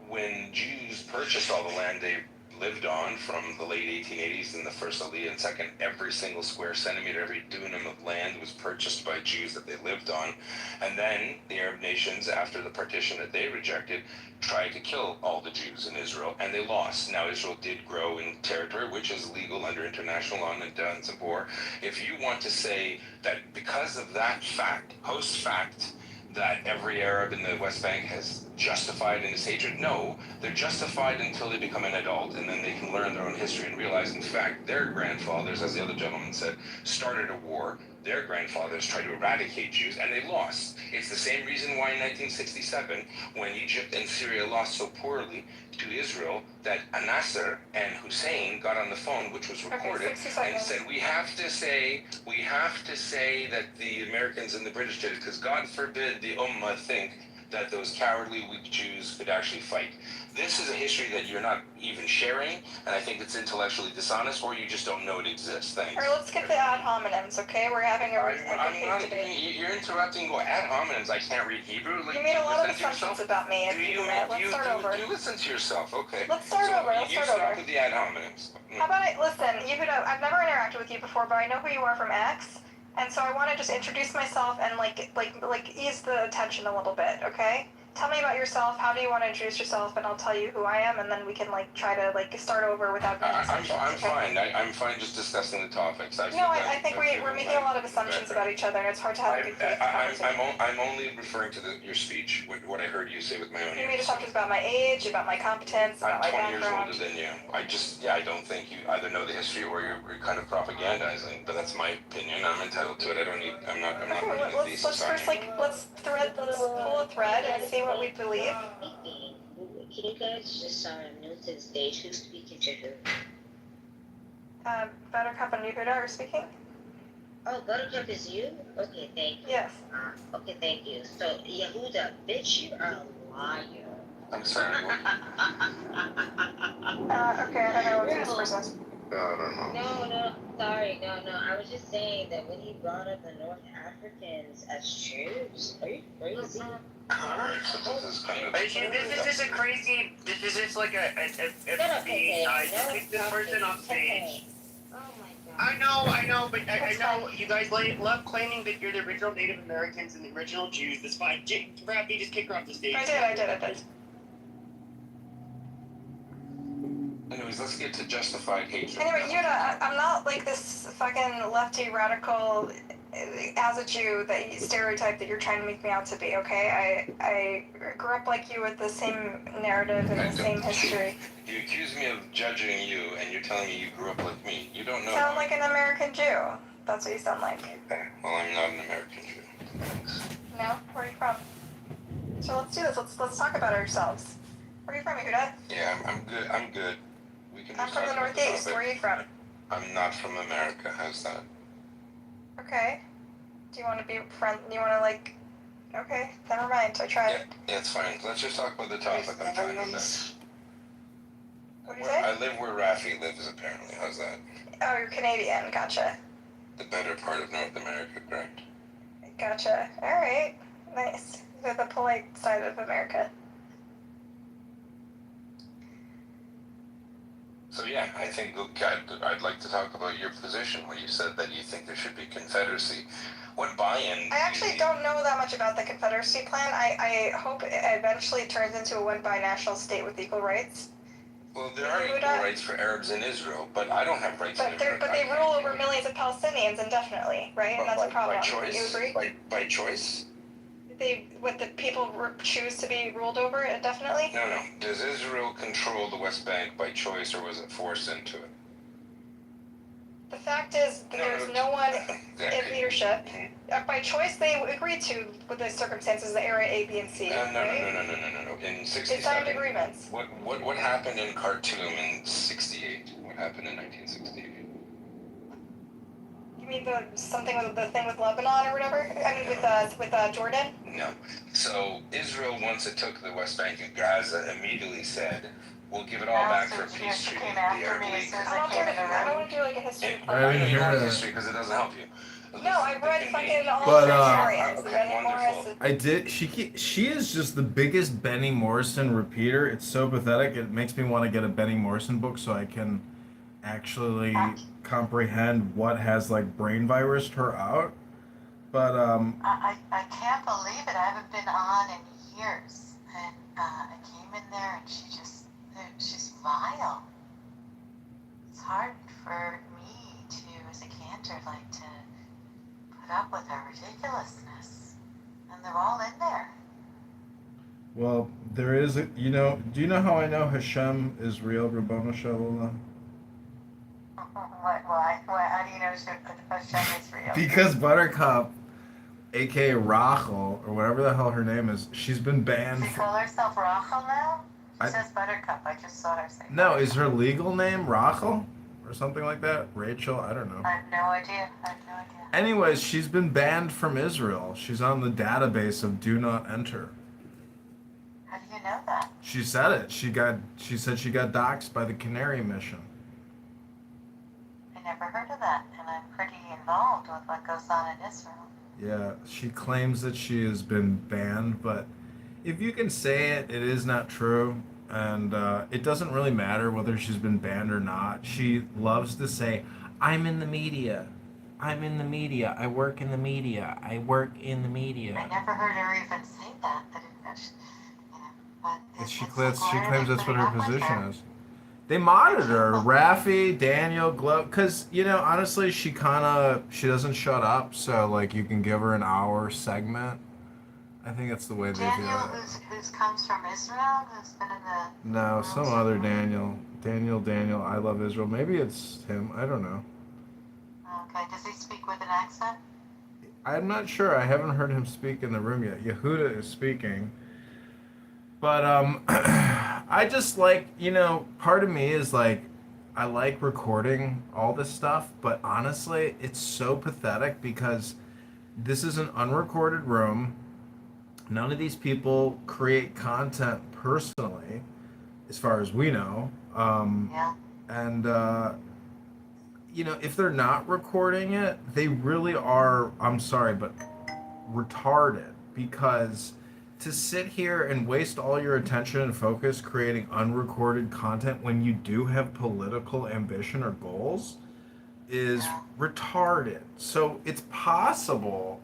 when Jews purchased all the land they lived on from the late 1880s and the first Aliyah and second, every single square centimeter, every dunam of land was purchased by Jews that they lived on. And then the Arab nations, after the partition that they rejected, tried to kill all the Jews in Israel, and they lost. Now, Israel did grow in territory, which is legal under international law and Tzibor. If you want to say that because of that fact, post fact, that every Arab in the West Bank has justified in his hatred. No, they're justified until they become an adult, and then they can learn their own history and realize, in fact, their grandfathers, as the other gentleman said, started a war. Their grandfathers tried to eradicate Jews, and they lost. It's the same reason why in 1967, when Egypt and Syria lost so poorly to Israel, that Nasser and Hussein got on the phone, which was recorded, and said, we have to say that the Americans and the British did it, because God forbid the Ummah think that those cowardly, weak Jews could actually fight. This is a history that you're not even sharing, and I think it's intellectually dishonest, or you just don't know it exists. Thanks. All right, let's get the ad hominems, okay? We're having a debate. You're interrupting. Go ad hominems. I can't read Hebrew. You made a lot of assumptions about me. Let's start over. You listen to yourself, okay? Let's start over. You start with the ad hominems. How about listen, Yehuda, I've never interacted with you before, but I know who you are from X, and so I want to just introduce myself and like ease the tension a little bit, okay? tell me about yourself. How do you want to introduce yourself? And I'll tell you who I am, and then we can like try to like start over without being I'm fine. I'm fine just discussing the topics. I think we're making a lot of assumptions about each other, and it's hard to have a good faith conversation. I'm only referring to your speech, what I heard you say with my own ears. You made assumptions about my age, about my competence, about my background. I'm 20 years older than you. I don't think you either know the history or you're kind of propagandizing, but that's my opinion. I'm entitled to it. I'm not running a thesis on you. Let's pull a thread and see what we believe. Can you guys just new to the stage? Who's speaking to who? Buttercup and Yehuda are speaking. Oh, Buttercup is you? Okay, thank you. Yes. Okay, thank you. So, Yehuda, bitch, you are a liar. I'm sorry, what? Okay, I don't know what this person is. No, sorry, no. I was just saying that when he brought up the North Africans as Jews, are you crazy? This is a crazy. This is just like a being. I just kicked this person off stage. Oh my god. I know, but I know you guys love claiming that you're the original Native Americans and the original Jews. That's fine. Rappy, just kick her off the stage. I did. Anyways, let's get to justified hatred. Anyway, Yehuda, I'm not like this fucking lefty radical as a Jew that you stereotype that you're trying to make me out to be, okay? I grew up like you with the same narrative and the same history. You accuse me of judging you, and you're telling me you grew up like me. You don't know. You sound like an American Jew. That's what you sound like. Okay. Well, I'm not an American Jew. Thanks. No? Where are you from? So let's do this. Let's talk about ourselves. Where are you from, Yehuda? Yeah, I'm good. I'm from the Northeast. Where are you from? I'm not from America. How's that? Okay. Do you want to be friend? You want to like? Okay, never mind. I tried. Yeah, it's fine. Let's just talk about the topic. I'm fine with that. What do you say? I live where Rafi lives, apparently. How's that? Oh, you're Canadian. Gotcha. The better part of North America, correct? Gotcha. All right. Nice. You're the polite side of America. So yeah, I think I'd like to talk about your position where you said that you think there should be confederacy. What buy-in? I actually don't know that much about the confederacy plan. I hope it eventually turns into a one binational state with equal rights. Well, there are equal rights for Arabs in Israel, but I don't have rights in Israel. But they rule over millions of Palestinians indefinitely, right? And that's a problem. By choice? You agree? By choice? What the people choose to be ruled over indefinitely? No. Does Israel control the West Bank by choice, or was it forced into it? The fact is, there's no one in leadership. By choice, they agreed to, with the circumstances, the area A, B, and C. No. Right? In 67. They signed agreements. What happened in Khartoum in 68? What happened in 1968? You mean something with the thing with Lebanon or whatever? I mean, with Jordan? No. So Israel, once it took the West Bank and Gaza, immediately said, "We'll give it all back for a peace treaty." The Arab League. I don't want to do like a history. I didn't hear that. History because it doesn't help you. No, I read fucking all But, the historians. okay, wonderful. I did. She is just the biggest Benny Morrison repeater. It's so pathetic. It makes me want to get a Benny Morrison book so I can actually comprehend what has like brain virused her out. But I can't believe it. I haven't been on in years, and I came in there and she's vile. It's hard for me to, as a cantor, like to put up with her ridiculousness, and they're all in there. well, there is a, do you know how I know Hashem is real, Rabbona Shalom? Why? How do you know Hashem is real? Because Buttercup, aka Rachel, or whatever the hell her name is, she's been banned Does she from... call herself Rachel now? She says Buttercup. I just saw her say. No, is her legal name Rachel? Or something like that? Rachel? I don't know. I have no idea. Anyways, she's been banned from Israel. She's on the database of Do Not Enter. How do you know that? She said it. She said she got doxxed by the Canary Mission. I never heard of that, and I'm pretty involved with what goes on in Israel. Yeah, she claims that she has been banned, but if you can say it, it is not true. And it doesn't really matter whether she's been banned or not. She loves to say, I'm in the media. I'm in the media. I work in the media. I work in the media. I never heard her even say that. but She it's claims like, where are they that's what putting her up with position her? is. They monitor Raffi, Daniel, Glow, because honestly, she doesn't shut up. So like, you can give her an hour segment. I think that's the way they view Daniel, it. who's comes from Israel, who's been in the No, rooms some with other me. Daniel. I love Israel. Maybe it's him. I don't know. Okay, does he speak with an accent? I'm not sure. I haven't heard him speak in the room yet. Yehuda is speaking. But I just like, part of me is like, I like recording all this stuff, but honestly, it's so pathetic because this is an unrecorded room. None of these people create content personally, as far as we know. Yeah. And if they're not recording it, they really are, I'm sorry, but retarded, because to sit here and waste all your attention and focus creating unrecorded content when you do have political ambition or goals is retarded. So it's possible,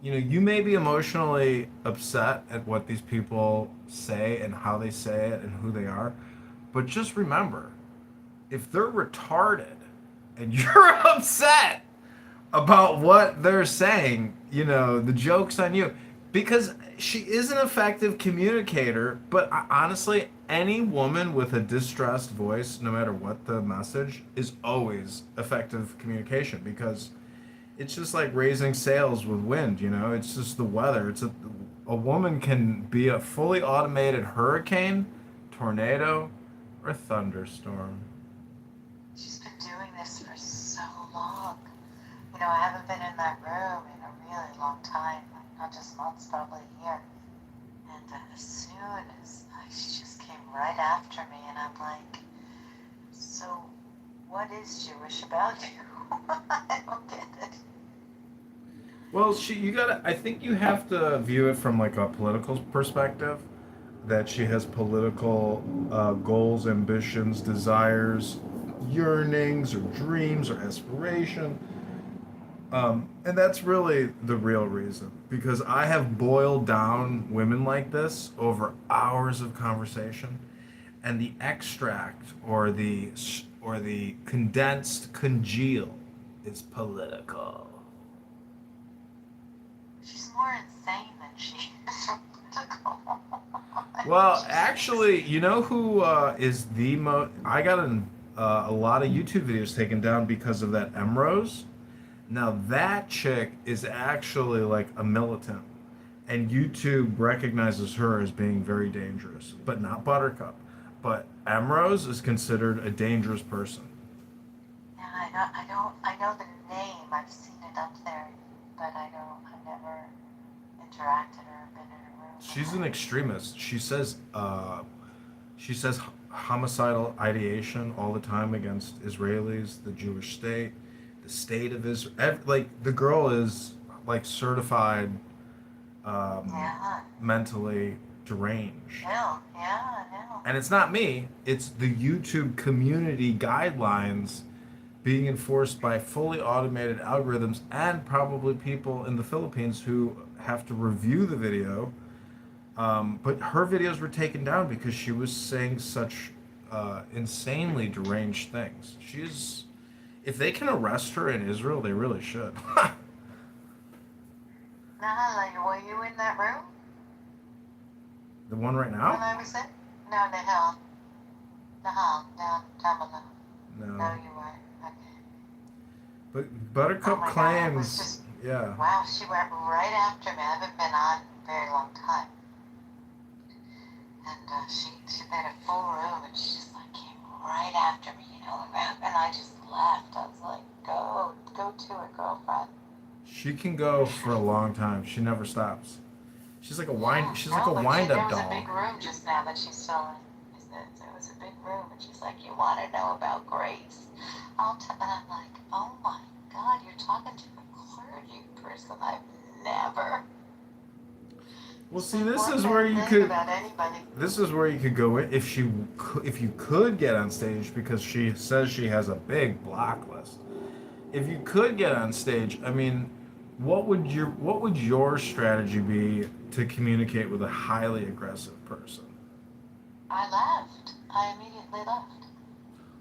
you may be emotionally upset at what these people say and how they say it and who they are, but just remember, if they're retarded and you're upset about what they're saying, the joke's on you. Because she is an effective communicator, but honestly, any woman with a distressed voice, no matter what the message, is always effective communication, because it's just like raising sails with wind, It's just the weather. A woman can be a fully automated hurricane, tornado, or thunderstorm. She's been doing this for so long. I haven't been in that room in a really long time, like not just months, probably a year. And as soon as she just came right after me, and I'm like, so what is Jewish about you? I don't get it. Well, I think you have to view it from like a political perspective, that she has political goals, ambitions, desires, yearnings, or dreams, or aspiration. And that's really the real reason, because I have boiled down women like this over hours of conversation, and the extract or the condensed congeal is political. She's more insane than she is political. Well, actually, you know who is the most? I got a lot of YouTube videos taken down because of that Emrose. Now that chick is actually like a militant, and YouTube recognizes her as being very dangerous, but not Buttercup. But Emrose is considered a dangerous person. Yeah, I know the name. I've seen it up there, but I've never interacted or been in a room. She's an extremist. She says homicidal ideation all the time against Israelis, the Jewish state, the state of Israel. Like, the girl is like certified mentally deranged. Yeah, I know. And it's not me, it's the YouTube community guidelines being enforced by fully automated algorithms, and probably people in the Philippines who have to review the video. But her videos were taken down because she was saying such insanely deranged things. If they can arrest her in Israel, they really should. Nahal, were you in that room? The one right When now? I was in? No, Nahal. Nahal, down below. No. No, you weren't. Okay. But Buttercup God, it was claims, just, yeah. wow, she went right after me. I haven't been on a very long time. And she made a full room, and she just like came right after me, and I just left. I was like, go to it, girlfriend. She can go for a long time. She never stops. She's like a wind. She's like a There wind-up was a doll. big room just now that she's still in. There was a big room, and she's like, you want to know about grace? And I'm like, oh my God, you're talking to a clergy person. I've never. Well, see, this is where you could. This is where you could go in if you could get on stage, because she says she has a big block list. If you could get on stage, I mean, what would your strategy be to communicate with a highly aggressive person? I left. I immediately left.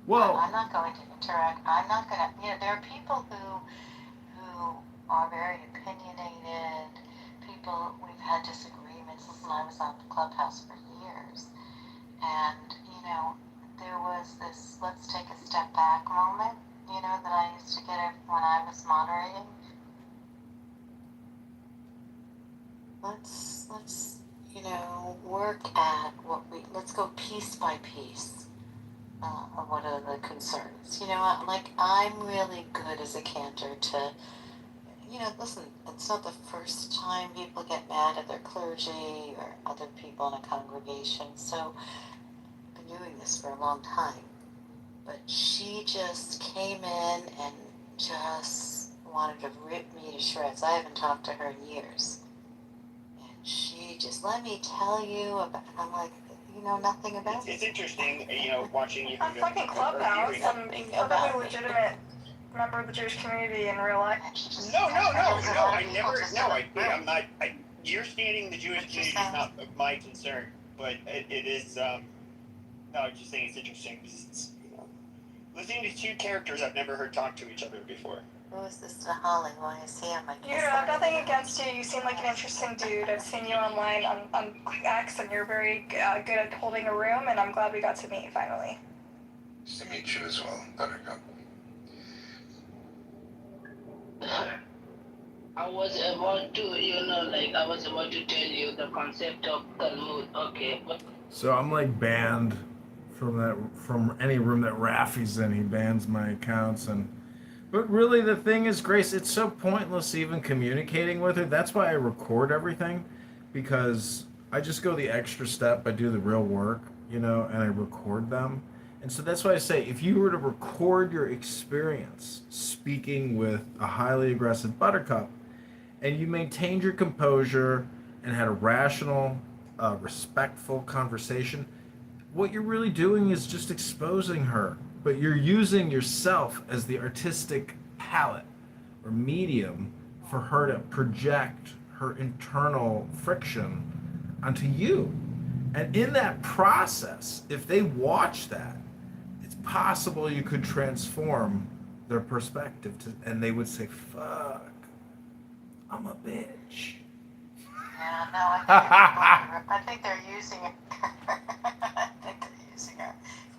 Well, I'm not going to interact. I'm not going to. There are people who are very opinionated. People, we've had disagreements. Listen, I was on Clubhouse for years, and there was this "let's take a step back" moment. That I used to get when I was moderating. Let's work at let's go piece by piece of what are the concerns. I'm really good as a cantor to, listen, it's not the first time people get mad at their clergy or other people in a congregation, so I've been doing this for a long time. But she just came in and just wanted to rip me to shreds. I haven't talked to her in years. She just, let me tell you about, I'm like, nothing about It's interesting, watching you. On fucking Clubhouse, I'm a perfectly legitimate member of the Jewish community in real life. No, I'm not. You're standing the Jewish community is not my concern, but it is. No, I'm just saying it's interesting because it's, listening to two characters I've never heard talk to each other before. Who is this Holly? Why is he on my Dude, I have nothing against you. You seem like an interesting dude. I've seen you online on X, and you're very good at holding a room, and I'm glad we got to meet finally. Nice to meet you as well, Buttercup. I was about to tell you the concept of Talmud, okay? so I'm like banned from any room that Rafi's in. He bans my accounts But really, the thing is, Grace, it's so pointless even communicating with her. That's why I record everything, because I just go the extra step. I do the real work, and I record them. And so that's why I say, if you were to record your experience speaking with a highly aggressive Buttercup, and you maintained your composure and had a rational, respectful conversation, what you're really doing is just exposing her. But you're using yourself as the artistic palette or medium for her to project her internal friction onto you. And in that process, if they watch that, it's possible you could transform their perspective and they would say, fuck, I'm a bitch. Yeah, no, I think they're using it. I think they're using it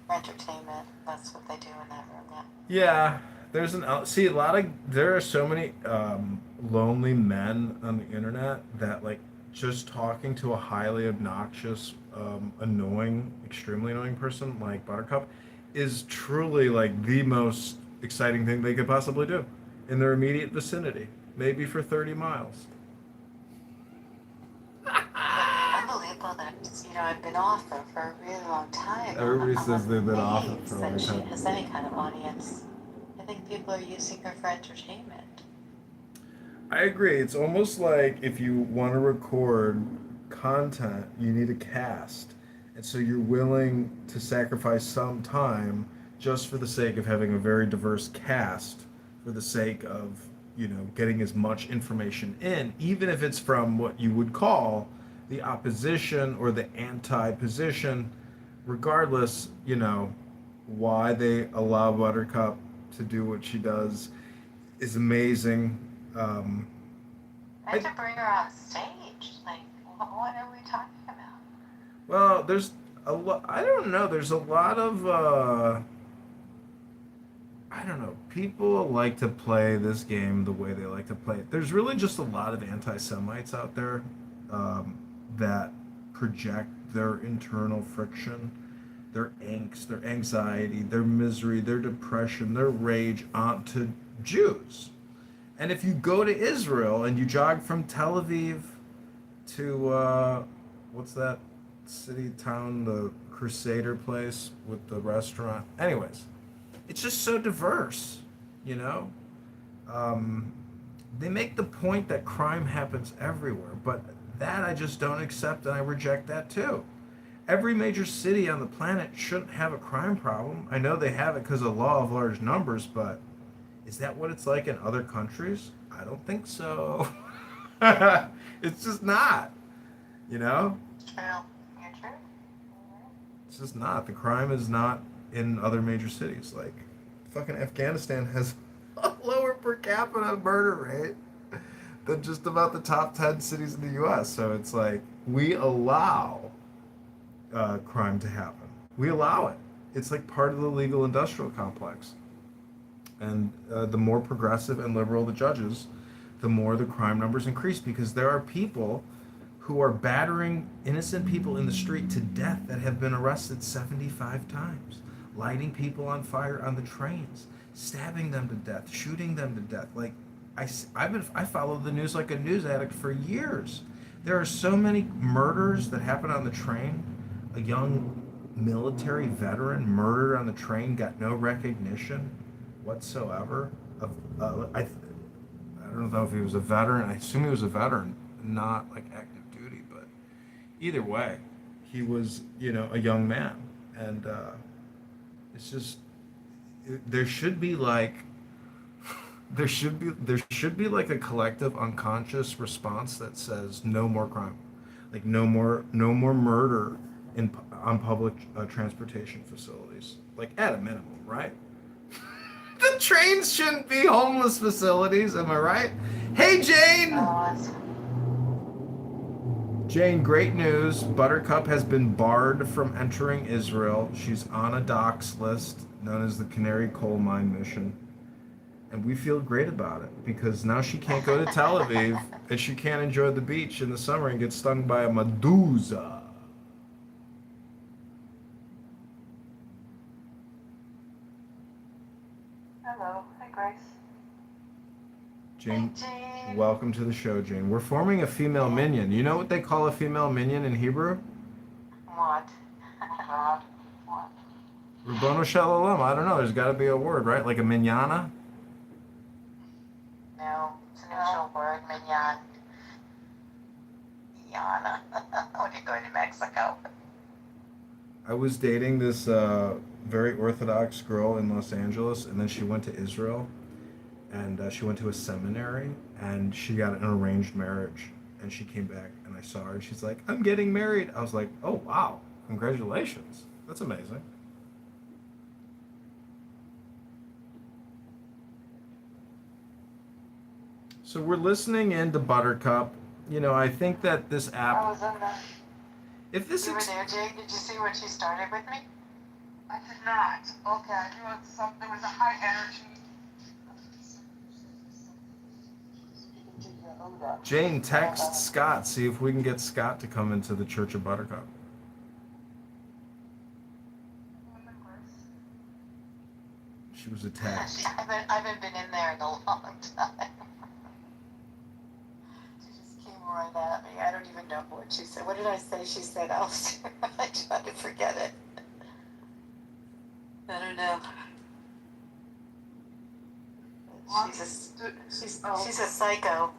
for entertainment. That's what they do in that room now. Yeah, there are so many lonely men on the internet that just talking to a highly obnoxious, extremely annoying person like Buttercup is truly the most exciting thing they could possibly do in their immediate vicinity, maybe for 30 miles. Unbelievable that I've been off for a really long time. Everybody says they've been off it for a long that she time. has any kind of audience. I think people are using her for entertainment. I agree. It's almost like if you want to record content, you need a cast. And so you're willing to sacrifice some time just for the sake of having a very diverse cast, for the sake of, getting as much information in, even if it's from what you would call the opposition or the anti-position, regardless, why they allow Buttercup to do what she does is amazing. I have to bring her on stage. What are we talking about? Well, there's a lot. I don't know. There's a lot of. I don't know. People like to play this game the way they like to play it. There's really just a lot of anti-Semites out there that project their internal friction, their angst, their anxiety, their misery, their depression, their rage onto Jews. And if you go to Israel and you jog from Tel Aviv to, what's that city, town, the Crusader place with the restaurant? Anyways, it's just so diverse, They make the point that crime happens everywhere, but that I just don't accept, and I reject that too. Every major city on the planet shouldn't have a crime problem. I know they have it because of law of large numbers, but is that what it's like in other countries? I don't think so. It's just not, True. You're true. It's just not. The crime is not in other major cities. Like, fucking Afghanistan has a lower per capita murder rate than just about the top 10 cities in the U.S. So it's like, we allow crime to happen. We allow it. It's like part of the legal industrial complex. And the more progressive and liberal the judges, the more the crime numbers increase because there are people who are battering innocent people in the street to death that have been arrested 75 times, lighting people on fire on the trains, stabbing them to death, shooting them to death. Like, I followed the news like a news addict for years. There are so many murders that happen on the train. A young military veteran murdered on the train, got no recognition whatsoever. I don't know if he was a veteran. I assume he was a veteran, not like active duty, but either way, he was, a young man. And it's just, there should be like a collective unconscious response that says no more crime, like no more murder on public transportation facilities, like at a minimum, right? The trains shouldn't be homeless facilities, am I right? Hey, Jane! Jane, great news. Buttercup has been barred from entering Israel. She's on a docs list known as the Canary Coal Mine Mission. And we feel great about it because now she can't go to Tel Aviv and she can't enjoy the beach in the summer and get stung by a medusa. Hello. Hi, Grace. Jane, Hey, Jane. welcome to the show, Jane. We're forming a female minion. You know what they call a female minion in Hebrew? What? What? Rabbonu Shalom. I don't know. There's got to be a word, right? Like a minyana? No, it's an actual word, minyan. Yana. When you're going to Mexico. I was dating this very Orthodox girl in Los Angeles, and then she went to Israel, and she went to a seminary, and she got an arranged marriage. And she came back, and I saw her, and she's like, I'm getting married. I was like, oh, wow. Congratulations. That's amazing. So we're listening in to Buttercup. I think that this app. I was in there. If this You were there, Jane? Did you see when she started with me? I did not. Okay. There was a high energy. Jane, text Scott. See if we can get Scott to come into the Church of Buttercup. She was attacked. I haven't been in there in a long time. She just came right at me. I don't even know what she said. What did I say? She said, I try to forget it. I don't know. She's a psycho.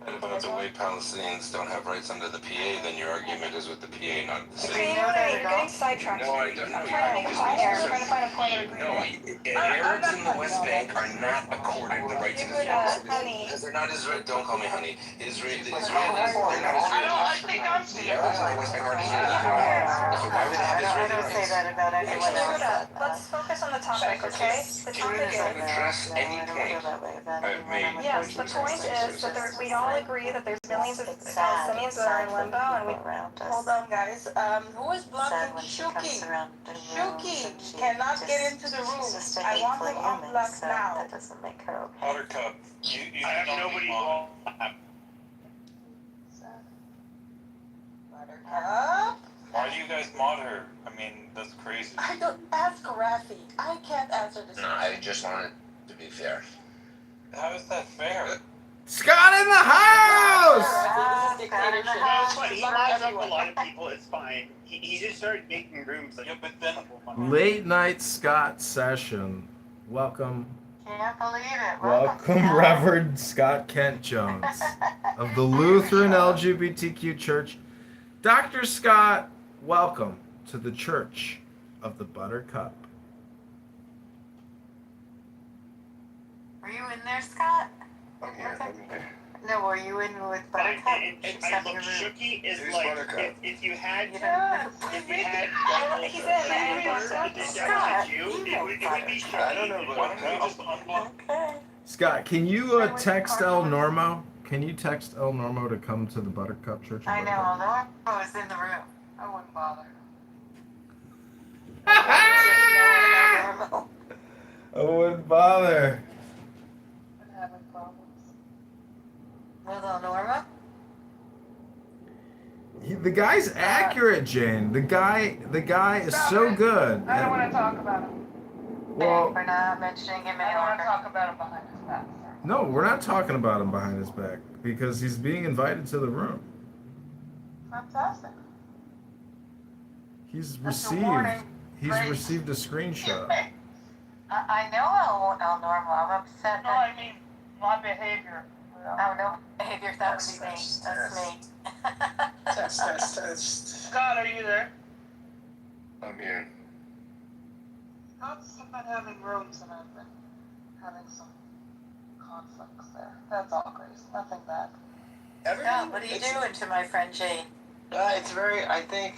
And about the way Palestinians don't have rights under the PA, then your argument is with the PA, not the city. You're getting sidetracked. No, I don't know. We're trying to find a point of No, agreement. Arabs in the West Bank are not accorded the rights of Israel. Honey. Because they're not Israel. Don't call me honey. The Israelis, they're not Israelis. The Arabs in the West Bank aren't Israelis. So why would they have Israeli rights? I don't say that about anyone else. Let's focus on the topic, okay? The topic is. Address any point I've made. Yes, the point is that we all agree that there's millions of Palestinians that are in limbo, and we Hold on, guys. Who is blocking Shuki? Shuki cannot get into the room. I want him unblocked now. That doesn't make her okay. Buttercup, you I have nobody on. Buttercup? Why do you guys mod her? I mean, that's crazy. I don't ask Rafi. I can't answer this. No, I just wanted to be fair. How is that fair? Scott in the house! No, it's fine. He lies up a lot of people. It's fine. He just started making rooms. Like, Yeah, but then Late night Scott session. Welcome. Can't believe it. Welcome, Reverend Scott Kent Jones of the Lutheran LGBTQ Church. Dr. Scott, welcome to the Church of the Buttercup. Were you in there, Scott? I'm here. No, were you in with Buttercup? And She's I having look, a room. Shooky is Who's like Buttercup? if you had Yeah, if you had He's in and Scott, you, you it know would be Buttercup. Shooky. I don't know Why don't we just Okay. Scott, can you text El Normo? Can you text El Normo to come to the Buttercup Church? I know, although I was in the room. I wouldn't bother. I wouldn't bother. I'm having problems. With Norma? The guy's accurate, Jane. The guy is so good. I don't want to talk about him. Well, We're not mentioning him any longer. I don't want to talk about him behind his back. no, we're not talking about him behind his back because he's being invited to the room. Fantastic. He's That's a warning. received a screenshot. I know El Norma. I'm upset. No, I mean my behavior. Oh, no behavior. That would be me. That's me. Test. Scott, are you there? I'm here. Scott's been having rooms and I've been having some conflicts there. That's all, Grace. Nothing bad. Scott, what are you doing to my friend Jane? It's very. I think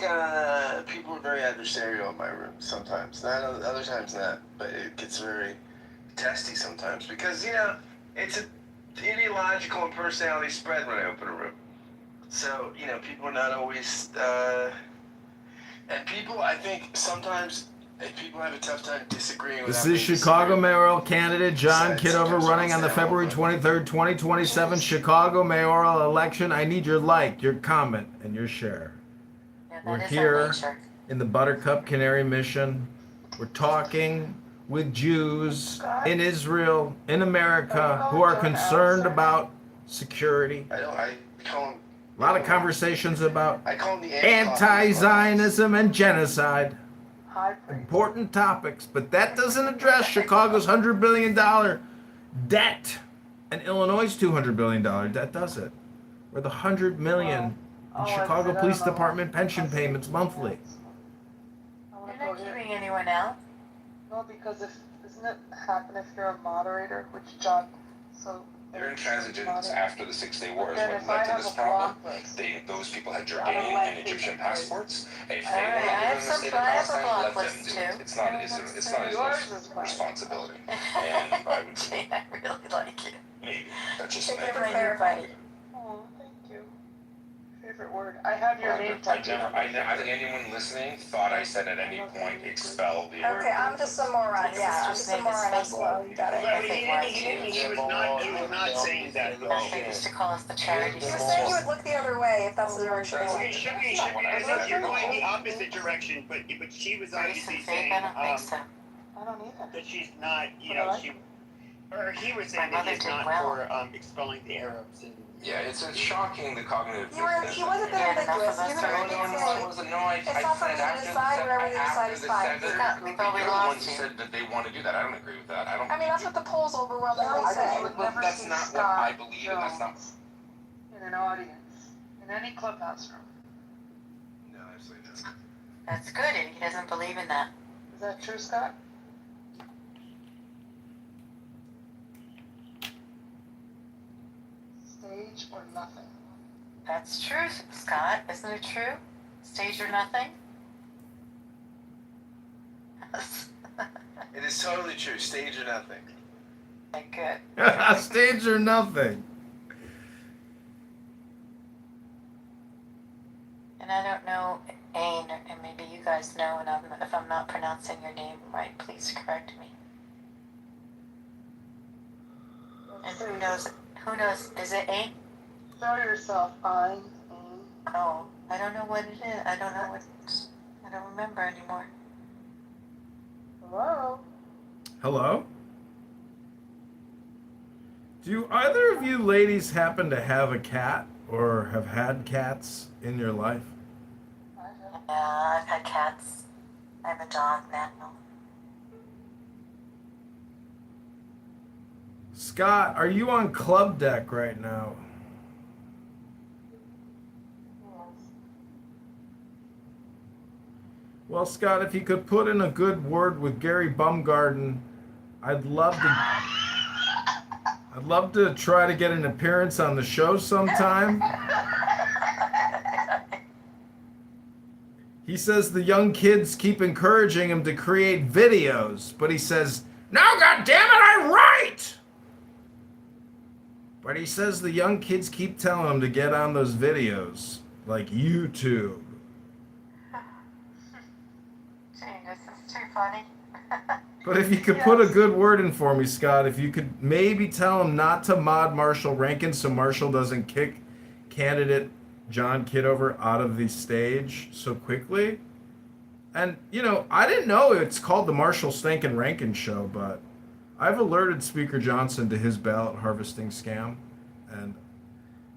people are very adversarial in my room sometimes. Not other times not, but it gets very testy sometimes because it's an ideological and personality spread when I open a room. So people are not always. And people, I think sometimes people have a tough time disagreeing. This is Chicago mayoral candidate John Kitover running on the February 23rd, 2027 Chicago mayoral election. I need your like, your comment, and your share. Yeah, We're here in the Buttercup Canary Mission. We're talking with Jews in Israel, in America, who are concerned about security. I call them. A lot of conversations about I call them the anti-Zionism and genocide. Important topics, but that doesn't address Chicago's $100 billion debt and Illinois' $200 billion debt, does it? Or the $100 million in Chicago Police Department pension payments monthly. You're not keeping anyone out? No, because doesn't it happen if you're a moderator, which John, so... They're intransigents after the 6-Day War is what led to this problem. Those people had Jordanian and Egyptian passports. If they wanted to live in the state of Palestine, let them do it. It's not Israel's responsibility. And I would say, I really like you. maybe that's just Thank me. you for clarifying. Oh, thank you. Favorite word. I have your name tattooed. I think anyone listening thought I said at any point expel the Okay, I'm just a moron. Yeah, I'm just a moron. I'm slow. You got it. He was not saying that. They used to call us the charity. You were saying you would look the other way if that's the direction you went. You're going the opposite direction, but she was obviously saying I don't think so. I don't either. that she's not, or he was saying that he's not for expelling the Arabs. And Yeah, it's shocking the cognitive. He wasn't very ambiguous. You were it's not for me to decide. Whatever they decide is fine. We probably They're the ones lost who you. said that they want to do that. I don't agree with that. I mean, that's what the polls overwhelmingly say. That's not what I believe, and that's not. In an audience, in any clubhouse room. No, absolutely not. That's good, and he doesn't believe in that. Is that true, Scott? Stage or nothing. That's true, Scott. Isn't it true? Stage or nothing? It is totally true. Stage or nothing. Okay, good. Stage or nothing. And I don't know, Ain, and maybe you guys know, and if I'm not pronouncing your name right, please correct me. And who knows, is it Ain? Show yourself, Ain. Oh, I don't know what it is. I don't remember anymore. Hello? Hello? Do either of you ladies happen to have a cat or have had cats in your life? Yeah, I've had cats. I have a dog now. Scott, are you on club deck right now? Well, Scott, if you could put in a good word with Gary Bumgarden, I'd love I'd love to try to get an appearance on the show sometime. He says the young kids keep encouraging him to create videos, but he says, "No, goddammit, I write!" But he says the young kids keep telling him to get on those videos, like YouTube. Gee, this is too funny. But if you could put a good word in for me, Scott, if you could maybe tell him not to mod Marshall Rankin so Marshall doesn't kick candidate John Kitover out of the stage so quickly. And, you know, I didn't know it's called the Marshall Stankin Rankin Show, but I've alerted Speaker Johnson to his ballot harvesting scam. And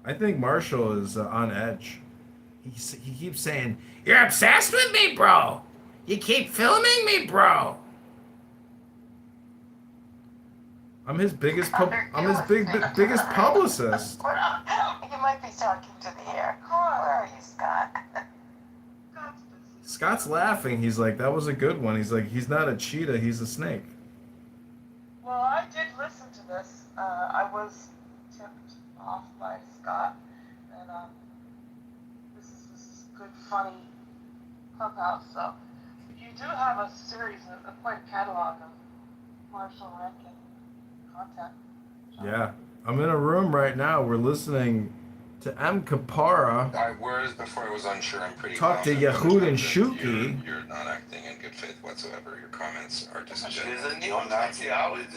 I think Marshall is on edge. He keeps saying, "You're obsessed with me, bro. You keep filming me, bro." I'm his biggest biggest publicist. You might be talking to the air. Where are you, Scott? Scott's laughing. He's like, "That was a good one." He's like, "He's not a cheetah, he's a snake." Well, I did listen to this. I was tipped off by Scott, and this is good, funny clubhouse. So you do have a series, quite a catalog of Marshall Rankin content. Yeah, I'm in a room right now. We're listening to M. Kapara Whereas before I was unsure, I'm pretty talk to confident Yehud and that Shuki. You're not acting in good faith whatsoever. Your comments are just She's a neo-Nazi. How is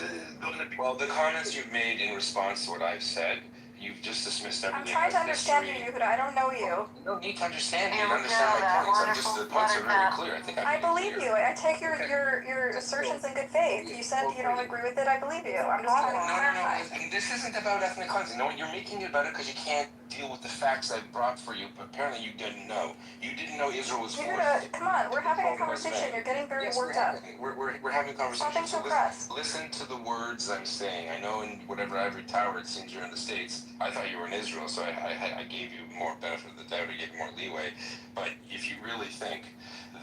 going to be? Well, the comments you've made in response to what I've said, you've just dismissed I'm everything trying to as understand history. you, Yehuda. I don't know you. You don't need to understand me. You You understand feel my that points. The points are very wonderful clear. I think I believe you. I take your Okay. your assertions in good faith. You said you don't agree with it. I believe you. I'm just trying to clarify. No. This isn't about ethnic cleansing. No, you're making it about it because you can't deal with the facts I brought for you. But apparently you didn't know. You didn't know Israel was fourth. Yehuda, come on. We're having a conversation. You're getting very Yes, worked up. we're having a conversation. Something so pressed. Listen to the words I'm saying. I know in whatever ivory tower it seems you're in the States. I thought you were in Israel, so I gave you more benefit of the doubt. I gave you more leeway. But if you really think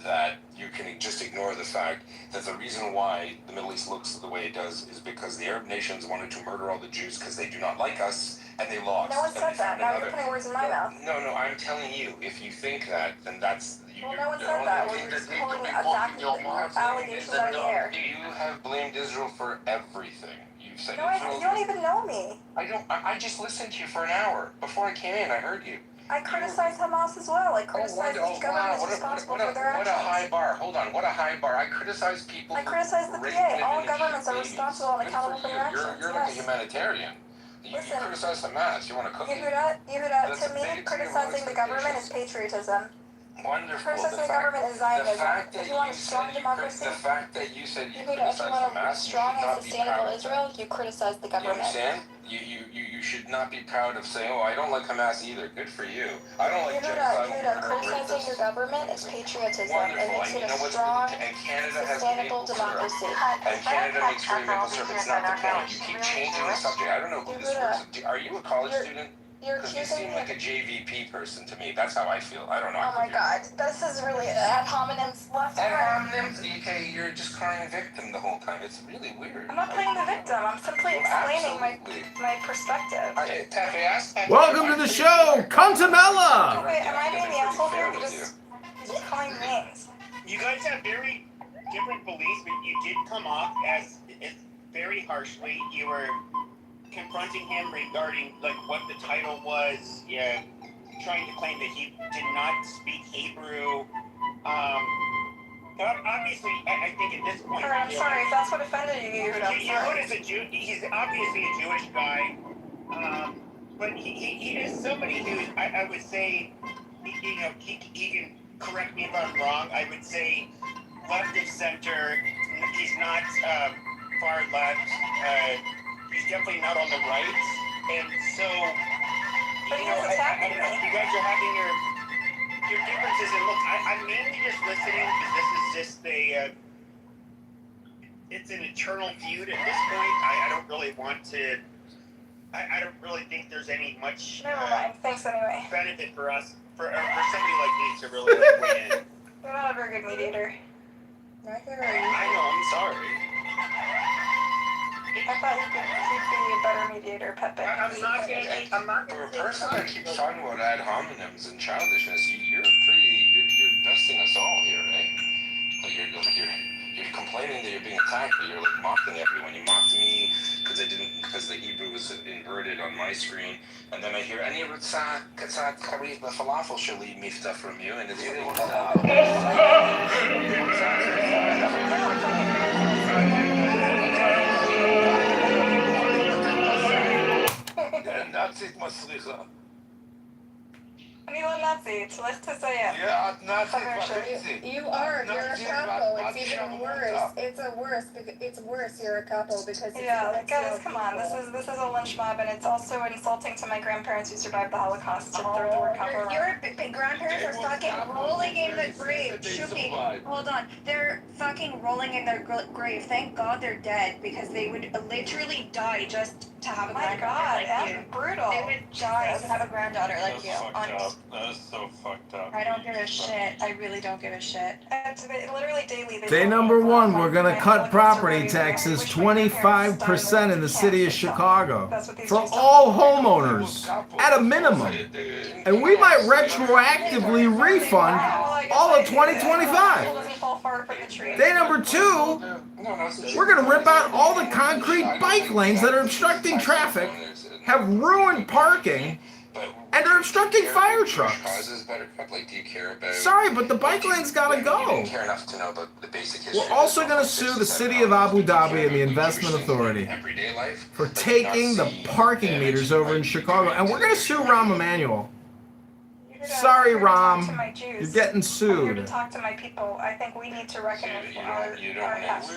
that you can just ignore the fact that the reason why the Middle East looks the way it does is because the Arab nations wanted to murder all the Jews because they do not like us and they lost. No one said that. Now you're putting words in my mouth. No, I'm telling you. If you think that, then that's... Well, no one said that. Well, you're just pulling allegations out of the air. You have blamed Israel for everything. You've said No, you don't even know me. I just listened to you for an hour. Before I came in, I heard you. I criticize Hamas as well. I criticize each government is responsible for their What a actions. high bar. Hold on. What a high bar. I criticize people. I criticize the PA. All governments are responsible and accountable for their actions. You're like a humanitarian. You criticize Hamas. You want to cook it. Yehuda, to me, criticizing the government is patriotism. Wonderful. Criticizing the government is Zionism. If you want a strong democracy, the fact that you said you Yehuda, if you criticize want a Hamas, strong and sustainable Israel, you criticize the You government. understand? You should not be proud of saying, "Oh, I don't like Hamas either." Good for you. I don't like Yehuda, criticizing your government is patriotism. It makes it a strong, sustainable democracy. And Canada makes free maple syrup. It's not the point. You keep changing the subject. I don't know who this person. Are you a college student? You're Because you accusing seem me. like a JVP person to me. That's how I feel. I don't know. Oh my God, this is really ad hominems left and right. Okay, you're just crying victim the whole time. It's really weird. I'm not playing the victim. I'm simply explaining my perspective. Welcome to the show, Contamella. Wait, am I being the asshole here? You're just calling names. You guys have very different beliefs, but you did come off as very harshly. You were confronting him regarding like what the title was, trying to claim that he did not speak Hebrew. Obviously, I think at this point, I'm sorry if that's what offended you. Yehud is a Jew. He's obviously a Jewish guy, but he is somebody who I would say, he can correct me if I'm wrong. I would say left of center. He's not far left. He's definitely not on the right, and so you guys are having your differences. And look, I'm mainly just listening because this is just it's an eternal feud at this point. I don't really want to. I don't really think there's any much Never mind. Thanks anyway. benefit for us for somebody like me to really like weigh in. You're not a very good mediator. Neither are you. I know. I'm sorry. I thought he'd be a better mediator, Pepe. I'm not For gonna a say person that keeps talking about ad hominems and childishness, you're besting us all here, eh? Like you're complaining that you're being attacked, but you're like mocking everyone. You mocked me because the Hebrew was inverted on my screen, and then I hear any katzat karib falafel shalim mifta from you, and it's Nazi masricha. אני לא נאצית, לך תזיין. Yeah, Nazi. You are. You're a capo. It's even worse. It's worse. You're a capo because yeah, guys, come on. This is a lynch mob, and it's also insulting to my grandparents who survived the Holocaust to throw the word capo around. Your grandparents are fucking rolling in the grave. Shupi, hold on. They're fucking rolling in their grave. Thank God they're dead because they would literally die just to have a granddaughter like you. Brutal. They would die to have a granddaughter like you. That is so fucked up. I don't give a shit. I really don't give a shit. It's literally daily. Day number 1, we're going to cut property taxes 25% in the city of Chicago for all homeowners at a minimum. And we might retroactively refund all of 2025. Day number 2, we're going to rip out all the concrete bike lanes that are obstructing traffic, have ruined parking, and they're obstructing fire trucks. Sorry, but the bike lane's gotta go. We're also gonna sue the city of Abu Dhabi and the Investment Authority for taking the parking meters over in Chicago, and we're gonna sue Rahm Emanuel. Sorry, Rahm, you're getting I'm here sued. to talk to my people. I think we need to reckon with our past. He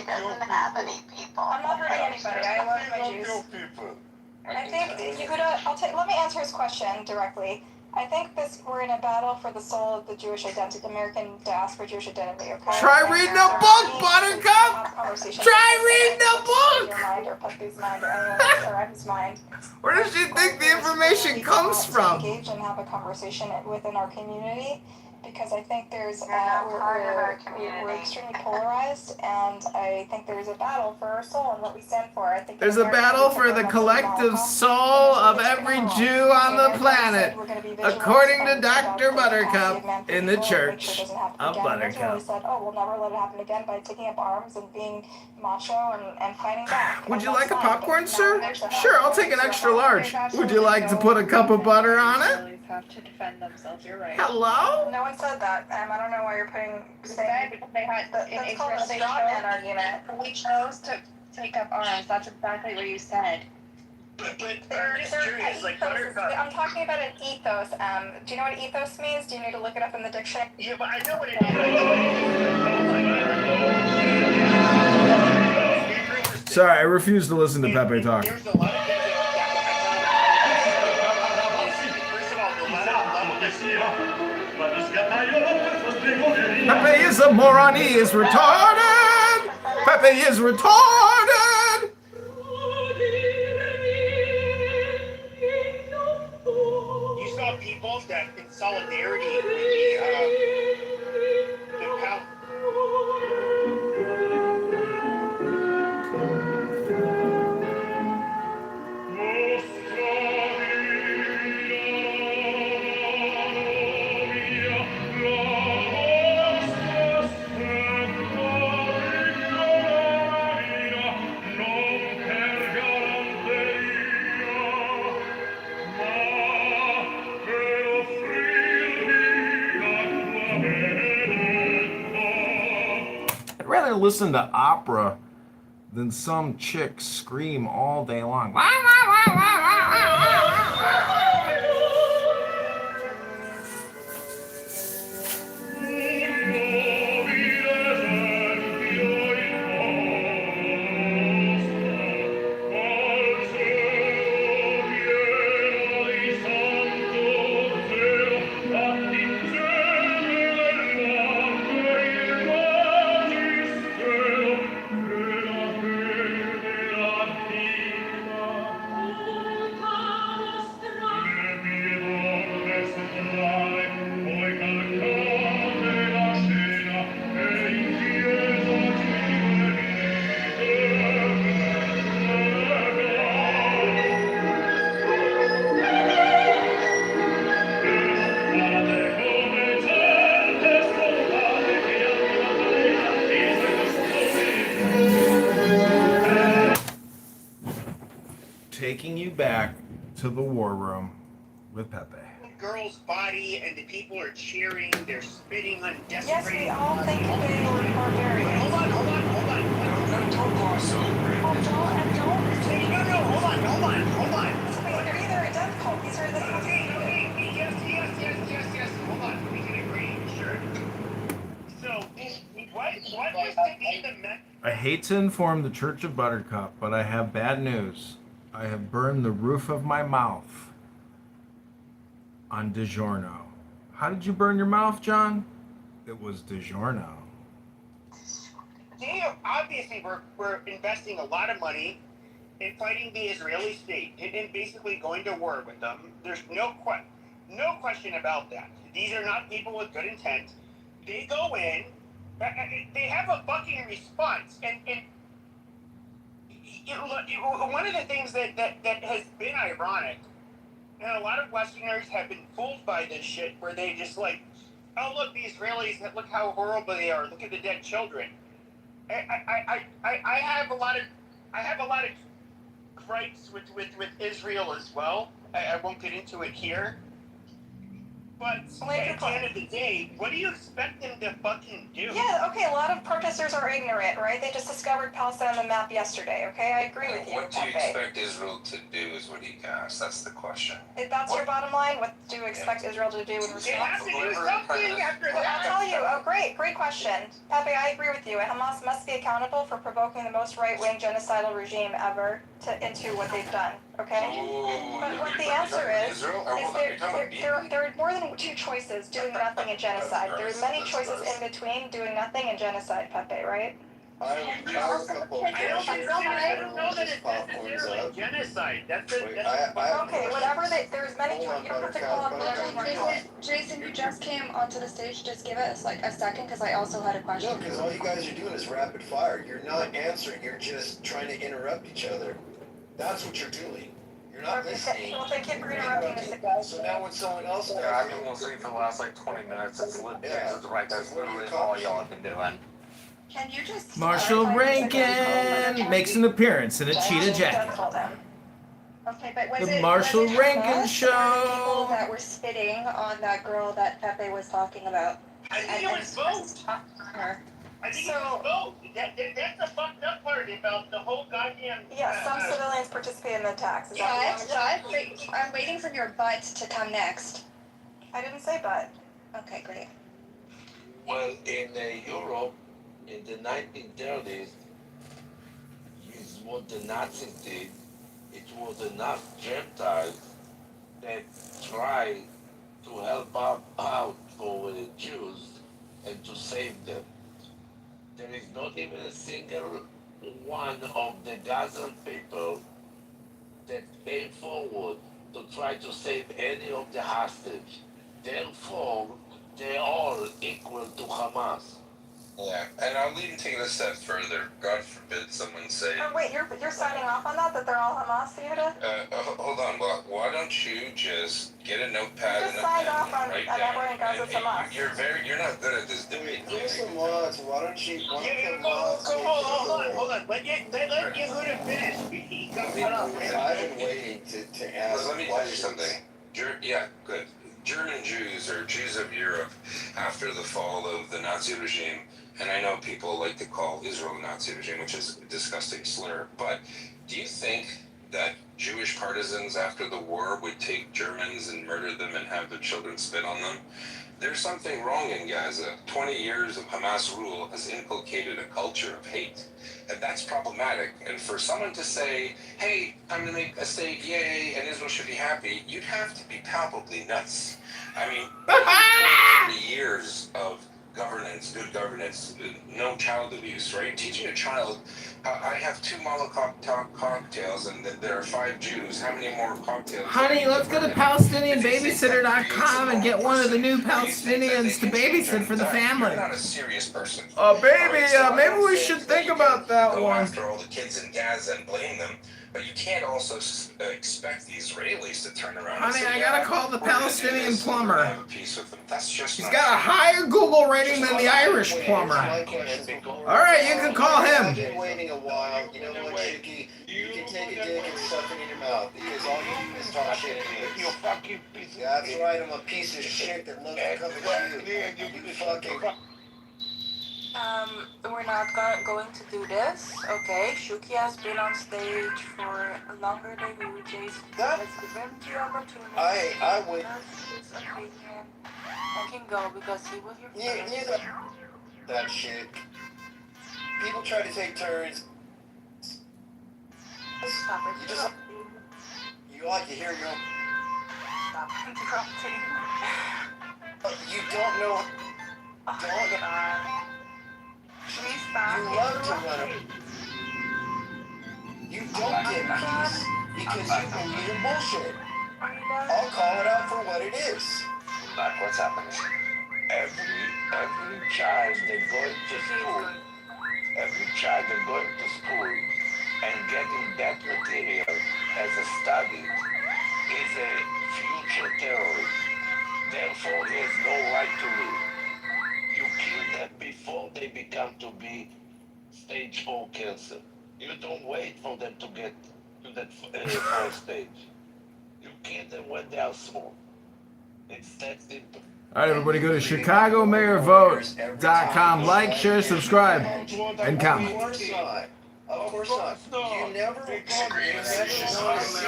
doesn't have any people. I'm not hurting anybody. I love my Jews. I think Yehuda, let me answer his question directly. I think we're in a battle for the soul of the Jewish identity, the American diaspora Jewish identity. Okay? Try reading a book, Buttercup! Try reading a book! Your mind or Pepe's mind or anyone's or Em's mind. Where does she think the information comes from? Engage and have a conversation within our community. Because I think we're extremely polarized, and I think there's a battle for our soul and what we stand for. I think There's a battle for the collective soul of every Jew on the planet, according to Dr. Buttercup in the Church of Buttercup. Said, oh, we'll never let it happen again by taking up arms and being macho and fighting back. Would you like a popcorn, sir? Sure, I'll take an extra large. Would you like to put a cup of butter on it? Have to defend themselves. You're right. Hello? No one said that. I don't know why you're saying because they had that's called a straw man argument. We chose to take up arms. That's exactly what you said. But I'm just curious, like Buttercup. I'm talking about an ethos. Do you know what ethos means? Do you need to look it up in the dictionary? Yeah, but I know what it is. Sorry, I refuse to listen to Pepe talk. There's a lot of things Pepe is a moron, he is retarded! Pepe is retarded! You saw people that in solidarity with the power. I'd rather listen to opera than some chick scream all day long. you back to the war room with Pepe. Girl's body and the people are cheering, they're spitting on Yes, desecrated. we all think they were barbarians. Hold on. Don't gloss over it. No, hold on. They're either a death cult. These are the Yes. Hold on. We can agree, sure. So, what was to be the message? I hate to inform the Church of Buttercup, but I have bad news. I have burned the roof of my mouth on DiGiorno. How did you burn your mouth, John? It was DiGiorno. They obviously we're investing a lot of money in fighting the Israeli state and basically going to war with them. There's no question about that. These are not people with good intent. They go in, they have a fucking response, and one of the things that has been ironic, and a lot of Westerners have been fooled by this shit, where they just like, oh look, the Israelis, look how horrible they are. Look at the dead children. I have a lot of gripes with Israel as well. I won't get into it here. But at the end of the day, what do you expect them to fucking do? Yeah, okay, a lot of protesters are ignorant, right? They just discovered Palestine on the map yesterday, okay? I agree with you. What do you expect Israel to do is what he asked. That's the question. If that's your bottom line, what do you expect Israel to do in response? They have to do something after that. I'll tell you. Oh, great question. Pepe, I agree with you. Hamas must be accountable for provoking the most right-wing genocidal regime ever into what they've done, okay? But what the answer is there are more than two choices, doing nothing and genocide. There are many choices in between doing nothing and genocide, Pepe, right? I have a couple of I don't know that it's necessarily genocide. Okay, whatever. There's many choices. You don't have to call up whatever. Jason, you just came onto the stage. Just give us like a second, because I also had a question. No, because all you guys are doing is rapid fire. You're not answering. You're just trying to interrupt each other. That's what you're doing. You're not listening. Well, thank you for interrupting us again. So now when someone else does, I've been listening for the last like 20 minutes. It's right. That's literally all y'all have been doing. Can you just Marshall Rankin makes an appearance in a cheetah jacket. Okay, but was The it Marshall was it Rankin Hamas or the Show. people that were spitting on that girl that Pepe was talking about? I think it was both. Her. I think it was both. That's the fucked up part about the whole goddamn. Yeah, some civilians participate in the attacks. I'm waiting for your butt to come next. I didn't say butt. Okay, great. well, in Europe, in the 1930s, is what the Nazis did. It was enough Gentiles that tried to help out for the Jews and to save them. There is not even a single one of the dozen people that came forward to try to save any of the hostage. Therefore, they're all equal to Hamas. Yeah, and I'll even take it a step further. God forbid someone say, Oh, wait, you're signing off on that they're all Hamas, Yehuda? hold on, well, why don't you just get a notepad You just and a signed pen off on and write everyone in down. Gaza's Hamas. You're not good at this, do you? Why don't you? Hold on. Let Yehuda finish. I've been waiting to ask. Let me tell you something. Yeah, good. German Jews or Jews of Europe after the fall of the Nazi regime, and I know people like to call Israel a Nazi regime, which is a disgusting slur, but do you think that Jewish partisans after the war would take Germans and murder them and have their children spit on them? There's something wrong in Gaza. 20 years of Hamas rule has inculcated a culture of hate. And that's problematic. And for someone to say, hey, time to make a state, yay, and Israel should be happy, you'd have to be palpably nuts. I mean, 20, 30 years of governance, good governance, no child abuse, right? Teaching a child, I have 2 Molotov cocktails and there are 5 Jews. How many more cocktails? Honey, let's go to PalestinianBabysitter.com and get one of the new Palestinians to babysit for the family. You're not a serious person. Baby, maybe we should think about that go one. after all the kids in Gaza and blame them, but you can't also expect the Israelis to turn around. Honey, and say, I yeah, gotta call the we're gonna do Palestinian this, we're gonna plumber. have a peace with them. That's just He's not got a true. higher Google rating Just than the like- Irish Wait, plumber. here's my question before- All right, you can call him. I've been waiting a while. You know what, Chicky? You can take a dick and stuff it in your mouth because all you do is talk shit anyways. You fucking piece of That's right, I'm a piece of shit that loves to come at you. You fucking... We're not going to do this. Okay, Shuki has been on stage for longer than you, Jason. Let's give him the opportunity. I would... That's his opinion. I can go because he was your first. You know that shit. People try to take turns. Stop You just... You like to hear your own... Stop interrupting. You don't know... Don't know... Please stop. You love to run a... You don't get peace because you believe in bullshit. I'll call it out for what it is. Like, what's happening? Every child that going to school, and getting that material as a study is a future terrorist. Therefore, he has no right to live. You kill them before they become to be stage 4 cancer. You don't wait for them to get to that 4th stage. You kill them when they are small. It's that simple. All right, everybody, go to ChicagoMayorVote.com. Like, share, subscribe, and comment. Of course not. You never want to see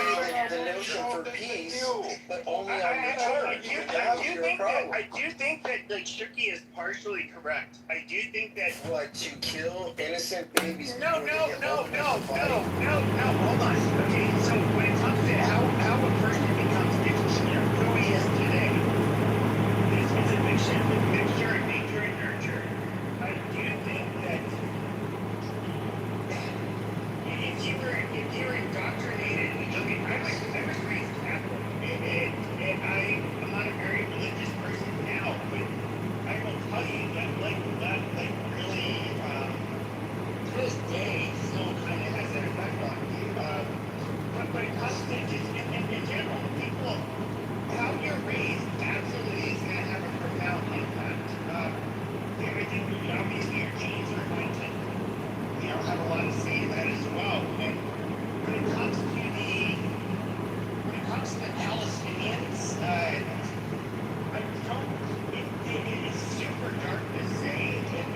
the notion for peace, but only on your terms. I do think that like Shuki is partially correct. I do think that what, to kill innocent babies? No. Hold on. Okay, so when it comes to how a person becomes who he is today, it's a mixture of nature and nurture. I do think that if you were indoctrinated, I was raised Catholic, and I'm not a very religious person now, but I will tell you that like really to this day still kind of has that effect on you. But it comes to just in general, people, how you're raised absolutely is going to have a profound impact. I think obviously your genes are going to have a lot to say to that as well. And when it comes to the Palestinians, it is super dark to say, and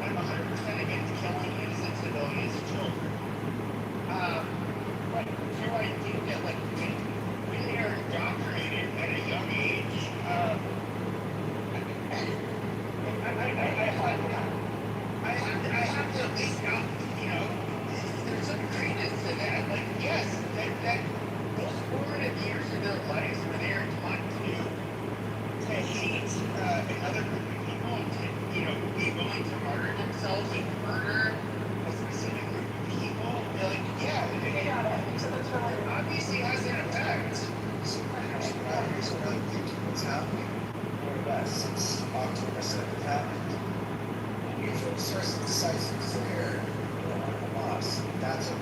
I'm 100% against killing innocent civilians, children. But so I think that when they are indoctrinated at a young age, I have to at least there's some credence to that. Like, yes, that those formative years of their lives where they are taught to hate another group of people and to, be willing to martyr themselves and murder a specific group of people. They're like, it obviously has an effect. Here's what I'm thinking what's happening more or less since October 7th happened. Israel starts to decisive clear on Hamas. That's a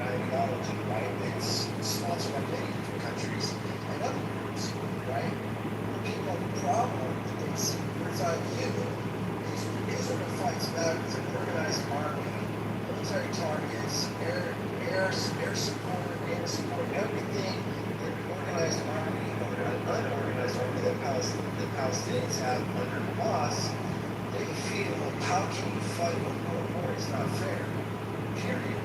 ideology, right? It's sponsored by many different countries and other groups, right? The people have a problem. It's bird's eye view. Israel fights back with an organized army, military targets, air support, air support, everything that organized army or unorganized army that the Palestinians have under Hamas. They feel, how can you fight a world war? It's not fair. Period.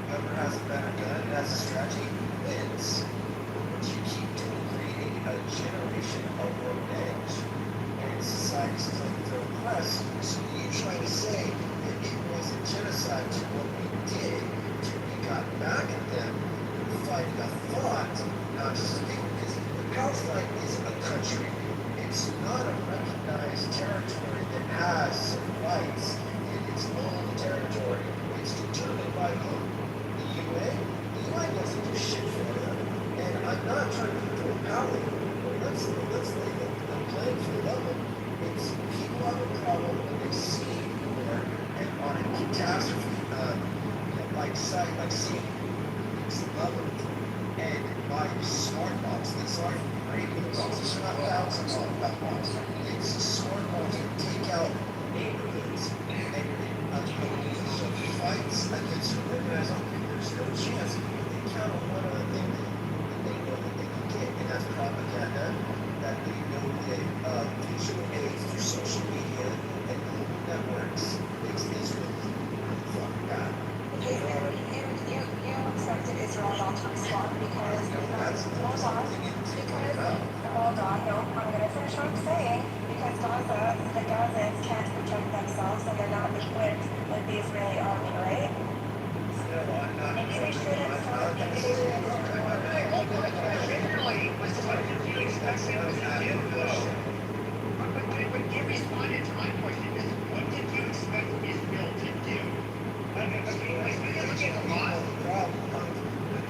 Whoever has a better gun and has a strategy wins. But you keep creating a generation of revenge. And societies claim they're oppressed. So you're trying to say that it was a genocide to what we did, to we got back at them, fighting a thought, not just a thing. Because Palestine is a country. It's not a recognized territory that has some rights in its own territory. It's determined by who? The UN? The UN doesn't do shit for them. And I'm not trying to throw power, but let's lay the blame for the level. It's people have a problem when they see war and on a catastrophe like seeing it's level and buy smart locks. These aren't regular locks. These are not $1,000 locks. It's smart locks that take out neighborhoods and fights against organized crime. There's no chance. They count on one other thing that they know that they can get, and that's propaganda. That they know that visual aids through social media and global networks makes Israel really fucking bad. You accepted Israel not to respond because hold on, no, I'm gonna finish what I'm saying, because the Gazans can't protect themselves and they're not equipped like the Israeli army, right? Maybe they shouldn't start the Literally, was what did you expect them to do, though? But you responded to my question, is what did you expect Israel to do? Look at Hamas.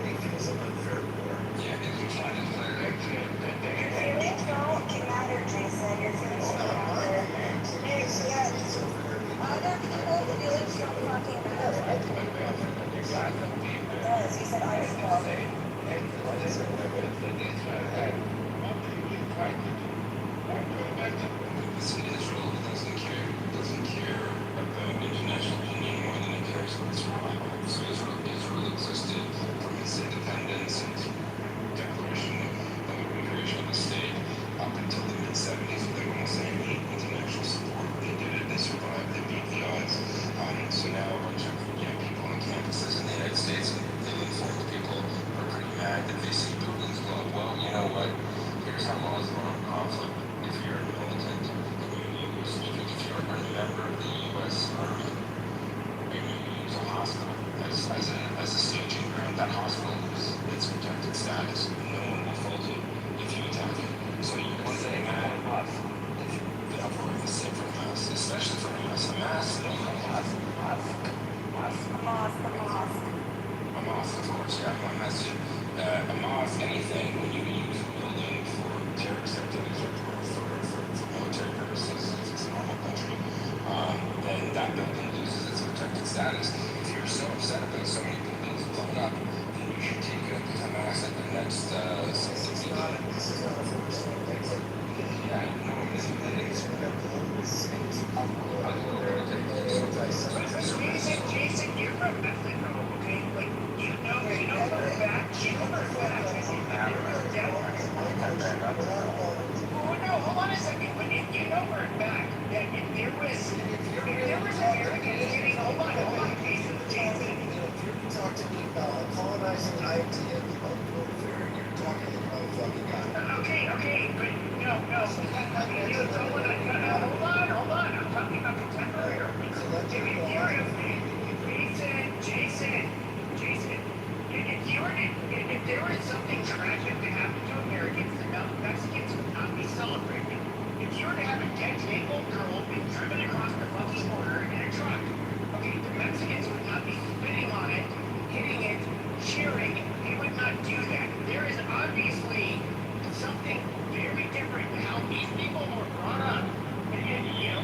They feel some unfair war. Yeah, if you find it later. Your feelings don't matter, Jason. Your feelings don't matter. Other people's feelings don't fucking matter. It does. You said I feel. Israel doesn't care about international opinion more than it cares about survival. So Israel existed from its independence and declaration of creation of the state up until the mid-70s with almost any international support. They did it, they survived, they beat the odds. So now a bunch of young people on campuses in the United States and ill-informed people are pretty mad that they see buildings blow up. Well, you know what? Here's how laws are on conflict. If you're a militant community, if you're a member of the U.S. Army, you use a hospital as a staging ground. That hospital is its protected status. No one will fault you if you attack it. So you can say mad enough. Of course, the same for Hamas, especially for Hamas. Hamas, Hamas, of course, yeah, my message. Hamas, anything, when you use a building for terrorist activities or for military purposes, if it's a normal country, then that building loses its protected status. If you're so upset about so many buildings blown up, then you should take it up with Hamas at the next something. Yeah, no, Jason, you're from Mexico, okay? Like, you know for a fact, well, no, hold on a second, but you know for a fact that if there was Americans getting, hold on, Jason, if you talk to me about colonizing the idea of warfare, you're talking about fucking God. Okay, but no, hold on, I'm talking about contemporary. Jason, if there was something tragic to happen to Americans, the Mexicans would not be celebrating. If you were to have a dead disabled girl being driven across the fucking border in a truck, okay, the Mexicans would not be spitting on it, hitting it, cheering. They would not do that. There is obviously something very different in how these people were brought up. And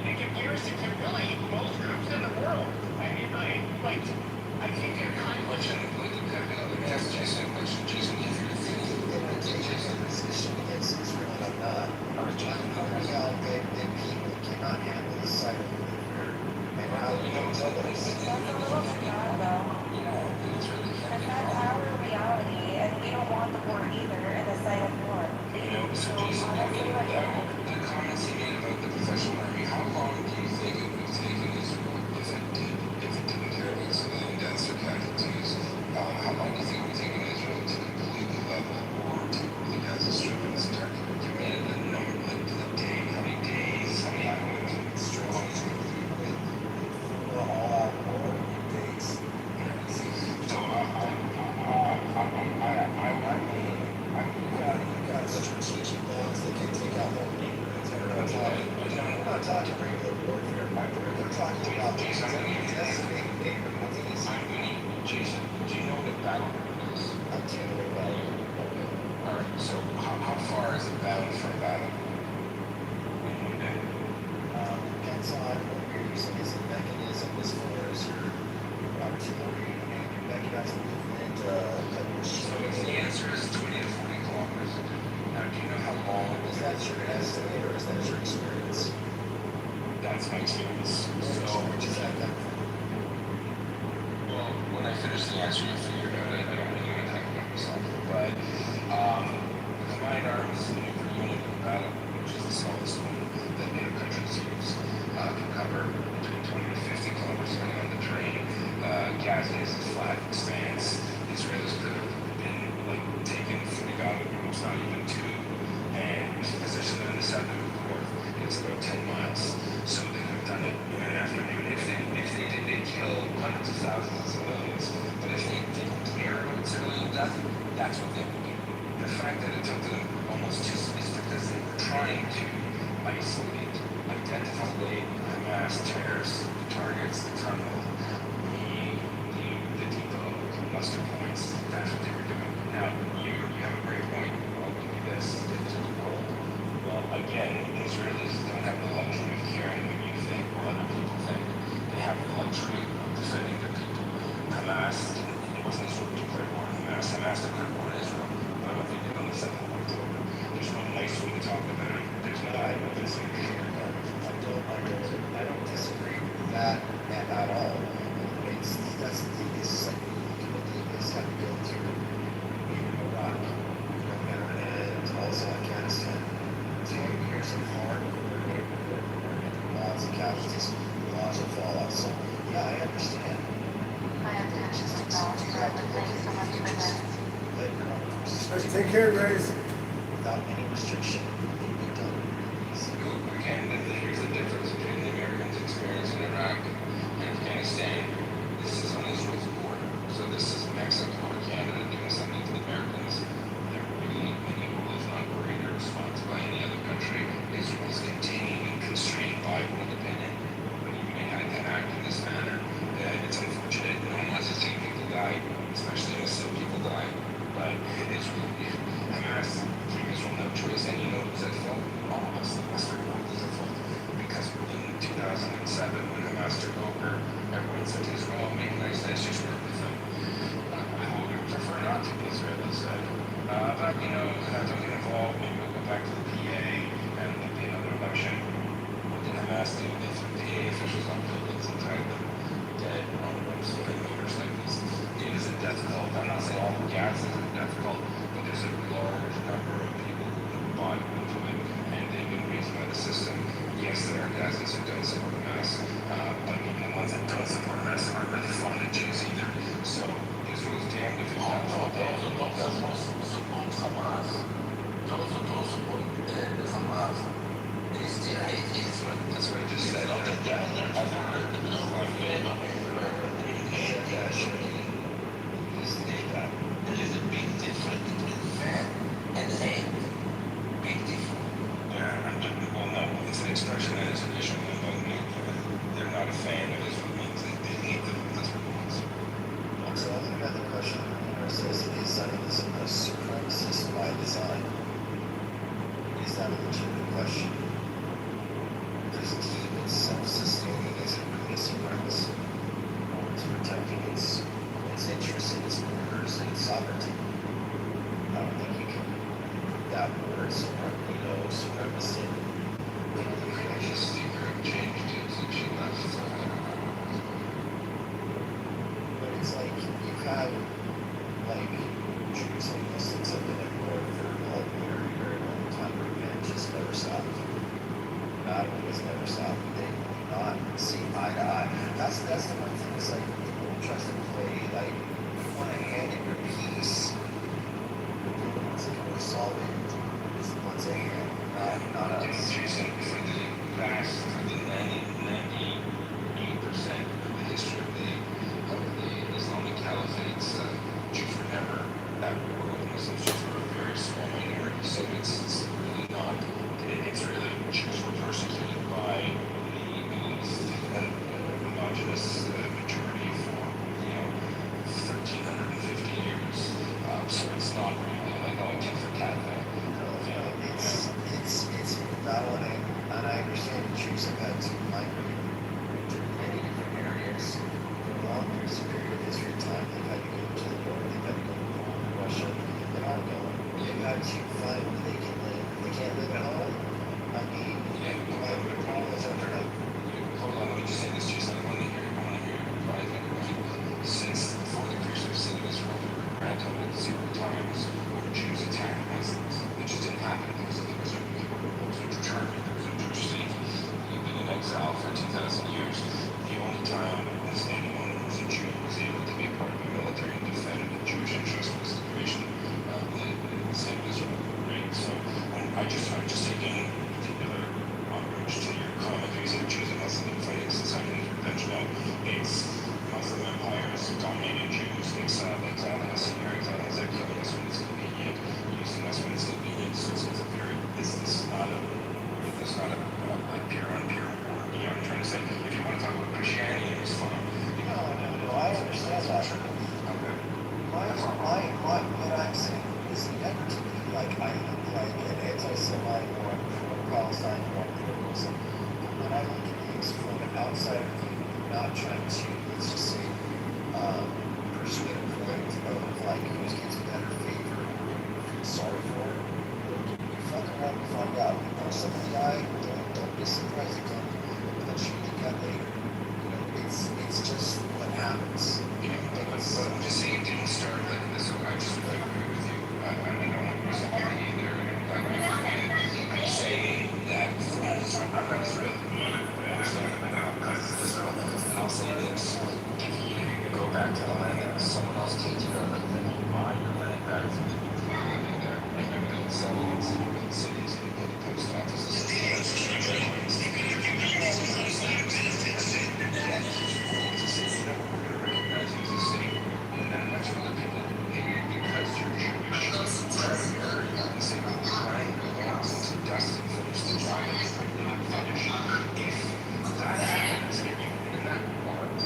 in comparison to really most groups in the world. I think they're kind of... Let me ask Jason a question. Jason, if you're Jason, position against Israel, I'm not. I was talking about how that people cannot handle the sight of warfare. And how That's a little sad, though. That's our reality, and we don't want the war either in the sight of war. So Jason, the comments he made about the professional army, how long do you think it would have taken Israel if it didn't care about civilian deaths or casualties? How long do you think it would have taken Israel to completely level or temporarily Gaza Strip in its entirety? Give me a number, like the day, how many days, how many hours, strong, all war days. So you got strategic bombs that can take out whole That's my experience. So, well, when I finish the answer, you'll figure it out. I don't really want to talk about myself. But the combined arms nuclear unit of battle, which is the smallest one that NATO countries use, can cover between 20 to 50 kilometers depending on the terrain. Gaza is a flat expanse. Israelis could have been like taken 40,000 groups, not even two, and positioned them in the south and north. It's about 10 miles. So they could have done it in an afternoon. If they did, they kill hundreds of thousands of civilians. But if they didn't care about civilian death, that's what they would do. The fact that it took them almost 2 weeks because they were trying to isolate, identify Hamas terrorist targets, the tunnel, the depot, muster points. That's what they were doing. Now, you have a great point. I'll give you this. It's a world. Well, again, Israelis don't have the luxury of caring what you think or other people think. They have the luxury of defending their people. Hamas, it wasn't Israel who declared war on Hamas. Hamas declared war on Israel. But what they did on the 7th of October, there's no nice way to talk about it. There's no I don't disagree with that at all. That's the thing is like the is have to go through Iraq and also Afghanistan. 10 years of hard work, lots of casualties, lots of fallout. So yeah, I understand. I have to just acknowledge that, but thank you so much for this. Take care, Grace. Without any restriction, again, here's the difference between the Americans' experience in Iraq and Afghanistan. This is on Israel's border. So this is Mexico or Canada doing something to the Americans. They're really unequal, if not greater response by any other country. Israel's continuing constrained by world opinion. But you may have to act in this manner. It's unfortunate. No one wants to see people die, especially innocent people die. But Israel, Hamas, gave Israel no choice. And you know who's at fault? All of us. The Western world is at fault. Because in 2007, when Hamas took over, everyone said to Israel, make nice just work with them. I would prefer not to, the Israelis said. But, you know, don't get involved. Maybe we'll go back to the PA and there'll be another election. What did Hamas do? They threw PA officials on buildings and tied them dead on ropes with motorcycles. It is a death cult. I'm not saying all of Gaza is a death cult, but there's a large number of people who bought into it, and they've been raised by the system. Yes, there are Gazans who don't support Hamas, but even the ones that don't support Hamas aren't really fond of Jews either. So Israel's damned if it comes all day. Those Muslims support Hamas. Those who don't support Hamas, they still hate Israel. That's what I just said. There is a big difference between fan and hate. Big difference. Yeah, well, no, it's an expression and it's an issue. They're not a fan of Israel. They hate them. That's what it means. So I think another question says, is Zionism a supremacist by design? Is that a legitimate question? Does it keep its self-sustaining as a really supremacy? Or is protecting its interests and its borders and its sovereignty? I don't think you can put that word supremacy. The speaker changed it since she left. But it's like you have like Jews and Muslims have been at war for a very, very long time. Revenge has never stopped. Battling has never stopped. They will not see eye to eye. That's the one thing. It's like people try to play like you want to hand in your peace. The ones that can resolve it is the ones that hand, not us. Jason, for the vast, for the 98% of the history of the Islamic Caliphate's Jews were never at war with Muslims. Jews were a very small minority, so it's really not. It's really Jews were persecuted by the Middle East, a homogenous majority for 1,350 years. So it's not really like a tit for tat thing. It's battle, and I understand the Jews have had to migrate to many different areas for long years, period of history of time. They've had to go to the north, they've had to go to Poland, Russia, they are going. They've had to find where they can live. They can't live at home. I mean, why would Paul is under looks them in the eye, don't be surprised if they'll punch you in the gut later. You know, it's just what happens. Yeah, but I'm just saying it didn't start like this. I just I agree with you. I don't want to disagree either. I'm saying that I'm not thrilled. And I'll say this. If you go back to the land that someone else takes care of, then you buy your land back from the people who are living there, and you build settlements, and you build cities, and you build post offices, and you build checkpoints. And then that's for the people who hate you because you're Jewish. And say, well, time belongs to dust and finish the job that you didn't finish. If that happens, and that part,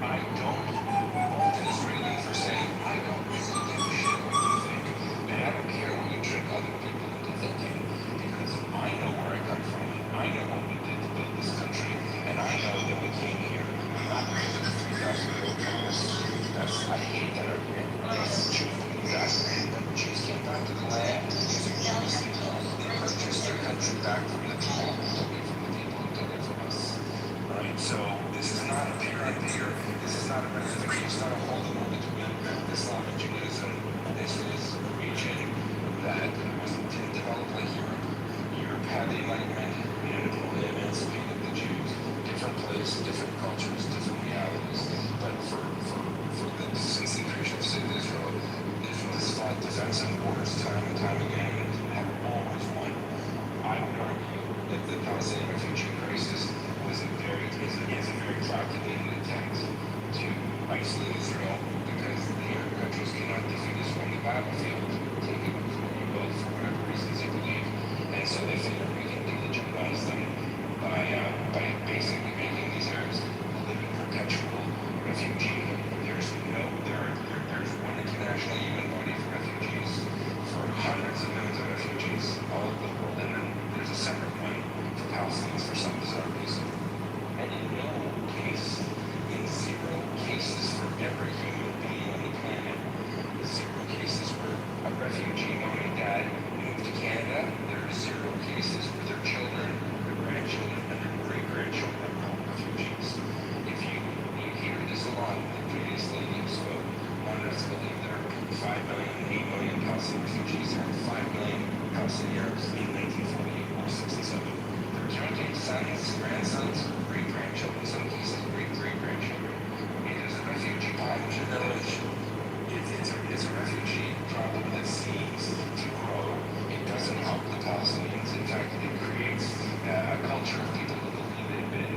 I don't fault an Israeli for saying, I don't really give a shit what you think. And I don't care what you trick other people into thinking. Because I know where I come from. I know what we did to build this country. And I know that we came here not because of the 3,000-year-old promise. I hate that argument. Yes, Jews believe that. But Jews came back to the land using Jews. They purchased their country back from the people who took it from the people who took it from us. Right? So this is not a peer on peer. This is not a reservation. It's not a holding between Islam and Judaism. This is a region that didn't develop like Europe. Europe had the Enlightenment and they emancipated the Jews. Different place, different cultures, different realities. But since the creation of the state of Israel, Israel has fought defensive wars time and time again and have always won. I would argue that the Palestinian refugee crisis is a very calculated attempt to isolate Israel because the Arab countries cannot defeat Israel on the battlefield, take it from you both for whatever reasons they believe. And so they figure we can delegitimize them by basically making these Arabs live in perpetual refugee. There's one international human body for refugees, for hundreds of millions of refugees all over the world, and then there's a separate one for Palestinians for some bizarre reason. And in no case, in zero cases for every human being on the planet, zero cases where a refugee mom and dad moved to Canada, there are zero cases where their children, their grandchildren, and their great-grandchildren are called refugees. If you hear this a lot, the previous lady spoke, wanted us to believe there are 5 million, 8 million Palestinian refugees. There are 5 million Palestinian Arabs in 1948 or 67. They're counting sons, grandsons, great-grandchildren, in some cases great-great-grandchildren. It is a refugee population. It's a refugee problem that seems to grow. It doesn't help the Palestinians. In fact, it creates a culture of people who believe they've been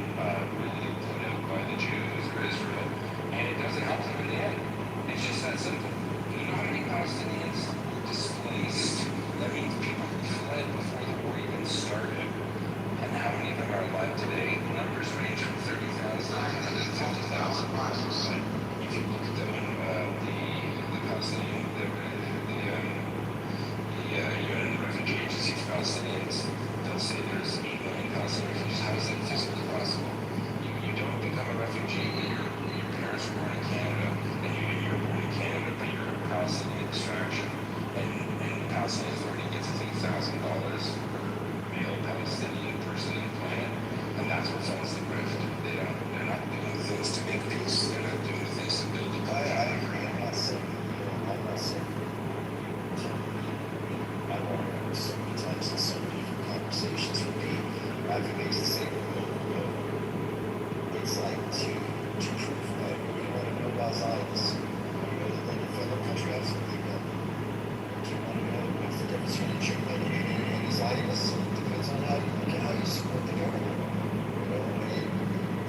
really put out by the Jews or Israel, and it doesn't help them in the end. It's just that simple. You know how many Palestinians were displaced? That means people who fled before the war even started. And how many of them are alive today? Numbers range from 30,000 to 150,000. But if you look at them, the Palestinian, the UN Refugee Agency for Palestinians, they'll say there's 8 million Palestinian refugees. How is that physically possible? You don't become a refugee when your parents were born in Canada, and you're born in Canada, but you're a Palestinian extraction. And the Palestinian Authority gets $8,000 per male Palestinian person on the planet, and that's what funds the rift. They're not doing the things to make peace. They're not doing the things to build a country. I agree. I'm not saying I want to remember so many times in so many different conversations for me, I've made the same it's like to prove what you want to know about Zionists. You know that they defend their country, absolutely no. Do you want to know what's the difference between a Jew and a Zionist? It depends on how you support the government. You know,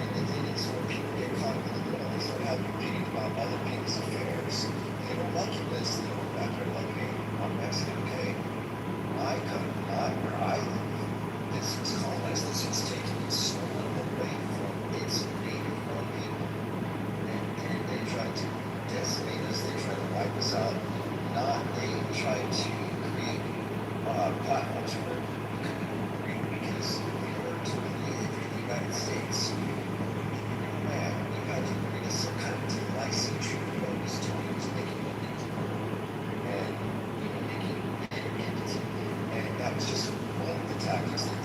and the thing is when people get caught in the middle, they start having opinions about other people's affairs. They don't like you this, they don't back there like, hey, I'm Mexican, okay? I come not where I live. This was colonized, this was taken and stolen away from its native born people. And they try to decimate us, they try to wipe us out. They try to create platforms where we couldn't agree because in order to live in the United States, man, you had to create some kind of de-licensing treaty. What he was doing, he was making it into and making it empty. And that was just one of the tactics that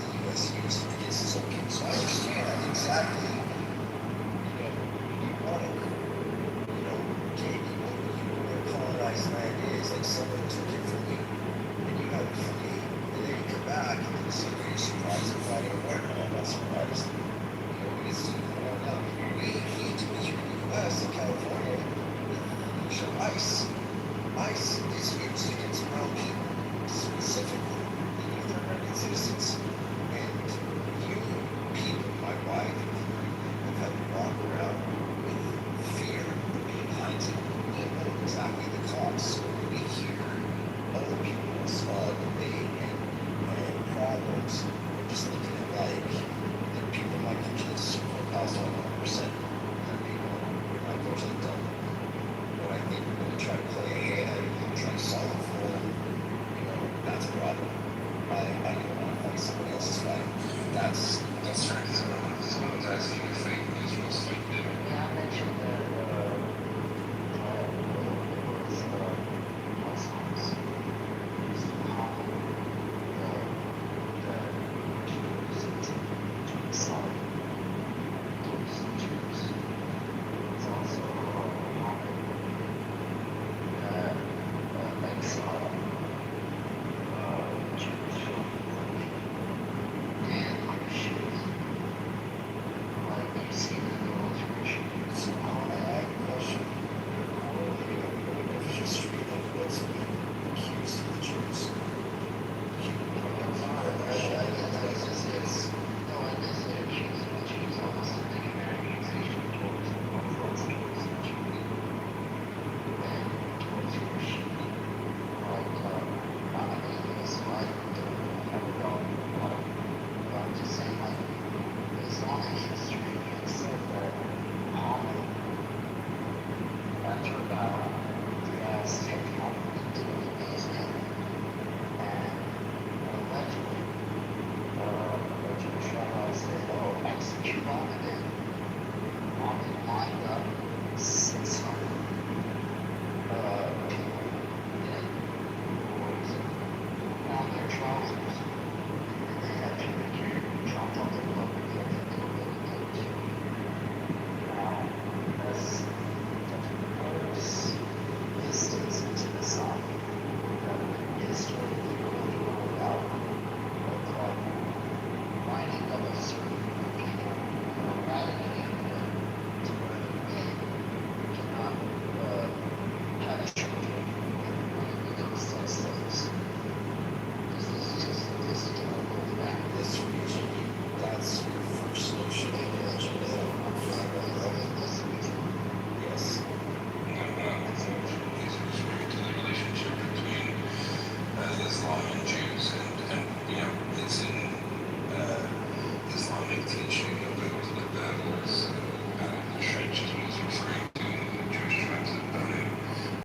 is used against brown people, specifically Native American citizens. And you people, my wife included, have had to walk around with fear behind you. You know exactly the cops. We hear other people's debate and problems. We're just looking at like, there are people like to just pass on 100%. There are people who unfortunately don't. But I think we're going to try to play ahead and try to solve it for them. You know, that's a problem. I don't want to fight somebody else's fight. That's right. Someone's asking if they Israel's fight dinner. Yeah, I mentioned that Muslims use the common Jews to excel towards the Jews. It's also common that makes Jews feel damn like shit. Like you see the girls rich. So I want to add a question. If history of what's been accused of the Jews. Islam and Jews.